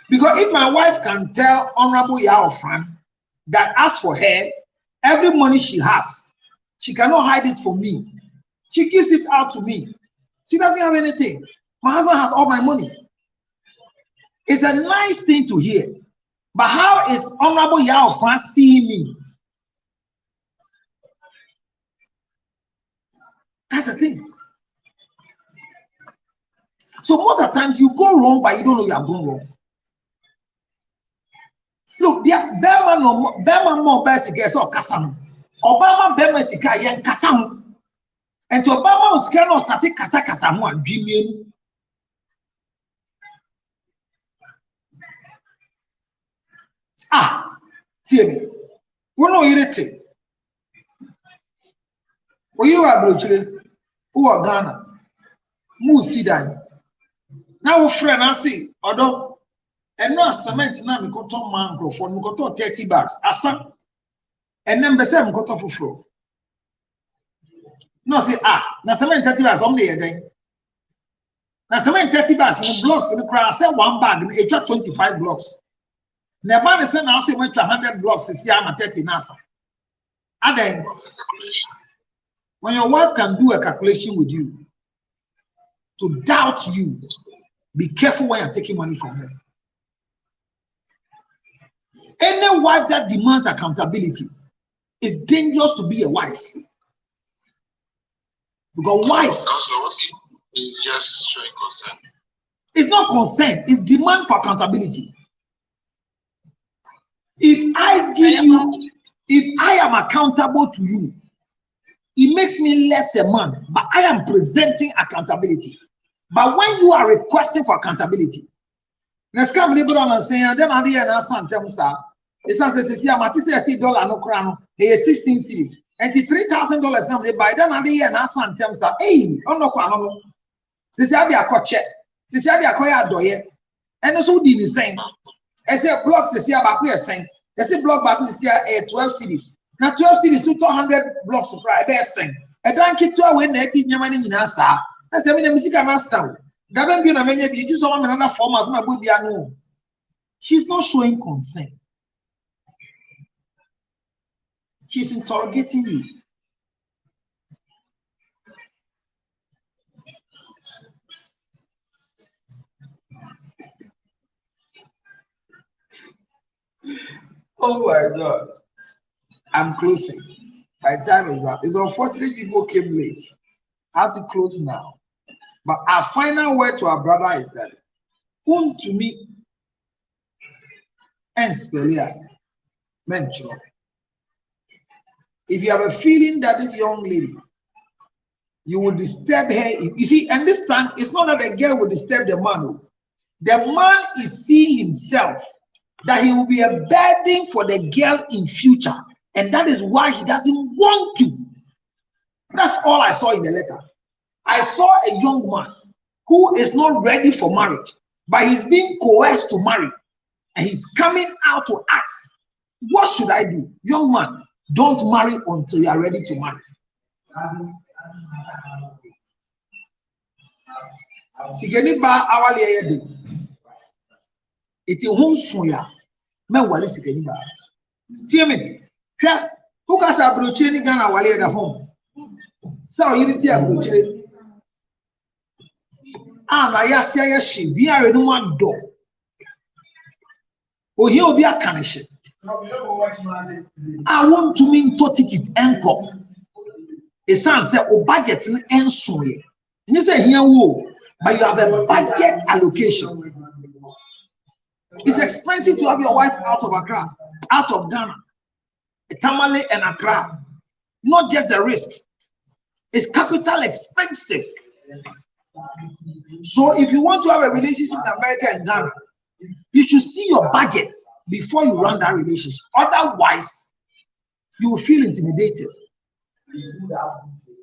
Because if my wife can tell Honorable Yao Fran that as for her, every money she has, she cannot hide it from me. She gives it out to me. She doesn't have anything. My husband has all my money. It's a nice thing to hear. But how is Honorable Yao Fran seeing me? That's the thing. So most of the times you go wrong, but you don't know you are going wrong. Look, there Berman more basic as or Kasam. Obama Berman Sika Yan Kasam. And to Obama was cannot start Kasa Kasamu and dreaming. Ah, tell me. What no irritating? You are Brochile, who are Ghana, Mu Sidan. Now, friend, I see, although, and no cement now, me got on mangrove for me got on 30 bags, asa, and then Besem got off floor. No, say, na cement 30 bags only a day. Na cement 30 bags in blocks in the crowd, say 1 bag, and it's 25 blocks. Never the same also went to 100 blocks, is Yama 30 Nasa. And then, when your wife can do a calculation with you to doubt you, be careful when you're taking money from her. Any wife that demands accountability is dangerous to be a wife. Because wives, is just showing consent. It's not consent, it's demand for accountability. If I am accountable to you, it makes me less a man, but I am presenting accountability. But when you are requesting for accountability, let's come to the saying, then I didn't ask them, sir. It says, I'm at $16 no crown, a 16 series, and $3,000 number by then I didn't ask them, sir. Hey, I'm not quite. This is how they are check. This is how they are quite doye. And also did the same. I say blocks is here back we are saying. I say block back is here 12 cities. Now 12 cities 200 blocks supply best thing. A donkey to away net in Yamani in answer. I say me the music am sound. Daben be na many be use one another form as my baby no. She's not showing consent. She's interrogating you. Oh my God. I'm closing. My time is up. It's unfortunate people came late. I have to close now. But our final word to our brother is that to me and Spelia mention. If you have a feeling that this young lady, you will disturb her. You see, and this time it's not that the girl will disturb the man. The man is seeing himself that he will be a burden for the girl in future. And that is why he doesn't want to. That's all I saw in the letter. I saw a young man who is not ready for marriage, but he's being coerced to marry. And he's coming out to ask, what should I do? Young man, don't marry until you are ready to marry. Sigeni ba awali eyede. Iti hon soya. Me wali sigeni ba. Tie me. Hwa, who ka sa brochire ni Ghana wali da phone. Sa oyiri ti abrochire. Na ya sia ya hye, bi are no ado. Ohi obi akane hye. I want to mean to ticket enko. A son said, "Oh, budget and so ye." And you say, "Here, whoa," but you have a budget allocation. It's expensive to have your wife out of Accra, out of Ghana. Tamale and Accra. Not just the risk. It's capital expensive. So if you want to have a relationship in America and Ghana, you should see your budget before you run that relationship. Otherwise, you will feel intimidated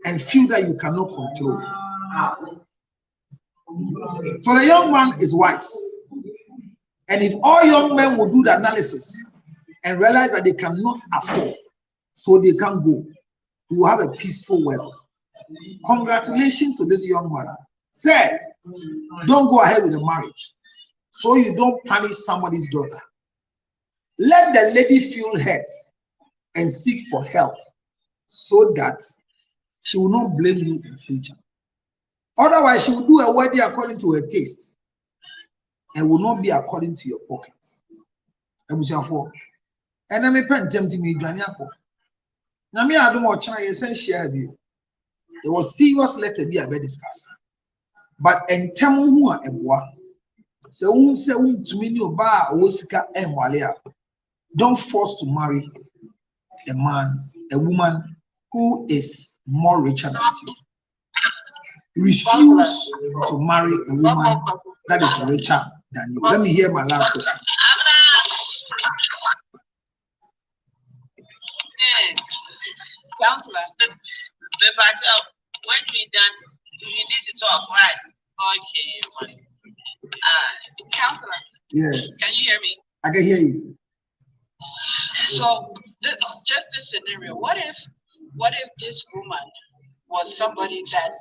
and feel that you cannot control. So the young man is wise. And if all young men will do the analysis and realize that they cannot afford, so they can't go, we will have a peaceful world. Congratulations to this young man. Say, don't go ahead with the marriage so you don't punish somebody's daughter. Let the lady feel hurt and seek for help so that she will not blame you in the future. Otherwise, she will do a wedding according to her taste and will not be according to your pocket. And then me pen tempting me, Janiako. Now, me, I don't want to share view. It was serious letter be a bit discussed. But in Tamu a boy, so who say to me, no bar or whisker and walia. Don't force to marry a man, a woman who is more richer than you. Refuse to marry a woman that is richer than you. Let me hear my last question. Counselor, when we done, you need to talk, right? Okay. Counselor. Yes. Can you hear me? I can hear you. So just this scenario. What if this woman was somebody that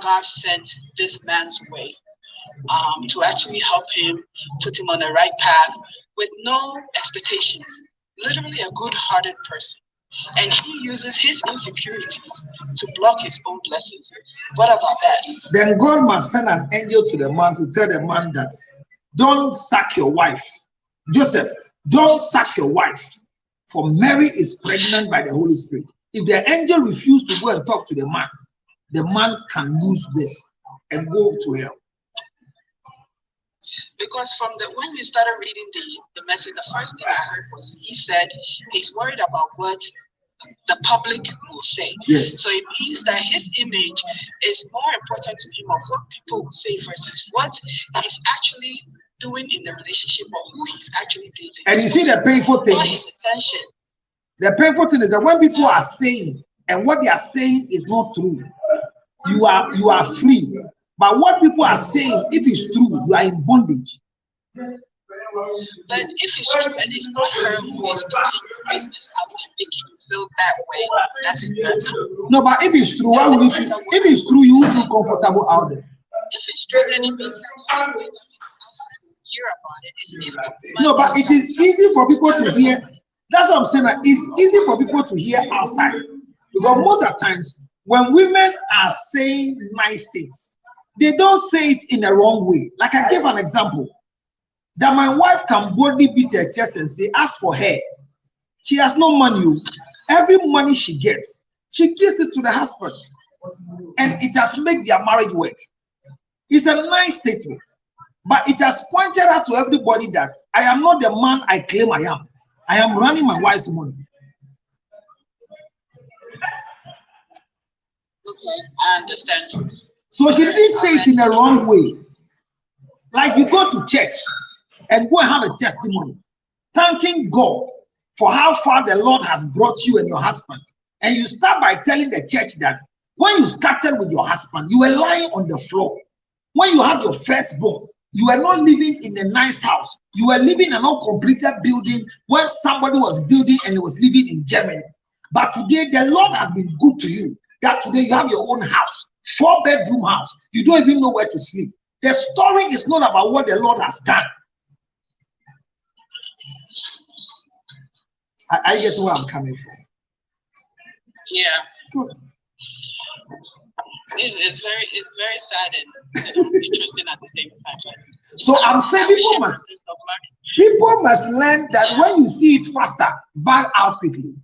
God sent this man's way to actually help him, put him on the right path with no expectations, literally a good-hearted person. And he uses his insecurities to block his own blessings. What about that? Then God must send an angel to the man to tell the man that don't sack your wife. Joseph, don't sack your wife, for Mary is pregnant by the Holy Spirit. If the angel refused to go and talk to the man can lose this and go to hell. Because when we started reading the message, the first thing I heard was he said he's worried about what the public will say. Yes. So it means that his image is more important to him of what people will say versus what he's actually doing in the relationship or who he's actually dating. And you see the painful thing. His attention. The painful thing is that when people are saying and what they are saying is not true, you are free. But what people are saying, if it's true, you are in bondage. But if it's true and it's not her who is putting your business out and making you feel that way, that's important. No, but if it's true, why would you feel? If it's true, you will feel comfortable out there. If it's true, then it means that the outside will hear about it. It's if the no, but it is easy for people to hear. That's what I'm saying. It's easy for people to hear outside. Because most of the times, when women are saying nice things, they don't say it in the wrong way. Like I gave an example, that my wife can boldly beat her chest and say, as for her, she has no money. Every money she gets, she gives it to the husband. And it has made their marriage work. It's a nice statement. But it has pointed out to everybody that I am not the man I claim I am. I am running my wife's money. Okay, I understand. So she didn't say it in the wrong way. Like you go to church and go and have a testimony, thanking God for how far the Lord has brought you and your husband. And you start by telling the church that when you started with your husband, you were lying on the floor. When you had your firstborn, you were not living in a nice house. You were living in an uncompleted building where somebody was building and was living in Germany. But today, the Lord has been good to you. That today you have your own house, 4-bedroom house. You don't even know where to sleep. The story is not about what the Lord has done. I get where I'm coming from. Yeah. Good. It's very sad and interesting at the same time. So I'm saying people must learn that when you see it faster, back out quickly.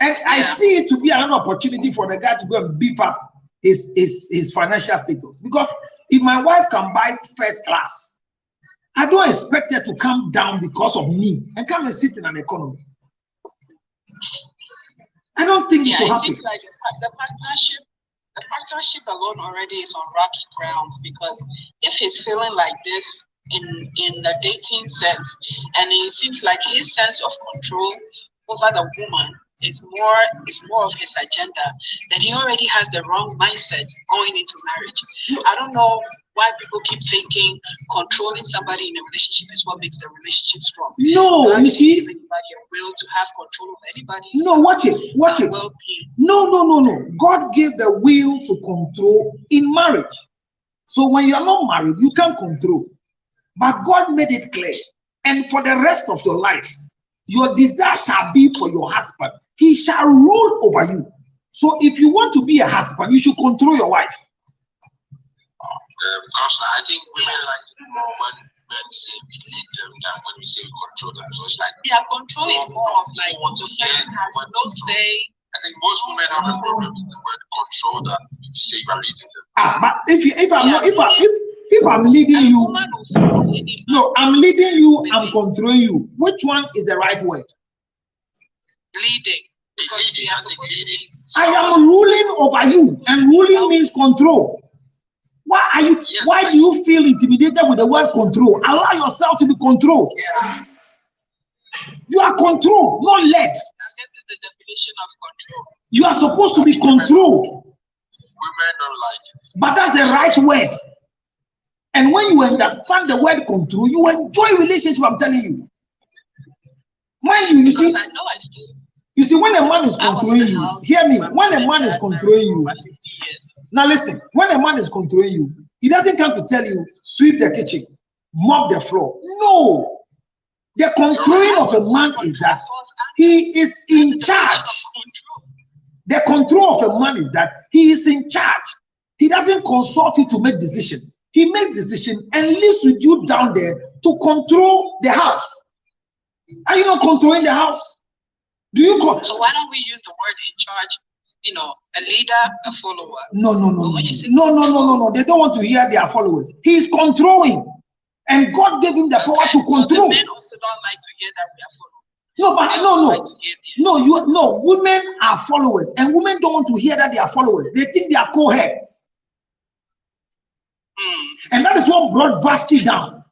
And I see it to be an opportunity for the guy to go and beef up his financial status. Because if my wife can buy first class I don't expect her to come down because of me and come and sit in an economy. I don't think it should happen. It seems like the partnership alone already is on rocky grounds, because if he's feeling like this in the dating sense, and it seems like his sense of control over the woman is more of his agenda, then he already has the wrong mindset going into marriage. I don't know why people keep thinking controlling somebody in a relationship is what makes the relationship strong. No, God you see, anybody a will to have control of anybody's no, watch it. well-being. No. God gave the will to control in marriage. So when you are not married, you can't control. But God made it clear. And for the rest of your life, your desire shall be for your husband. He shall rule over you. So if you want to be a husband, you should control your wife. Counselor, I think women like it more when men say we lead them than when we say we control them. So it's like Control is more of like the person has no say. I think most women have a problem with the word control that you say you are leading them. But if I'm leading you, no, I'm leading you, I'm controlling you. Which one is the right word? Leading. Because leading. I am ruling over you, and ruling means control. Why do you feel intimidated with the word control? Allow yourself to be controlled. You are controlled, not led. This is the definition of control. You are supposed to be controlled. Women don't like it. But that's the right word. And when you understand the word control, you enjoy relationship, I'm telling you. Mind you, you see, when a man is controlling you, hear me, when a man is controlling you, now listen, when a man is controlling you, he doesn't come to tell you, sweep the kitchen, mop the floor. No. The controlling of a man is that he is in charge. The control of a man is that he is in charge. He doesn't consult you to make decisions. He makes decisions and lives with you down there to control the house. Are you not controlling the house? Do you So why don't we use the word in charge? You know, a leader, a follower. No. They don't want to hear their followers. He is controlling, and God gave him the power to control. So the men also don't like to hear that we are followers. No. Women are followers, and women don't want to hear that they are followers. They think they are co-heads. And that is what brought Vashti down.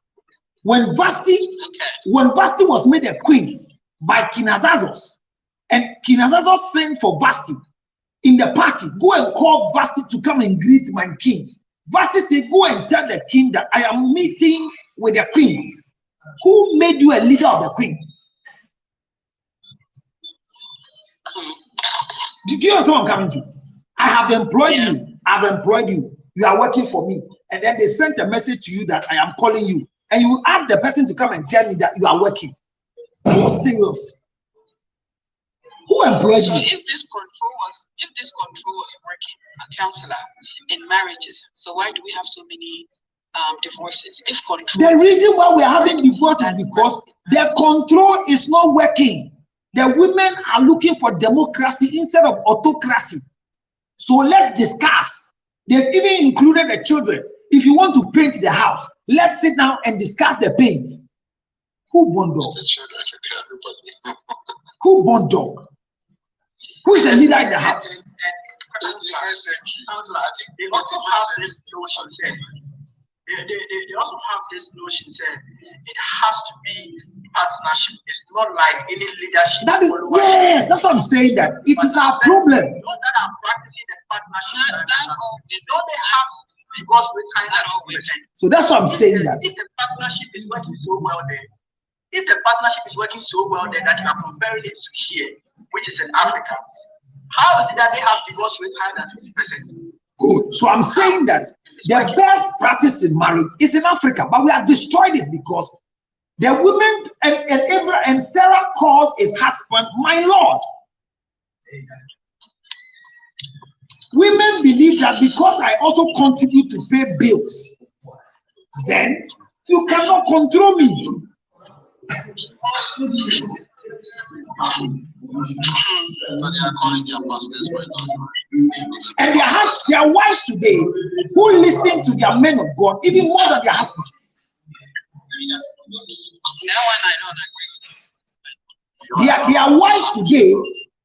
When Vashti was made a queen by King Ahasuerus, and King Ahasuerus sent for Vashti in the party, go and call Vashti to come and greet my kings. Vashti said, go and tell the king that I am meeting with the queens. Who made you a leader of the queen? Did you understand what I'm coming to? I have employed you. I've employed you. You are working for me. And then they sent a message to you that I am calling you. And you ask the person to come and tell me that you are working. You're serious. Who employed you? If this control was working, a counselor in marriages, so why do we have so many divorces? If control. The reason why we are having divorces is because the control is not working. The women are looking for democracy instead of autocracy. So let's discuss. They've even included the children. If you want to paint the house, let's sit down and discuss the paint. Who born dog? Who born dog? Who is the leader in the house? They also have this notion, they also have this notion, it has to be partnership. It's not like any leadership. Yes, that's what I'm saying. That it is our problem. Those that are practicing the partnership, don't they have divorce with kind of. So that's what I'm saying. That if the partnership is working so well there, if the partnership is working so well there that you are comparing it to here, which is in Africa, how is it that they have divorce rate higher than 50%? Good. So I'm saying that the best practice in marriage is in Africa, but we have destroyed it because the women and Abraham and Sarah called his husband my Lord. Women believe that because I also contribute to pay bills, then you cannot control me. And their wives today who listen to their men of God even more than their husbands. That one I don't agree with. There are wives today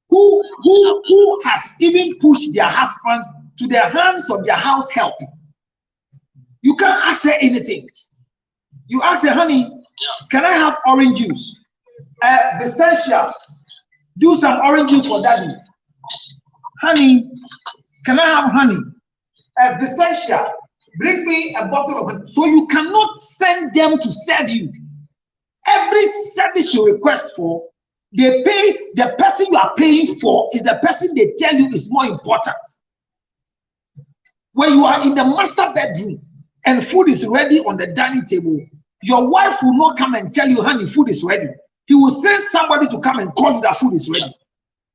who has even pushed their husbands to the hands of their house help. You can't ask her anything. You ask her, honey, can I have orange juice? Essential. Do some orange juice for daddy. Honey, can I have honey? Essential. Bring me a bottle of honey. So you cannot send them to serve you. Every service you request for, they pay, the person you are paying for is the person they tell you is more important. When you are in the master bedroom and food is ready on the dining table, your wife will not come and tell you, honey, food is ready. He will send somebody to come and call you that food is ready.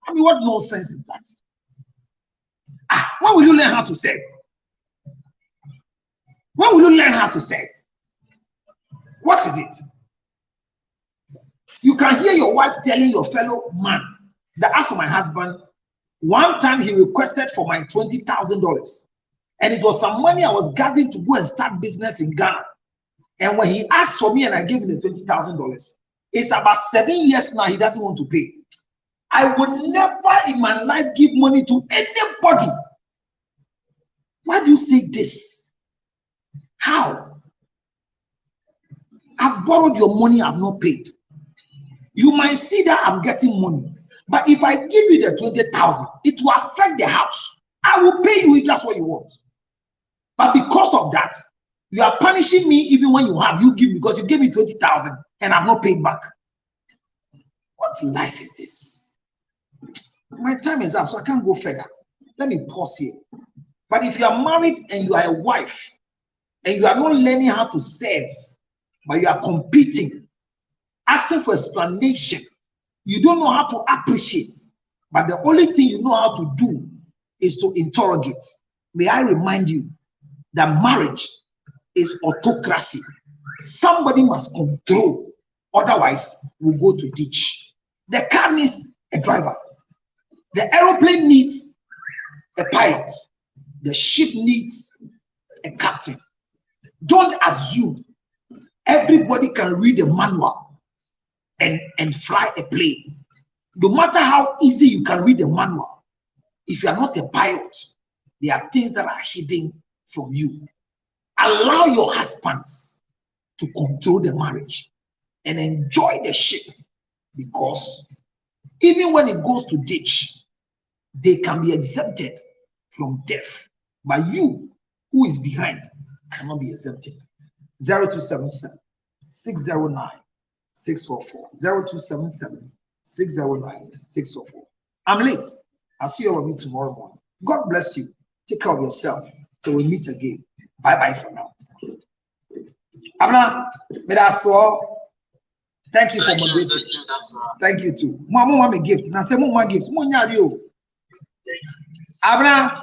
I mean, what nonsense is that? When will you learn how to serve? When will you learn how to serve? What is it? You can hear your wife telling your fellow man that as for my husband, one time he requested for my $20,000. And it was some money I was gathering to go and start business in Ghana. And when he asked for me and I gave him the $20,000, it's about 7 years now he doesn't want to pay. I would never in my life give money to anybody. Why do you say this? How? I've borrowed your money, I've not paid. You might see that I'm getting money, but if I give you the 20,000, it will affect the house. I will pay you if that's what you want. But because of that, you are punishing me even when you have, you give me, because you gave me 20,000 and I've not paid back. What life is this? My time is up, so I can't go further. Let me pause here. But if you are married and you are a wife and you are not learning how to serve, but you are competing, asking for explanation, you don't know how to appreciate, but the only thing you know how to do is to interrogate. May I remind you that marriage is autocracy. Somebody must control, otherwise we'll go to ditch. The car needs a driver. The aeroplane needs a pilot. The ship needs a captain. Don't assume everybody can read a manual and fly a plane. No matter how easy you can read a manual, if you are not a pilot, there are things that are hidden from you. Allow your husbands to control the marriage and enjoy the ship, because even when it goes to ditch, they can be exempted from death. But you, who is behind, cannot be exempted. 0277 609 644. 0277 609 644. I'm late. I'll see all of you tomorrow morning. God bless you. Take care of yourself till we meet again. Bye bye for now. Abna, thank you for moderating. Thank you too. Mama, gift. Now say, Mama gift. Abna.